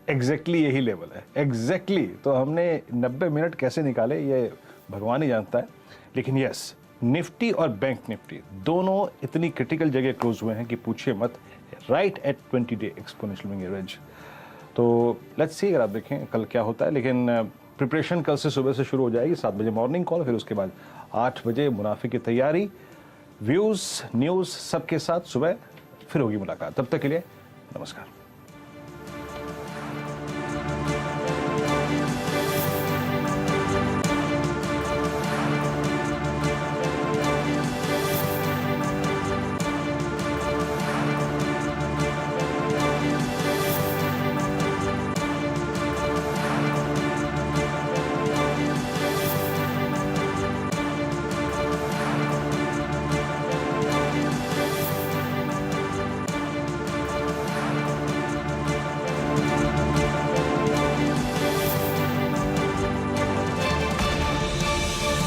एग्जैक्टली यही लेवल है, एग्जैक्टली। तो हमने 90 मिनट कैसे निकाले ये भगवान ही जानता है। लेकिन यस, निफ्टी और बैंक निफ्टी दोनों इतनी क्रिटिकल जगह क्लोज हुए हैं कि पूछिए मत, right at 20 day exponential moving average. तो लेट्स सी अगर आप देखें कल क्या होता है। लेकिन प्रिपरेशन कल से सुबह से शुरू हो जाएगी, 7 बजे मॉर्निंग कॉल, फिर उसके बाद 8 बजे मुनाफे की तैयारी, व्यूज़ न्यूज़ सबके साथ सुबह फिर होगी मुलाकात। तब तक के लिए नमस्कार।